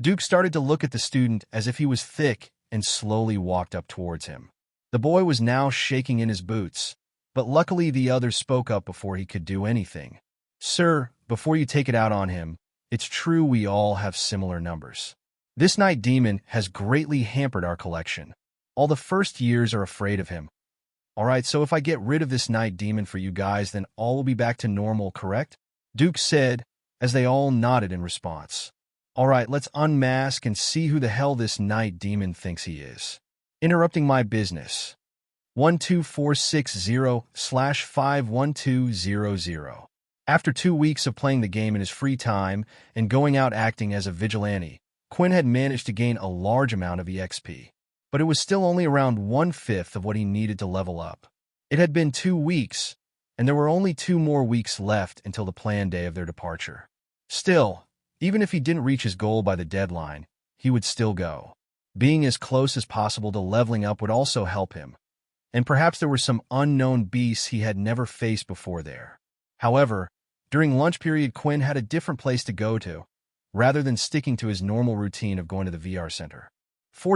Duke started to look at the student as if he was thick and slowly walked up towards him. The boy was now shaking in his boots, but luckily the other spoke up before he could do anything. "Sir, before you take it out on him, it's true we all have similar numbers. This night demon has greatly hampered our collection. All the first years are afraid of him. All right, so if I get rid of this night demon for you guys, then all will be back to normal, correct?" Duke said, as they all nodded in response. "All right, let's unmask and see who the hell this night demon thinks he is. Interrupting my business. 12460/51200. After 2 weeks of playing the game in his free time and going out acting as a vigilante, Quinn had managed to gain a large amount of EXP. But it was still only around 1/5 of what he needed to level up. It had been 2 weeks, and there were only 2 more weeks left until the planned day of their departure. Still, even if he didn't reach his goal by the deadline, he would still go. Being as close as possible to leveling up would also help him, and perhaps there were some unknown beasts he had never faced before there. However, during lunch period, Quinn had a different place to go to, rather than sticking to his normal routine of going to the VR center.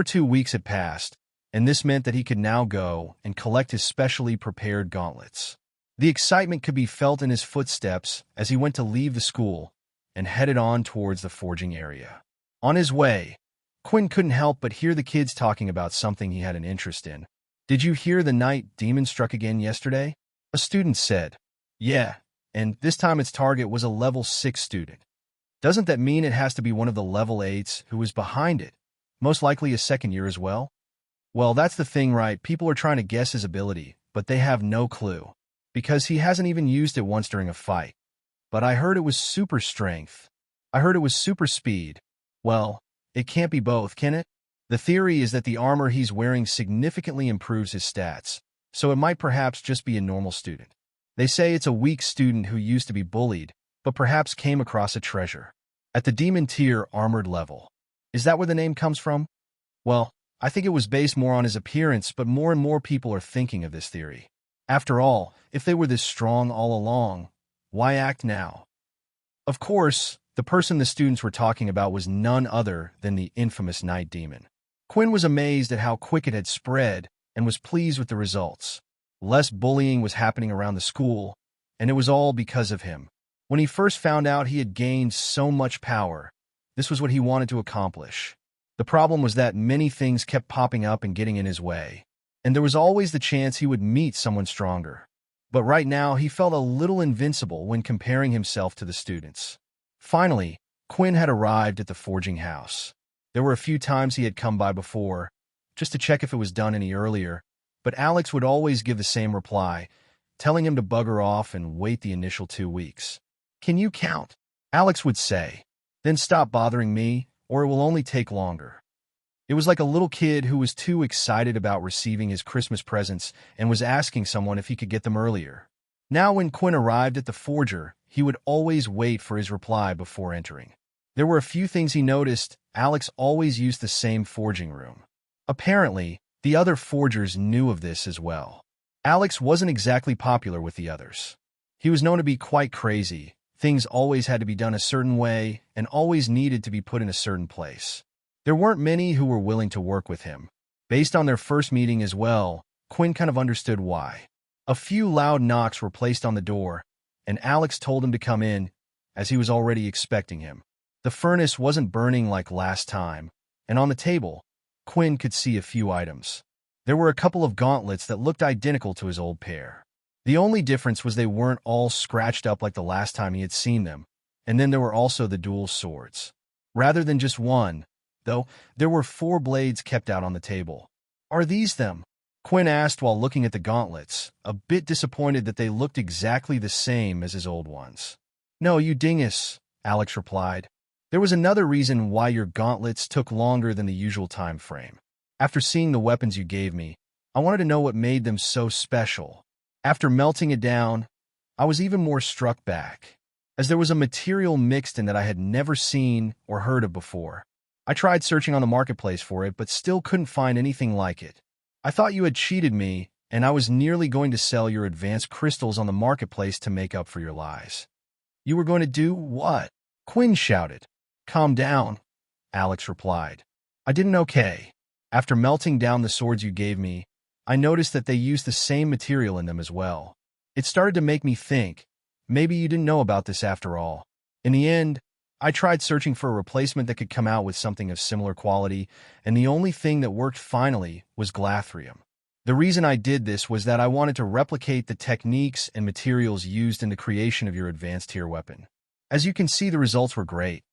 2 weeks had passed, and this meant that he could now go and collect his specially prepared gauntlets. The excitement could be felt in his footsteps as he went to leave the school and headed on towards the forging area. On his way, Quinn couldn't help but hear the kids talking about something he had an interest in. "Did you hear the night demon struck again yesterday?" a student said. "Yeah, and this time its target was a level 6 student. Doesn't that mean it has to be one of the level 8s who was behind it? Most likely a second year as well?" "Well, that's the thing, right? People are trying to guess his ability, but they have no clue, because he hasn't even used it once during a fight. But I heard it was super strength. I heard it was super speed. Well, it can't be both, can it? The theory is that the armor he's wearing significantly improves his stats, so it might perhaps just be a normal student. They say it's a weak student who used to be bullied, but perhaps came across a treasure at the demon tier armored level. Is that where the name comes from? Well, I think it was based more on his appearance, but more and more people are thinking of this theory. After all, if they were this strong all along, why act now?" Of course, the person the students were talking about was none other than the infamous night demon. Quinn was amazed at how quick it had spread and was pleased with the results. Less bullying was happening around the school, and it was all because of him. When he first found out he had gained so much power, this was what he wanted to accomplish. The problem was that many things kept popping up and getting in his way, and there was always the chance he would meet someone stronger. But right now, he felt a little invincible when comparing himself to the students. Finally, Quinn had arrived at the forging house. There were a few times he had come by before, just to check if it was done any earlier, but Alex would always give the same reply, telling him to bugger off and wait the initial 2 weeks. "Can you count?" Alex would say. "Then stop bothering me, or it will only take longer." It was like a little kid who was too excited about receiving his Christmas presents and was asking someone if he could get them earlier. Now when Quinn arrived at the forger, he would always wait for his reply before entering. There were a few things he noticed. Alex always used the same forging room. Apparently, the other forgers knew of this as well. Alex wasn't exactly popular with the others. He was known to be quite crazy. Things always had to be done a certain way and always needed to be put in a certain place. There weren't many who were willing to work with him. Based on their first meeting as well, Quinn kind of understood why. A few loud knocks were placed on the door, and Alex told him to come in, as he was already expecting him. The furnace wasn't burning like last time, and on the table, Quinn could see a few items. There were a couple of gauntlets that looked identical to his old pair. The only difference was they weren't all scratched up like the last time he had seen them, and then there were also the dual swords. Rather than just one, though, there were 4 blades kept out on the table. "Are these them?" Quinn asked while looking at the gauntlets, a bit disappointed that they looked exactly the same as his old ones. "No, you dingus," Alex replied. "There was another reason why your gauntlets took longer than the usual time frame. After seeing the weapons you gave me, I wanted to know what made them so special. After melting it down, I was even more struck back, as there was a material mixed in that I had never seen or heard of before. I tried searching on the marketplace for it, but still couldn't find anything like it. I thought you had cheated me, and I was nearly going to sell your advanced crystals on the marketplace to make up for your lies." "You were going to do what?" Quinn shouted. "Calm down," Alex replied. "I didn't okay. After melting down the swords you gave me, I noticed that they used the same material in them as well. It started to make me think, maybe you didn't know about this after all. In the end, I tried searching for a replacement that could come out with something of similar quality, and the only thing that worked finally was glathrium. The reason I did this was that I wanted to replicate the techniques and materials used in the creation of your advanced tier weapon. As you can see, the results were great."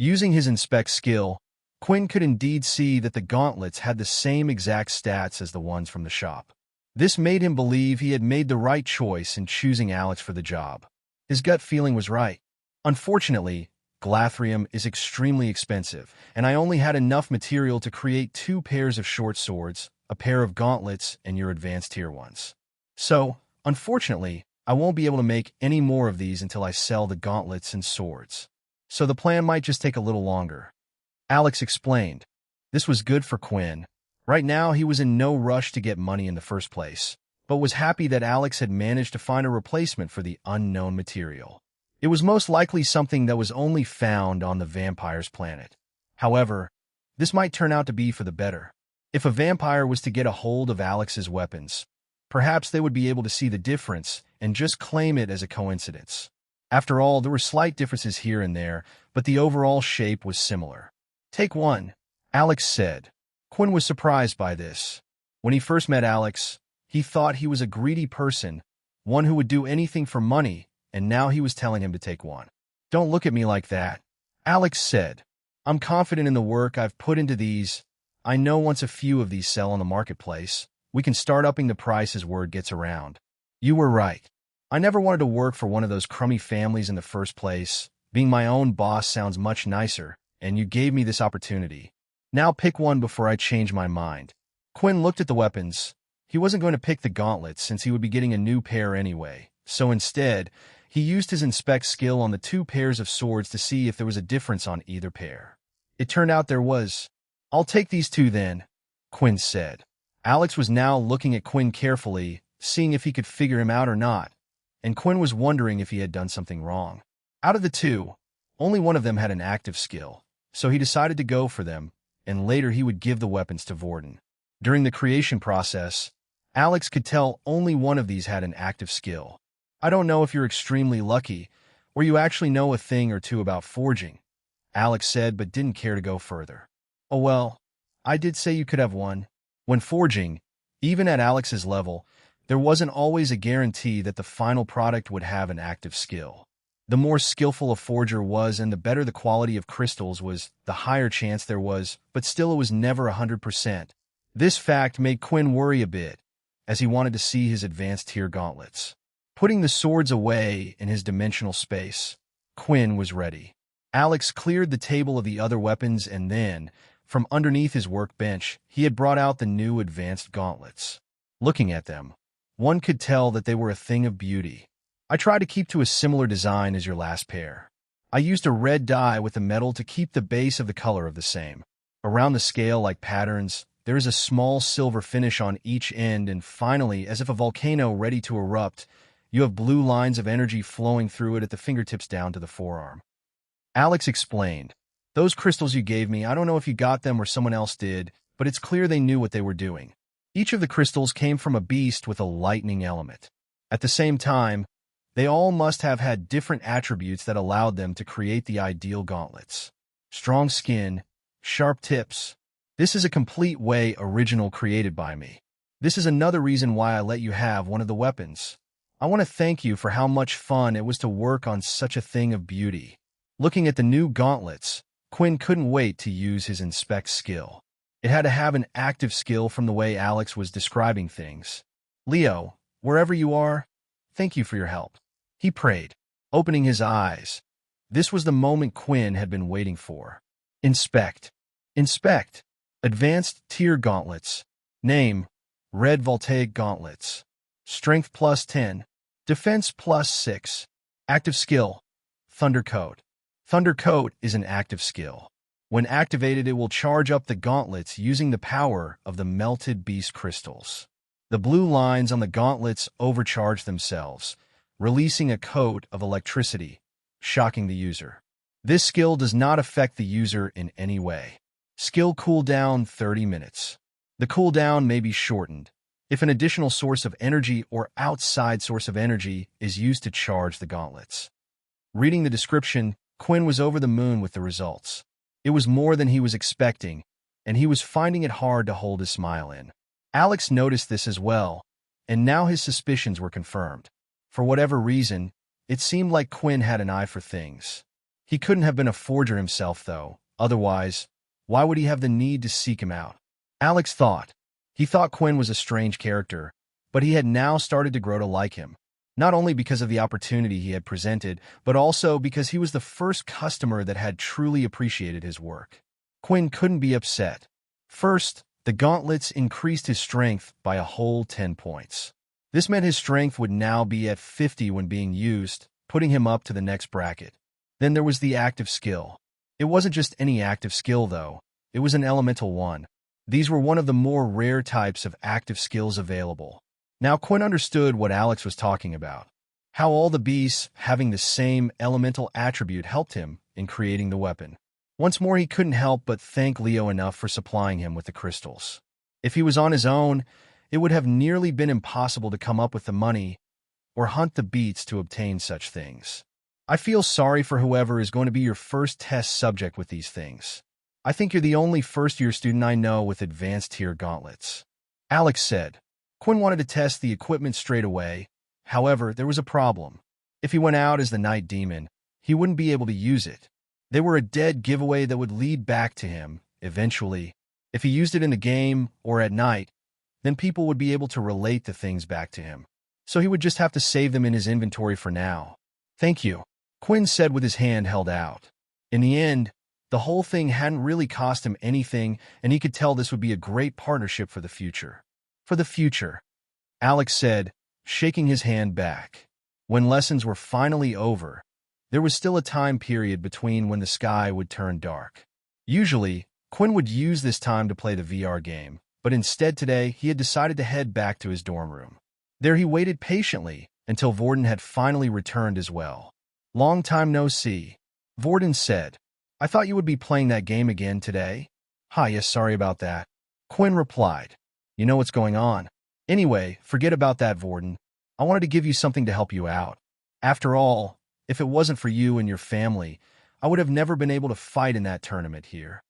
Using his inspect skill, Quinn could indeed see that the gauntlets had the same exact stats as the ones from the shop. This made him believe he had made the right choice in choosing Alex for the job. His gut feeling was right. Unfortunately, glathrium is extremely expensive, and I only had enough material to create 2 pairs of short swords, a pair of gauntlets, and your advanced tier ones. So, unfortunately, I won't be able to make any more of these until I sell the gauntlets and swords. So the plan might just take a little longer," Alex explained. This was good for Quinn. Right now, he was in no rush to get money in the first place, but was happy that Alex had managed to find a replacement for the unknown material. It was most likely something that was only found on the vampire's planet. However, this might turn out to be for the better. If a vampire was to get a hold of Alex's weapons, perhaps they would be able to see the difference and just claim it as a coincidence. After all, there were slight differences here and there, but the overall shape was similar. "Take one," Alex said. Quinn was surprised by this. When he first met Alex, he thought he was a greedy person, one who would do anything for money, and now he was telling him to take one. "Don't look at me like that," Alex said. "I'm confident in the work I've put into these. I know once a few of these sell on the marketplace, we can start upping the price as word gets around. You were right. I never wanted to work for one of those crummy families in the first place. Being my own boss sounds much nicer, and you gave me this opportunity. Now pick one before I change my mind." Quinn looked at the weapons. He wasn't going to pick the gauntlets since he would be getting a new pair anyway, so instead, he used his inspect skill on the 2 pairs of swords to see if there was a difference on either pair. It turned out there was. "I'll take these 2 then," Quinn said. Alex was now looking at Quinn carefully, seeing if he could figure him out or not, and Quinn was wondering if he had done something wrong. Out of the 2, only one of them had an active skill, so he decided to go for them, and later he would give the weapons to Vorden. During the creation process, Alex could tell only one of these had an active skill. I don't know if you're extremely lucky, or you actually know a thing or two about forging, Alex said, but didn't care to go further. Oh well, I did say you could have one. When forging, even at Alex's level, there wasn't always a guarantee that the final product would have an active skill. The more skillful a forger was and the better the quality of crystals was, the higher chance there was, but still it was never 100%. This fact made Quinn worry a bit, as he wanted to see his advanced tier gauntlets. Putting the swords away in his dimensional space, Quinn was ready. Alex cleared the table of the other weapons and then, from underneath his workbench, he had brought out the new advanced gauntlets. Looking at them, one could tell that they were a thing of beauty. I tried to keep to a similar design as your last pair. I used a red dye with the metal to keep the base of the color of the same. Around the scale like patterns, there is a small silver finish on each end, and finally, as if a volcano ready to erupt, you have blue lines of energy flowing through it at the fingertips down to the forearm. Alex explained, "Those crystals you gave me, I don't know if you got them or someone else did, but it's clear they knew what they were doing. Each of the crystals came from a beast with a lightning element. At the same time, they all must have had different attributes that allowed them to create the ideal gauntlets. Strong skin, sharp tips. This is a complete way original created by me. This is another reason why I let you have one of the weapons. I want to thank you for how much fun it was to work on such a thing of beauty." Looking at the new gauntlets, Quinn couldn't wait to use his inspect skill. It had to have an active skill from the way Alex was describing things. "Leo, wherever you are, thank you for your help," he prayed, opening his eyes. This was the moment Quinn had been waiting for. Inspect. Inspect. Advanced tier gauntlets. Name: Red Voltaic Gauntlets. Strength plus 10. Defense plus 6. Active skill: Thunder Coat. Thunder Coat is an active skill. When activated, it will charge up the gauntlets using the power of the melted beast crystals. The blue lines on the gauntlets overcharge themselves, releasing a coat of electricity, shocking the user. This skill does not affect the user in any way. Skill cooldown 30 minutes. The cooldown may be shortened if an additional source of energy or outside source of energy is used to charge the gauntlets. Reading the description, Quinn was over the moon with the results. It was more than he was expecting, and he was finding it hard to hold his smile in. Alex noticed this as well, and now his suspicions were confirmed. For whatever reason, it seemed like Quinn had an eye for things. He couldn't have been a forger himself, though. Otherwise, why would he have the need to seek him out? Alex thought. He thought Quinn was a strange character, but he had now started to grow to like him. Not only because of the opportunity he had presented, but also because he was the first customer that had truly appreciated his work. Quinn couldn't be upset. First, the gauntlets increased his strength by a whole 10 points. This meant his strength would now be at 50 when being used, putting him up to the next bracket. Then there was the active skill. It wasn't just any active skill, though. It was an elemental one. These were one of the more rare types of active skills available. Now Quinn understood what Alex was talking about. How all the beasts having the same elemental attribute helped him in creating the weapon. Once more, he couldn't help but thank Leo enough for supplying him with the crystals. If he was on his own, it would have nearly been impossible to come up with the money or hunt the beats to obtain such things. I feel sorry for whoever is going to be your first test subject with these things. I think you're the only first-year student I know with advanced tier gauntlets," Alex said. Quinn wanted to test the equipment straight away. However, there was a problem. If he went out as the Night Demon, he wouldn't be able to use it. They were a dead giveaway that would lead back to him, eventually. If he used it in the game or at night, then people would be able to relate the things back to him. So he would just have to save them in his inventory for now. "Thank you," Quinn said with his hand held out. In the end, the whole thing hadn't really cost him anything, and he could tell this would be a great partnership for the future. "For the future," Alex said, shaking his hand back. When lessons were finally over, there was still a time period between when the sky would turn dark. Usually, Quinn would use this time to play the VR game, but instead today he had decided to head back to his dorm room. There he waited patiently until Vorden had finally returned as well. "Long time no see," Vorden said. "I thought you would be playing that game again today." Hi, yes, sorry about that. Quinn replied. You know what's going on. Anyway, forget about that, Vorden. I wanted to give you something to help you out. After all, if it wasn't for you and your family, I would have never been able to fight in that tournament here.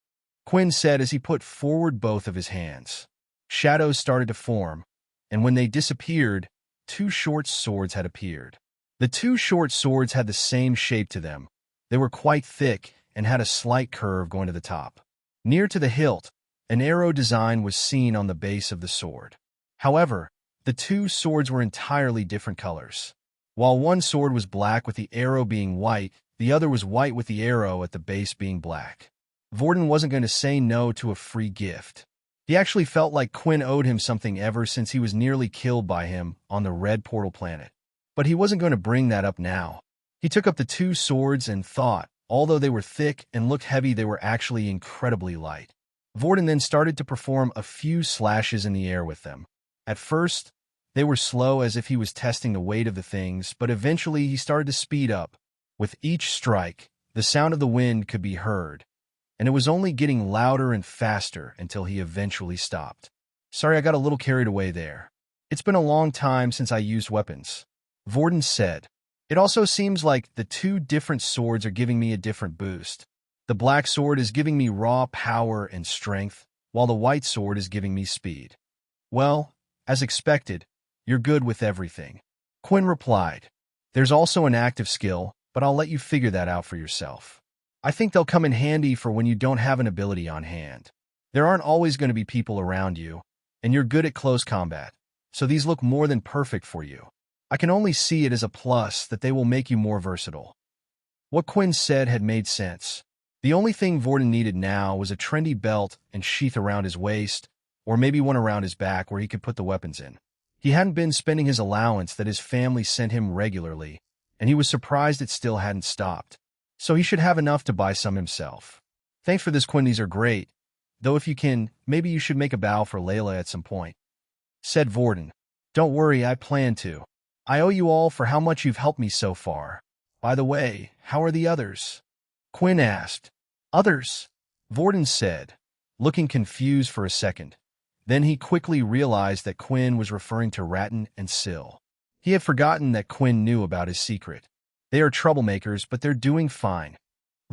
Quinn said as he put forward both of his hands. Shadows started to form, and when they disappeared, two short swords had appeared. The two short swords had the same shape to them. They were quite thick and had a slight curve going to the top. Near to the hilt, an arrow design was seen on the base of the sword. However, the two swords were entirely different colors. While one sword was black with the arrow being white, the other was white with the arrow at the base being black. Vorden wasn't going to say no to a free gift. He actually felt like Quinn owed him something ever since he was nearly killed by him on the red portal planet. But he wasn't going to bring that up now. He took up the two swords and thought, although they were thick and looked heavy, they were actually incredibly light. Vorden then started to perform a few slashes in the air with them. At first, they were slow as if he was testing the weight of the things, but eventually he started to speed up. With each strike, the sound of the wind could be heard, and it was only getting louder and faster until he eventually stopped. Sorry, I got a little carried away there. It's been a long time since I used weapons, Vorden said. It also seems like the two different swords are giving me a different boost. The black sword is giving me raw power and strength, while the white sword is giving me speed. Well, as expected, you're good with everything, Quinn replied. There's also an active skill, but I'll let you figure that out for yourself. I think they'll come in handy for when you don't have an ability on hand. There aren't always going to be people around you, and you're good at close combat, so these look more than perfect for you. I can only see it as a plus that they will make you more versatile. What Quinn said had made sense. The only thing Vorden needed now was a trendy belt and sheath around his waist, or maybe one around his back where he could put the weapons in. He hadn't been spending his allowance that his family sent him regularly, and he was surprised it still hadn't stopped. So he should have enough to buy some himself. Thanks for this, Quinn, these are great. Though if you can, maybe you should make a bow for Layla at some point, said Vorden. Don't worry, I plan to. I owe you all for how much you've helped me so far. By the way, how are the others? Quinn asked. Others? Vorden said, looking confused for a second. Then he quickly realized that Quinn was referring to Ratton and Syl. He had forgotten that Quinn knew about his secret. They are troublemakers, but they're doing fine,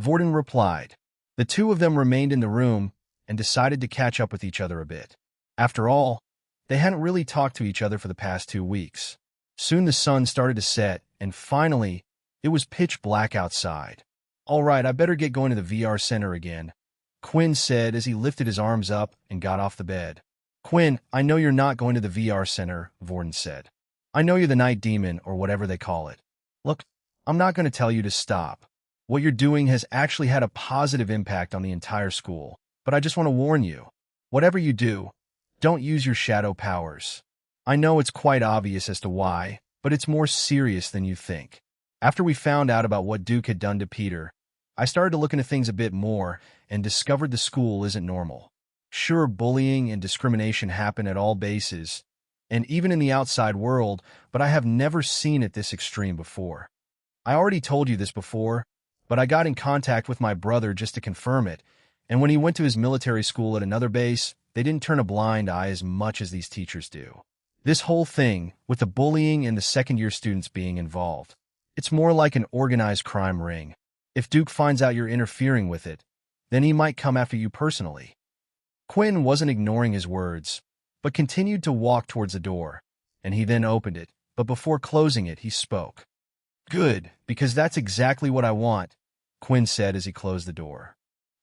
Vorden replied. The two of them remained in the room and decided to catch up with each other a bit. After all, they hadn't really talked to each other for the past 2 weeks. Soon the sun started to set, and finally, it was pitch black outside. All right, I better get going to the VR center again, Quinn said as he lifted his arms up and got off the bed. Quinn, I know you're not going to the VR center, Vorden said. I know you're the night demon, or whatever they call it. Look, I'm not going to tell you to stop. What you're doing has actually had a positive impact on the entire school, but I just want to warn you. Whatever you do, don't use your shadow powers. I know it's quite obvious as to why, but it's more serious than you think. After we found out about what Duke had done to Peter, I started to look into things a bit more and discovered the school isn't normal. Sure, bullying and discrimination happen at all bases, and even in the outside world, but I have never seen it this extreme before. I already told you this before, but I got in contact with my brother just to confirm it, and when he went to his military school at another base, they didn't turn a blind eye as much as these teachers do. This whole thing, with the bullying and the second-year students being involved, it's more like an organized crime ring. If Duke finds out you're interfering with it, then he might come after you personally. Quinn wasn't ignoring his words, but continued to walk towards the door, and he then opened it, but before closing it, he spoke. Good, because that's exactly what I want, Quinn said as he closed the door.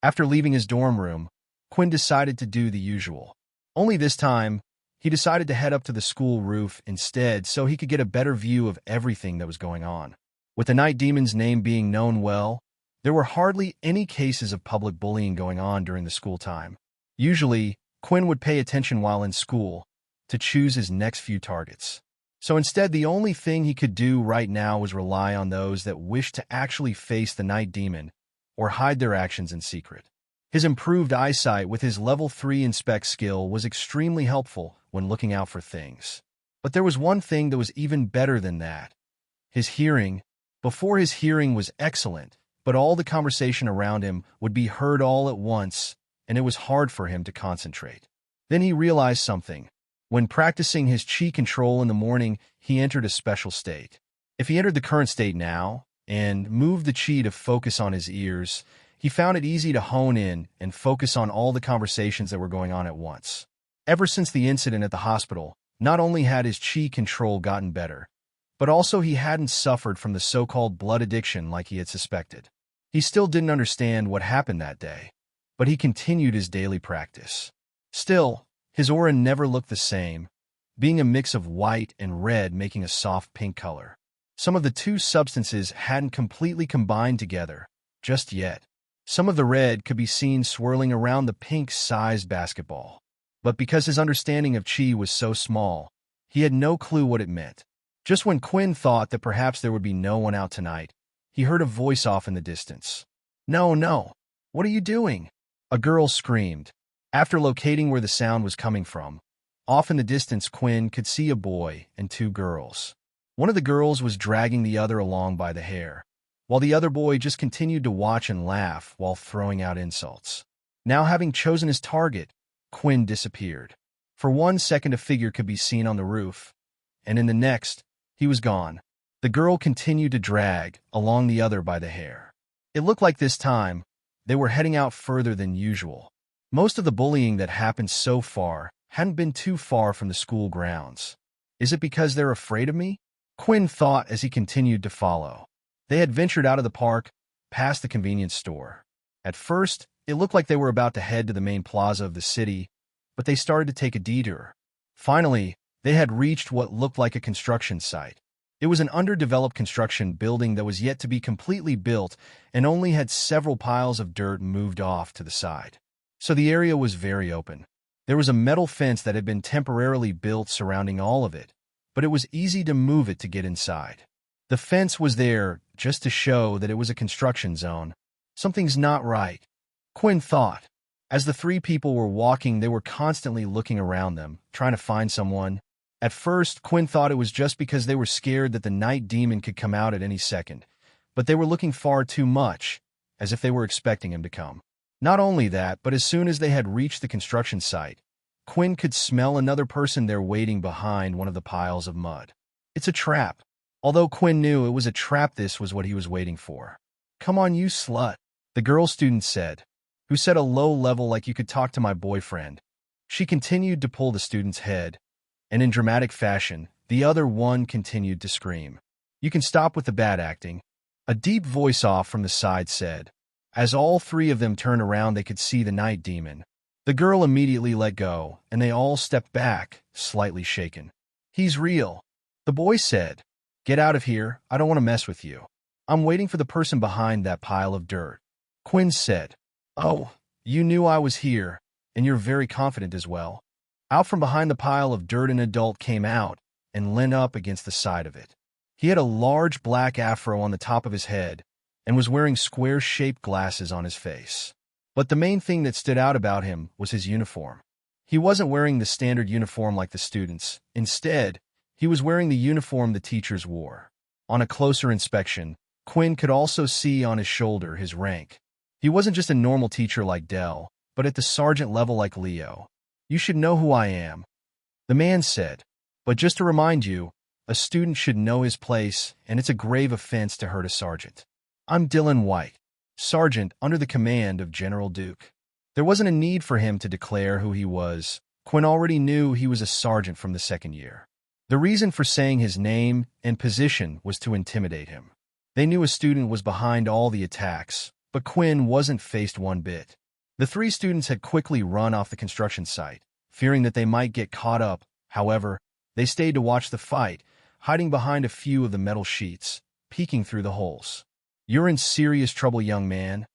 After leaving his dorm room, Quinn decided to do the usual. Only this time, he decided to head up to the school roof instead so he could get a better view of everything that was going on. With the Night Demon's name being known well, there were hardly any cases of public bullying going on during the school time. Usually, Quinn would pay attention while in school to choose his next few targets. So instead, the only thing he could do right now was rely on those that wished to actually face the Night Demon or hide their actions in secret. His improved eyesight with his level 3 inspect skill was extremely helpful when looking out for things. But there was one thing that was even better than that. His hearing. Before, his hearing was excellent, but all the conversation around him would be heard all at once, and it was hard for him to concentrate. Then he realized something. When practicing his chi control in the morning, he entered a special state. If he entered the current state now and moved the chi to focus on his ears, he found it easy to hone in and focus on all the conversations that were going on at once. Ever since the incident at the hospital, not only had his chi control gotten better, but also he hadn't suffered from the so-called blood addiction like he had suspected. He still didn't understand what happened that day, but he continued his daily practice. Still, his aura never looked the same, being a mix of white and red making a soft pink color. Some of the two substances hadn't completely combined together just yet. Some of the red could be seen swirling around the pink-sized basketball. But because his understanding of chi was so small, he had no clue what it meant. Just when Quinn thought that perhaps there would be no one out tonight, he heard a voice off in the distance. "No, no. What are you doing?" A girl screamed. After locating where the sound was coming from, off in the distance Quinn could see a boy and two girls. One of the girls was dragging the other along by the hair, while the other boy just continued to watch and laugh while throwing out insults. Now having chosen his target, Quinn disappeared. For 1 second a figure could be seen on the roof, and in the next, he was gone. The girl continued to drag along the other by the hair. It looked like this time, they were heading out further than usual. Most of the bullying that happened so far hadn't been too far from the school grounds. Is it because they're afraid of me? Quinn thought as he continued to follow. They had ventured out of the park, past the convenience store. At first, it looked like they were about to head to the main plaza of the city, but they started to take a detour. Finally, they had reached what looked like a construction site. It was an underdeveloped construction building that was yet to be completely built and only had several piles of dirt moved off to the side. So the area was very open. There was a metal fence that had been temporarily built surrounding all of it, but it was easy to move it to get inside. The fence was there just to show that it was a construction zone. Something's not right, Quinn thought. As the three people were walking, they were constantly looking around them, trying to find someone. At first, Quinn thought it was just because they were scared that the night demon could come out at any second, but they were looking far too much, as if they were expecting him to come. Not only that, but as soon as they had reached the construction site, Quinn could smell another person there waiting behind one of the piles of mud. It's a trap. Although Quinn knew it was a trap, this was what he was waiting for. "Come on, you slut," the girl student said, who said a low level like "you could talk to my boyfriend." She continued to pull the student's head, and in dramatic fashion, the other one continued to scream. "You can stop with the bad acting," a deep voice off from the side said. As all three of them turned around, they could see the night demon. The girl immediately let go, and they all stepped back, slightly shaken. "He's real," the boy said. "Get out of here, I don't want to mess with you. I'm waiting for the person behind that pile of dirt," Quinn said. "Oh, you knew I was here, and you're very confident as well." Out from behind the pile of dirt an adult came out and leaned up against the side of it. He had a large black afro on the top of his head and was wearing square-shaped glasses on his face. But the main thing that stood out about him was his uniform. He wasn't wearing the standard uniform like the students. Instead, he was wearing the uniform the teachers wore. On a closer inspection, Quinn could also see on his shoulder his rank. He wasn't just a normal teacher like Dell, but at the sergeant level like Leo. "You should know who I am," the man said. "But just to remind you, a student should know his place, and it's a grave offense to hurt a sergeant. I'm Dylan White, sergeant under the command of General Duke." There wasn't a need for him to declare who he was. Quinn already knew he was a sergeant from the second year. The reason for saying his name and position was to intimidate him. They knew a student was behind all the attacks, but Quinn wasn't fazed one bit. The three students had quickly run off the construction site, fearing that they might get caught up. However, they stayed to watch the fight, hiding behind a few of the metal sheets, peeking through the holes. "You're in serious trouble, young man,"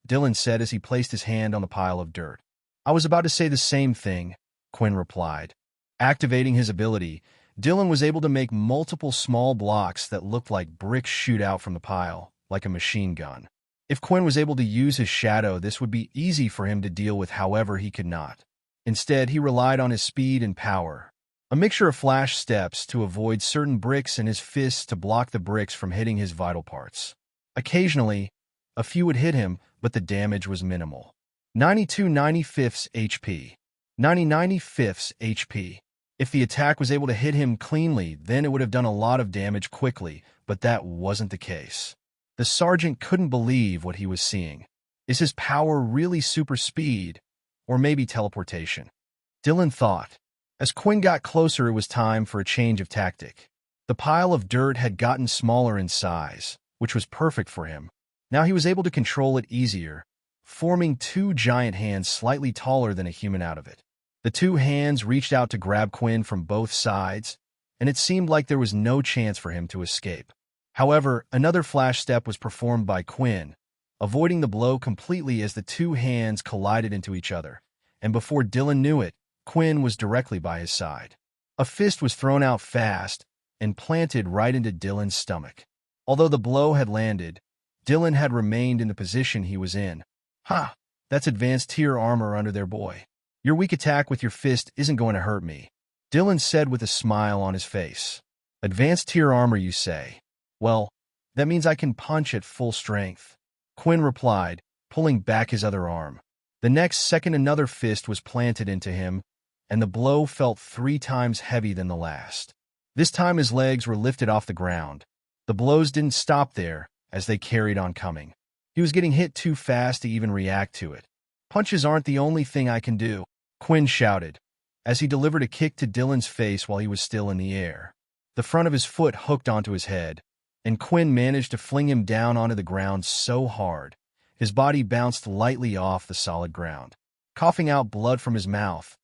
Dylan said as he placed his hand on the pile of dirt. "I was about to say the same thing," Quinn replied. Activating his ability, Dylan was able to make multiple small blocks that looked like bricks shoot out from the pile, like a machine gun. If Quinn was able to use his shadow, this would be easy for him to deal with. However, he could not. Instead, he relied on his speed and power. A mixture of flash steps to avoid certain bricks and his fists to block the bricks from hitting his vital parts. Occasionally, a few would hit him, but the damage was minimal. 92 95ths HP. 90 95ths HP. If the attack was able to hit him cleanly, then it would have done a lot of damage quickly, but that wasn't the case. The sergeant couldn't believe what he was seeing. Is his power really super speed, or maybe teleportation? Dylan thought. As Quinn got closer, it was time for a change of tactic. The pile of dirt had gotten smaller in size, which was perfect for him. Now he was able to control it easier, forming two giant hands slightly taller than a human out of it. The two hands reached out to grab Quinn from both sides, and it seemed like there was no chance for him to escape. However, another flash step was performed by Quinn, avoiding the blow completely as the two hands collided into each other, and before Dylan knew it, Quinn was directly by his side. A fist was thrown out fast and planted right into Dylan's stomach. Although the blow had landed, Dylan had remained in the position he was in. Ha! That's advanced tier armor under there, boy. Your weak attack with your fist isn't going to hurt me, Dylan said with a smile on his face. Advanced tier armor, you say? Well, that means I can punch at full strength, Quinn replied, pulling back his other arm. The next second another fist was planted into him, and the blow felt 3 times heavy than the last. This time his legs were lifted off the ground. The blows didn't stop there, as they carried on coming. He was getting hit too fast to even react to it. Punches aren't the only thing I can do, Quinn shouted, as he delivered a kick to Dylan's face while he was still in the air. The front of his foot hooked onto his head, and Quinn managed to fling him down onto the ground so hard, his body bounced lightly off the solid ground. Coughing out blood from his mouth,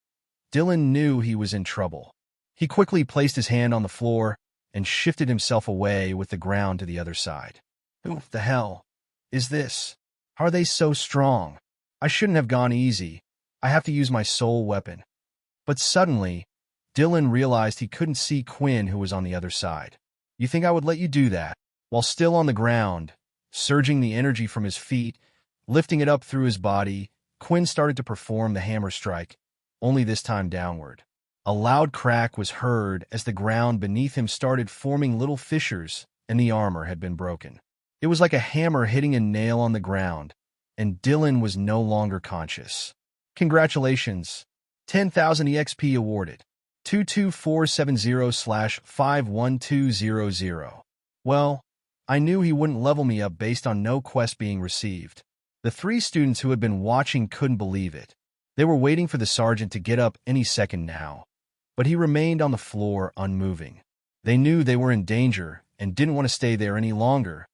Dylan knew he was in trouble. He quickly placed his hand on the floor and shifted himself away with the ground to the other side. Who the hell is this? How are they so strong? I shouldn't have gone easy. I have to use my soul weapon. But suddenly, Dylan realized he couldn't see Quinn, who was on the other side. You think I would let you do that? While still on the ground, surging the energy from his feet, lifting it up through his body, Quinn started to perform the hammer strike, only this time downward. A loud crack was heard as the ground beneath him started forming little fissures, and the armor had been broken. It was like a hammer hitting a nail on the ground, and Dylan was no longer conscious. Congratulations. 10,000 EXP awarded. 22470/51200. Well, I knew he wouldn't level me up based on no quest being received. The 3 students who had been watching couldn't believe it. They were waiting for the sergeant to get up any second now, but he remained on the floor unmoving. They knew they were in danger and didn't want to stay there any longer,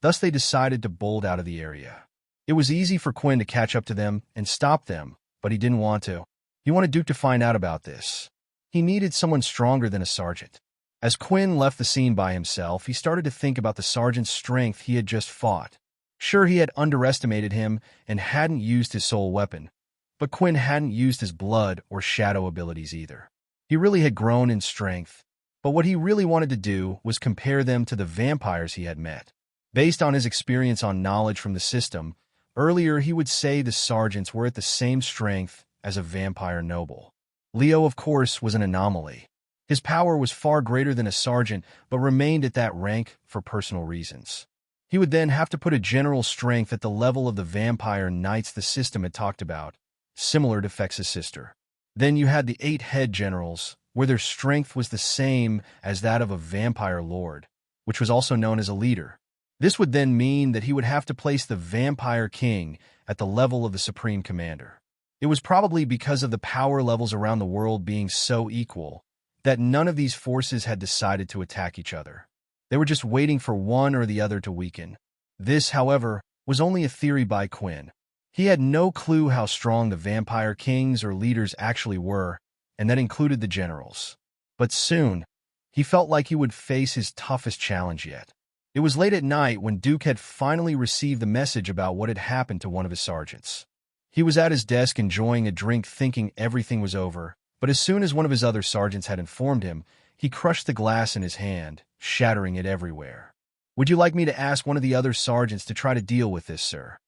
thus they decided to bolt out of the area. It was easy for Quinn to catch up to them and stop them, but he didn't want to. He wanted Duke to find out about this. He needed someone stronger than a sergeant. As Quinn left the scene by himself, he started to think about the sergeant's strength he had just fought. Sure, he had underestimated him and hadn't used his soul weapon, but Quinn hadn't used his blood or shadow abilities either. He really had grown in strength, but what he really wanted to do was compare them to the vampires he had met. Based on his experience on knowledge from the system, earlier he would say the sergeants were at the same strength as a vampire noble. Leo, of course, was an anomaly. His power was far greater than a sergeant, but remained at that rank for personal reasons. He would then have to put a general strength at the level of the vampire knights the system had talked about, similar to Fex's sister. Then you had the 8 head generals, where their strength was the same as that of a vampire lord, which was also known as a leader. This would then mean that he would have to place the vampire king at the level of the supreme commander. It was probably because of the power levels around the world being so equal that none of these forces had decided to attack each other. They were just waiting for one or the other to weaken. This, however, was only a theory by Quinn. He had no clue how strong the vampire kings or leaders actually were, and that included the generals. But soon, he felt like he would face his toughest challenge yet. It was late at night when Duke had finally received the message about what had happened to one of his sergeants. He was at his desk enjoying a drink thinking everything was over, but as soon as one of his other sergeants had informed him, he crushed the glass in his hand, shattering it everywhere. "Would you like me to ask one of the other sergeants to try to deal with this, sir?"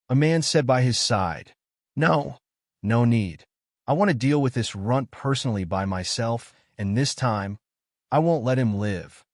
A man said by his side. No need. I want to deal with this runt personally by myself, and this time, I won't let him live,"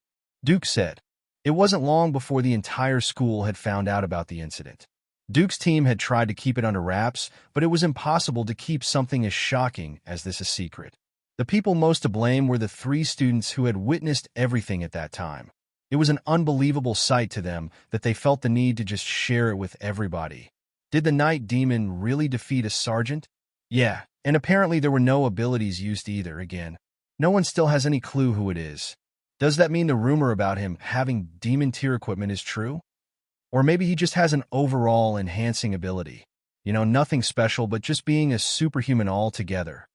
Duke said. It wasn't long before the entire school had found out about the incident. Duke's team had tried to keep it under wraps, but it was impossible to keep something as shocking as this a secret. The people most to blame were the 3 students who had witnessed everything at that time. It was an unbelievable sight to them that they felt the need to just share it with everybody. Did the Night Demon really defeat a sergeant? Yeah, and apparently there were no abilities used either again. No one still has any clue who it is. Does that mean the rumor about him having demon tier equipment is true? Or maybe he just has an overall enhancing ability. Nothing special, but just being a superhuman altogether.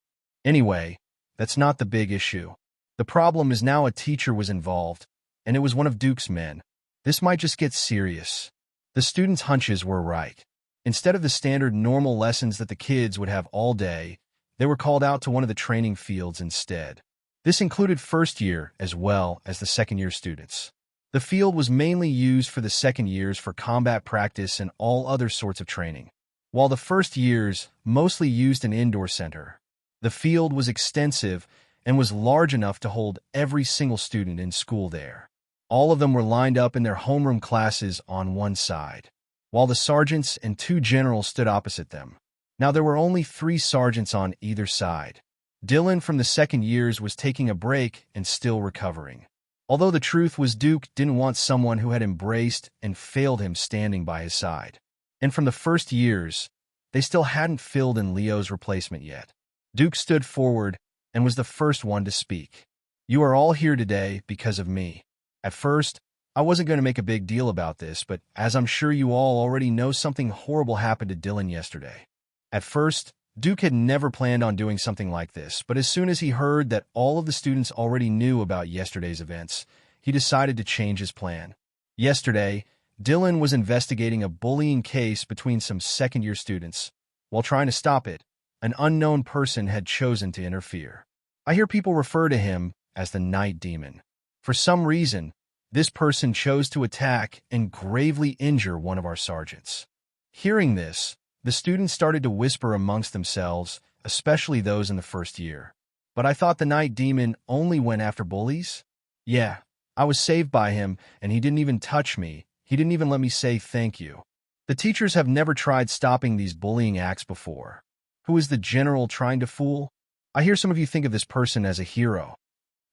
Anyway, that's not the big issue. The problem is now a teacher was involved, and it was one of Duke's men. This might just get serious. The students' hunches were right. Instead of the standard normal lessons that the kids would have all day, they were called out to one of the training fields instead. This included first year as well as the second year students. The field was mainly used for the second years for combat practice and all other sorts of training, while the first years mostly used an indoor center. The field was extensive and was large enough to hold every single student in school there. All of them were lined up in their homeroom classes on one side, while the sergeants and 2 generals stood opposite them. Now there were only 3 sergeants on either side. Dylan from the second years was taking a break and still recovering. Although the truth was Duke didn't want someone who had embraced and failed him standing by his side. And from the first years, they still hadn't filled in Leo's replacement yet. Duke stood forward and was the first one to speak. You are all here today because of me. At first, I wasn't going to make a big deal about this, but as I'm sure you all already know, something horrible happened to Dylan yesterday. At first, Duke had never planned on doing something like this, but as soon as he heard that all of the students already knew about yesterday's events, he decided to change his plan. Yesterday, Dylan was investigating a bullying case between some second-year students. While trying to stop it, an unknown person had chosen to interfere. I hear people refer to him as the Night Demon. For some reason, this person chose to attack and gravely injure one of our sergeants. Hearing this, the students started to whisper amongst themselves, especially those in the first year. But I thought the Night Demon only went after bullies? Yeah, I was saved by him, and he didn't even touch me. He didn't even let me say thank you. The teachers have never tried stopping these bullying acts before. Who is the general trying to fool? I hear some of you think of this person as a hero.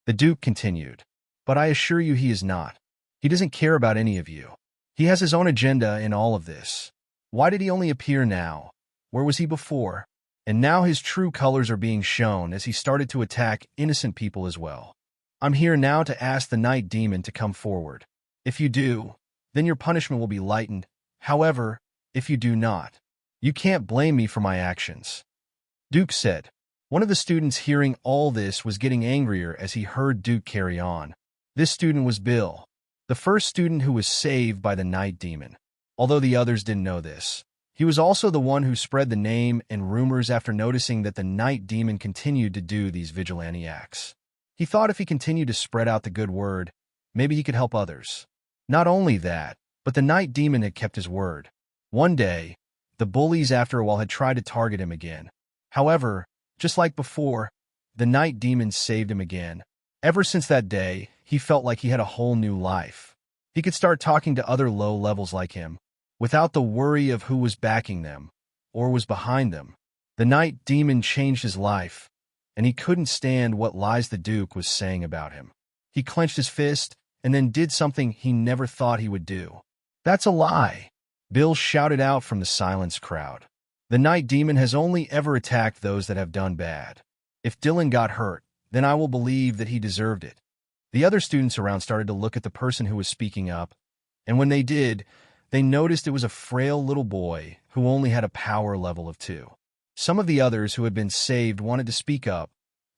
The Duke continued. But I assure you he is not. He doesn't care about any of you. He has his own agenda in all of this. Why did he only appear now? Where was he before? And now his true colors are being shown as he started to attack innocent people as well. I'm here now to ask the Night Demon to come forward. If you do, then your punishment will be lightened. However, if you do not, you can't blame me for my actions. Duke said. One of the students hearing all this was getting angrier as he heard Duke carry on. This student was Bill, the first student who was saved by the Night Demon. Although the others didn't know this, he was also the one who spread the name and rumors after noticing that the Night Demon continued to do these vigilante acts. He thought if he continued to spread out the good word, maybe he could help others. Not only that, but the Night Demon had kept his word. One day, the bullies after a while had tried to target him again. However, just like before, the Night Demon saved him again. Ever since that day, he felt like he had a whole new life. He could start talking to other low levels like him, without the worry of who was backing them, or was behind them. The Night Demon changed his life, and he couldn't stand what lies the Duke was saying about him. He clenched his fist, and then did something he never thought he would do. That's a lie, Bill shouted out from the silenced crowd. The Night Demon has only ever attacked those that have done bad. If Dylan got hurt, then I will believe that he deserved it. The other students around started to look at the person who was speaking up, and when they did, they noticed it was a frail little boy who only had a power level of 2. Some of the others who had been saved wanted to speak up,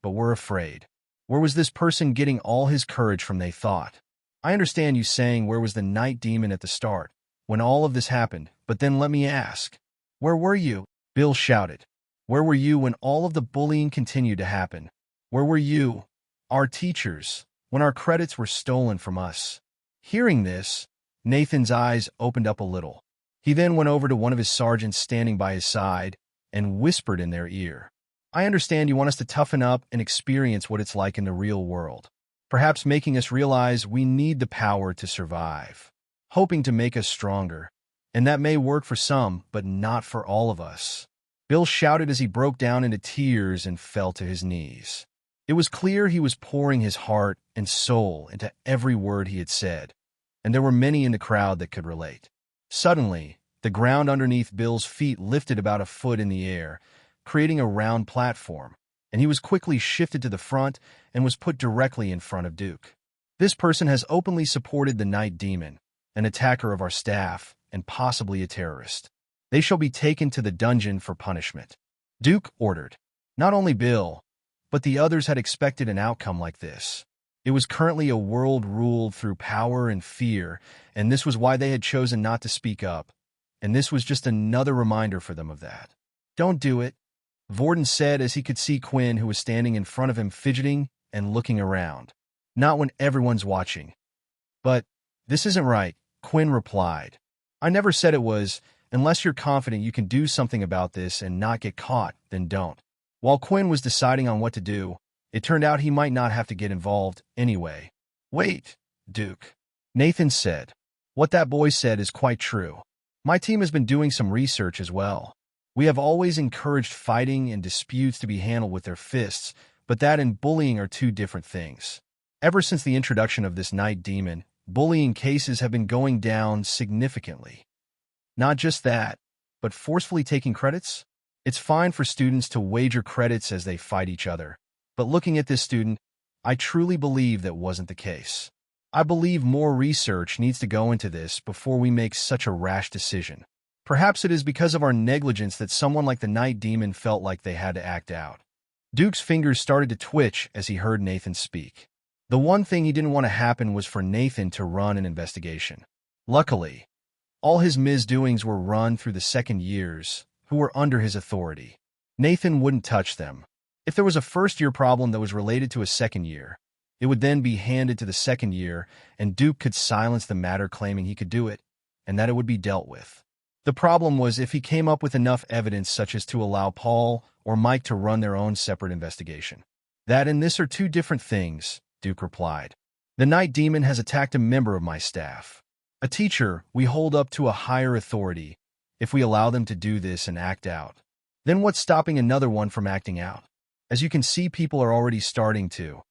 but were afraid. Where was this person getting all his courage from, they thought? I understand you saying where was the Night Demon at the start, when all of this happened, but then let me ask. Where were you? Bill shouted. Where were you when all of the bullying continued to happen? Where were you, our teachers, when our credits were stolen from us? Hearing this, Nathan's eyes opened up a little. He then went over to one of his sergeants standing by his side and whispered in their ear. I understand you want us to toughen up and experience what it's like in the real world, perhaps making us realize we need the power to survive, hoping to make us stronger. And that may work for some, but not for all of us. Bill shouted as he broke down into tears and fell to his knees. It was clear he was pouring his heart and soul into every word he had said, and there were many in the crowd that could relate. Suddenly, the ground underneath Bill's feet lifted about a foot in the air, creating a round platform, and he was quickly shifted to the front and was put directly in front of Duke. This person has openly supported the Night Demon, an attacker of our staff, and possibly a terrorist. They shall be taken to the dungeon for punishment. Duke ordered. Not only Bill, but the others had expected an outcome like this. It was currently a world ruled through power and fear, and this was why they had chosen not to speak up, and this was just another reminder for them of that. Don't do it, Vorden said as he could see Quinn, who was standing in front of him, fidgeting and looking around. Not when everyone's watching. But this isn't right, Quinn replied. I never said it was. Unless you're confident you can do something about this and not get caught, then don't. While Quinn was deciding on what to do, it turned out he might not have to get involved anyway. Wait, Duke, Nathan said. What that boy said is quite true. My team has been doing some research as well. We have always encouraged fighting and disputes to be handled with their fists, but that and bullying are two different things. Ever since the introduction of this Night Demon, bullying cases have been going down significantly. Not just that, but forcefully taking credits? It's fine for students to wager credits as they fight each other, but looking at this student, I truly believe that wasn't the case. I believe more research needs to go into this before we make such a rash decision. Perhaps it is because of our negligence that someone like the Night Demon felt like they had to act out. Duke's fingers started to twitch as he heard Nathan speak. The one thing he didn't want to happen was for Nathan to run an investigation. Luckily, all his misdoings were run through the second years, who were under his authority. Nathan wouldn't touch them. If there was a first-year problem that was related to a second year, it would then be handed to the second year, and Duke could silence the matter claiming he could do it, and that it would be dealt with. The problem was if he came up with enough evidence such as to allow Paul or Mike to run their own separate investigation. That and this are two different things, Duke replied. The Night Demon has attacked a member of my staff. A teacher we hold up to a higher authority. If we allow them to do this and act out, then what's stopping another one from acting out? As you can see, people are already starting to.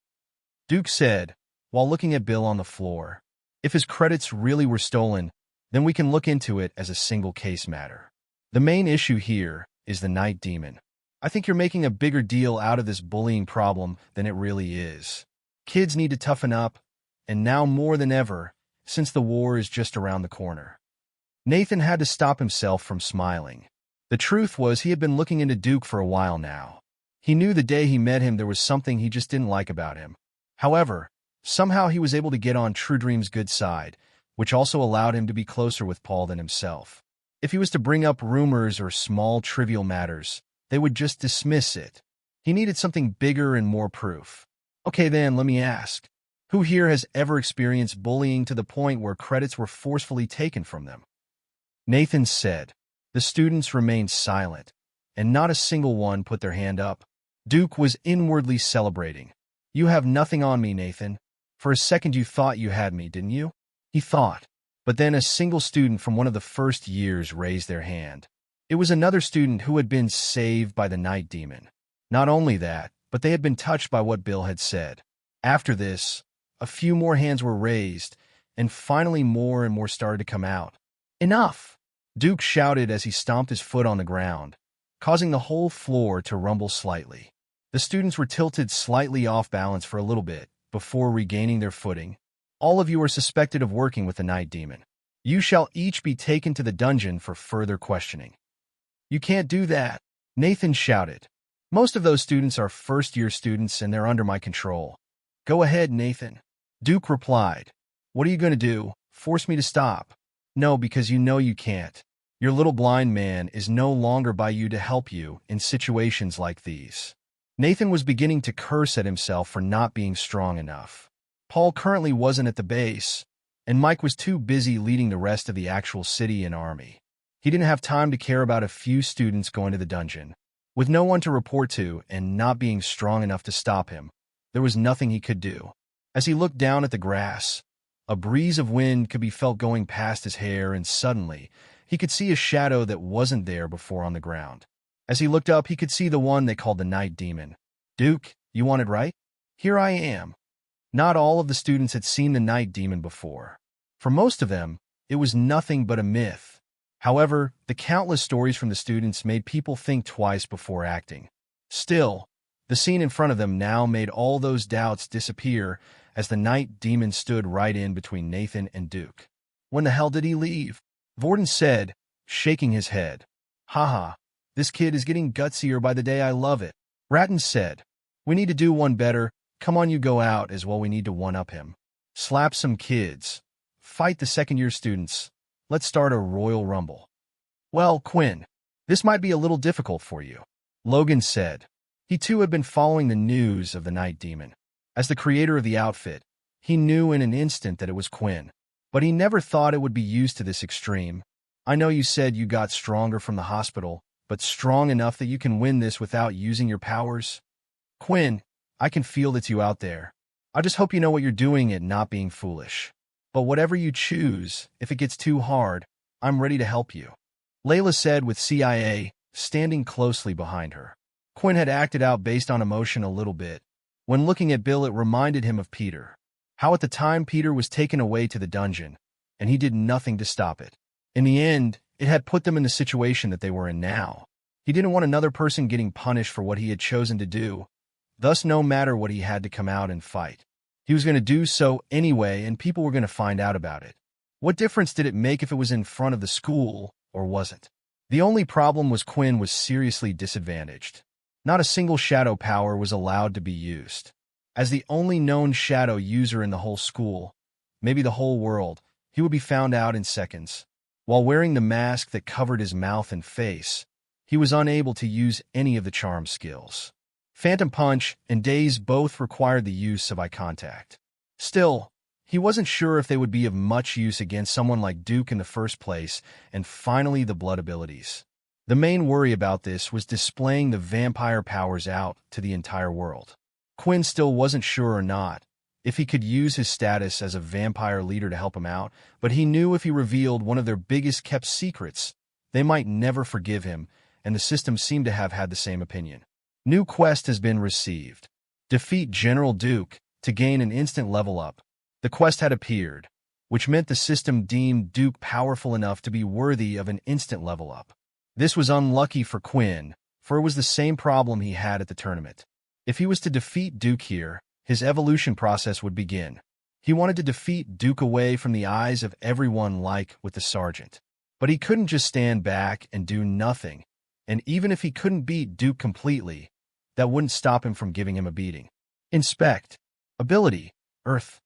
Duke said, while looking at Bill on the floor. If his credits really were stolen, then we can look into it as a single case matter. The main issue here is the Night Demon. I think you're making a bigger deal out of this bullying problem than it really is. Kids need to toughen up, and now more than ever, since the war is just around the corner. Nathan had to stop himself from smiling. The truth was he had been looking into Duke for a while now. He knew the day he met him there was something he just didn't like about him. However, somehow he was able to get on True Dream's good side, which also allowed him to be closer with Paul than himself. If he was to bring up rumors or small trivial matters, they would just dismiss it. He needed something bigger and more proof. Okay then, let me ask. Who here has ever experienced bullying to the point where credits were forcefully taken from them? Nathan said. The students remained silent, and not a single one put their hand up. Duke was inwardly celebrating. You have nothing on me, Nathan. For a second you thought you had me, didn't you? He thought. But then a single student from one of the first years raised their hand. It was another student who had been saved by the Night Demon. Not only that, but they had been touched by what Bill had said. After this, a few more hands were raised, and finally more and more started to come out. Enough! Duke shouted as he stomped his foot on the ground, causing the whole floor to rumble slightly. The students were tilted slightly off balance for a little bit, before regaining their footing. All of you are suspected of working with the Night Demon. You shall each be taken to the dungeon for further questioning. You can't do that, Nathan shouted. Most of those students are first-year students and they're under my control. Go ahead, Nathan. Duke replied. What are you going to do? Force me to stop? No, because you know you can't. Your little blind man is no longer by you to help you in situations like these. Nathan was beginning to curse at himself for not being strong enough. Paul currently wasn't at the base, and Mike was too busy leading the rest of the actual city and army. He didn't have time to care about a few students going to the dungeon. With no one to report to and not being strong enough to stop him, there was nothing he could do. As he looked down at the grass, a breeze of wind could be felt going past his hair, and suddenly, He could see a shadow that wasn't there before on the ground. As he looked up, he could see the one they called the Night Demon. "Duke, you wanted right? Here I am." Not all of the students had seen the Night Demon before. For most of them, it was nothing but a myth. However, the countless stories from the students made people think twice before acting. Still, the scene in front of them now made all those doubts disappear as the Night Demon stood right in between Nathan and Duke. "When the hell did he leave?" Vorden said, shaking his head. "Haha, this kid is getting gutsier by the day. I love it." Ratton said, "We need to do one better. Come on, you go out as well. We need to one-up him. Slap some kids. Fight the second-year students. Let's start a royal rumble." "Well, Quinn, this might be a little difficult for you," Logan said. He too had been following the news of the Night Demon. As the creator of the outfit, he knew in an instant that it was Quinn. But he never thought it would be used to this extreme. "I know you said you got stronger from the hospital, but strong enough that you can win this without using your powers?" "Quinn, I can feel that you out there. I just hope you know what you're doing and not being foolish. But whatever you choose, if it gets too hard, I'm ready to help you," Layla said with CIA standing closely behind her. Quinn had acted out based on emotion a little bit. When looking at Bill, it reminded him of Peter. How at the time Peter was taken away to the dungeon, and he did nothing to stop it. In the end, it had put them in the situation that they were in now. He didn't want another person getting punished for what he had chosen to do. Thus, no matter what, he had to come out and fight. He was going to do so anyway, and people were going to find out about it. What difference did it make if it was in front of the school or wasn't? The only problem was Quinn was seriously disadvantaged. Not a single shadow power was allowed to be used. As the only known shadow user in the whole school, maybe the whole world, he would be found out in seconds. While wearing the mask that covered his mouth and face, he was unable to use any of the charm skills. Phantom Punch and Daze both required the use of eye contact. Still, he wasn't sure if they would be of much use against someone like Duke in the first place, and finally the blood abilities. The main worry about this was displaying the vampire powers out to the entire world. Quinn still wasn't sure or not if he could use his status as a vampire leader to help him out, but he knew if he revealed one of their biggest kept secrets, they might never forgive him, and the system seemed to have had the same opinion. New quest has been received. Defeat General Duke to gain an instant level up. The quest had appeared, which meant the system deemed Duke powerful enough to be worthy of an instant level up. This was unlucky for Quinn, for it was the same problem he had at the tournament. If he was to defeat Duke here, his evolution process would begin. He wanted to defeat Duke away from the eyes of everyone like with the sergeant. But he couldn't just stand back and do nothing. And even if he couldn't beat Duke completely, that wouldn't stop him from giving him a beating. Inspect. Ability. Earth.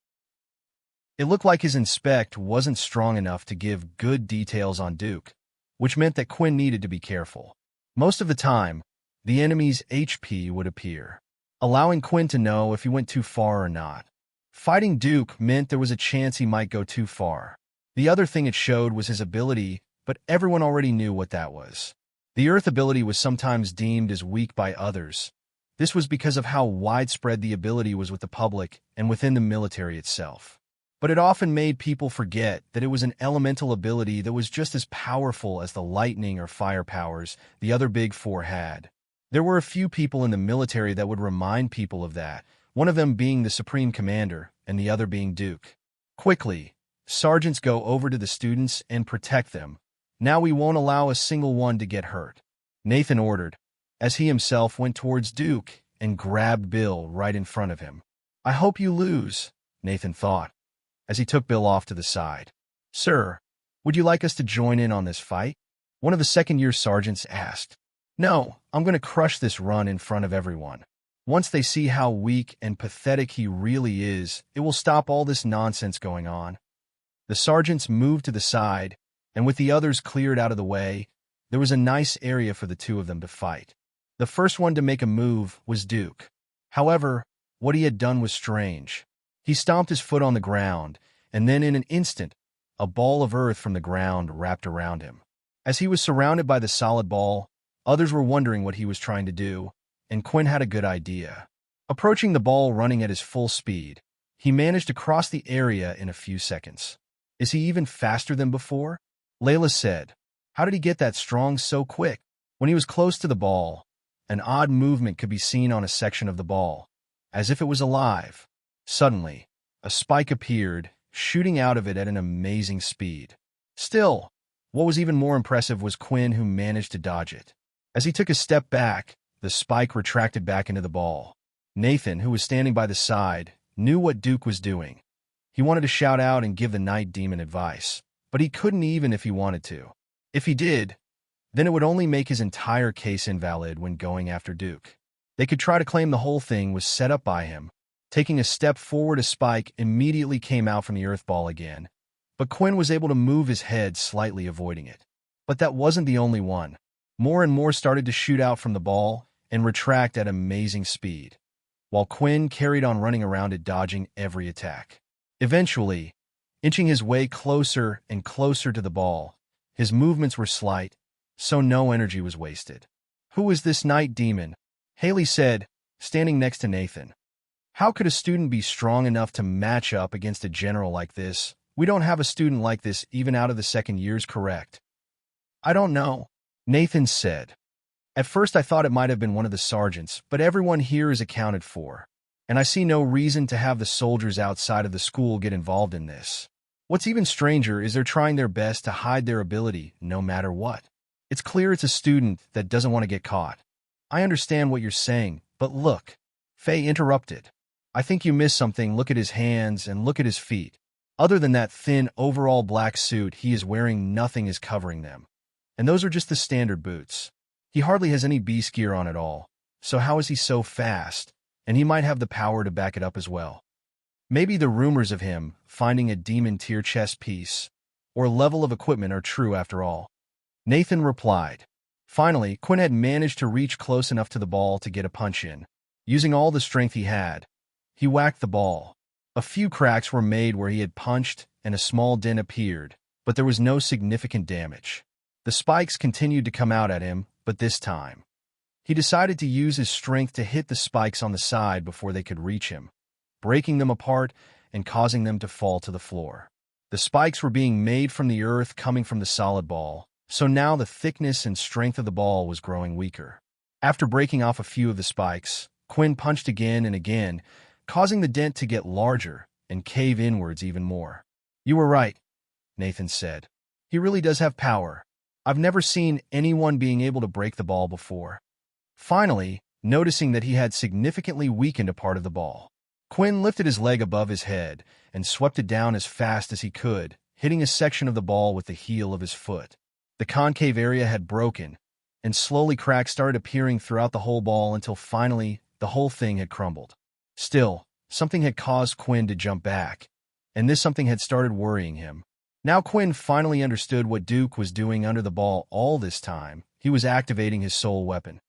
It looked like his Inspect wasn't strong enough to give good details on Duke, which meant that Quinn needed to be careful. Most of the time, the enemy's HP would appear, allowing Quinn to know if he went too far or not. Fighting Duke meant there was a chance he might go too far. The other thing it showed was his ability, but everyone already knew what that was. The Earth ability was sometimes deemed as weak by others. This was because of how widespread the ability was with the public and within the military itself. But it often made people forget that it was an elemental ability that was just as powerful as the lightning or fire powers the other big four had. There were a few people in the military that would remind people of that, one of them being the Supreme Commander and the other being Duke. Quickly, sergeants go over to the students and protect them. Now we won't allow a single one to get hurt, Nathan ordered, as he himself went towards Duke and grabbed Bill right in front of him. I hope you lose, Nathan thought, as he took Bill off to the side. Sir, would you like us to join in on this fight? One of the second-year sergeants asked. No, I'm going to crush this run in front of everyone. Once they see how weak and pathetic he really is, it will stop all this nonsense going on. The sergeants moved to the side, and with the others cleared out of the way, there was a nice area for the two of them to fight. The first one to make a move was Duke. However, what he had done was strange. He stomped his foot on the ground, and then in an instant, a ball of earth from the ground wrapped around him. As he was surrounded by the solid ball, others were wondering what he was trying to do, and Quinn had a good idea. Approaching the ball running at his full speed, he managed to cross the area in a few seconds. Is he even faster than before? Layla said. How did he get that strong so quick? When he was close to the ball, an odd movement could be seen on a section of the ball, as if it was alive. Suddenly, a spike appeared, shooting out of it at an amazing speed. Still, what was even more impressive was Quinn, who managed to dodge it. As he took a step back, the spike retracted back into the ball. Nathan, who was standing by the side, knew what Duke was doing. He wanted to shout out and give the night demon advice, but he couldn't even if he wanted to. If he did, then it would only make his entire case invalid when going after Duke. They could try to claim the whole thing was set up by him. Taking a step forward, a spike immediately came out from the earth ball again, but Quinn was able to move his head slightly, avoiding it. But that wasn't the only one. More and more started to shoot out from the ball and retract at amazing speed, while Quinn carried on running around it, dodging every attack. Eventually, inching his way closer and closer to the ball, his movements were slight, so no energy was wasted. "Who is this night demon?" Haley said, standing next to Nathan. "How could a student be strong enough to match up against a general like this? We don't have a student like this even out of the second years, correct?" "I don't know," Nathan said. "At first I thought it might have been one of the sergeants, but everyone here is accounted for, and I see no reason to have the soldiers outside of the school get involved in this. What's even stranger is they're trying their best to hide their ability no matter what. It's clear it's a student that doesn't want to get caught." "I understand what you're saying, but look," Faye interrupted. "I think you missed something. Look at his hands and look at his feet. Other than that thin overall black suit he is wearing, nothing is covering them. And those are just the standard boots. He hardly has any beast gear on at all, so how is he so fast? And he might have the power to back it up as well. Maybe the rumors of him finding a demon tier chess piece or level of equipment are true after all," Nathan replied. Finally, Quinn had managed to reach close enough to the ball to get a punch in. Using all the strength he had, he whacked the ball. A few cracks were made where he had punched, and a small dent appeared, but there was no significant damage. The spikes continued to come out at him, but this time, he decided to use his strength to hit the spikes on the side before they could reach him, breaking them apart and causing them to fall to the floor. The spikes were being made from the earth, coming from the solid ball, so now the thickness and strength of the ball was growing weaker. After breaking off a few of the spikes, Quinn punched again and again, causing the dent to get larger and cave inwards even more. "You were right," Nathan said. "He really does have power. I've never seen anyone being able to break the ball before." Finally, noticing that he had significantly weakened a part of the ball, Quinn lifted his leg above his head and swept it down as fast as he could, hitting a section of the ball with the heel of his foot. The concave area had broken, and slowly cracks started appearing throughout the whole ball until finally the whole thing had crumbled. Still, something had caused Quinn to jump back, and this something had started worrying him. Now Quinn finally understood what Duke was doing under the ball all this time. He was activating his soul weapon.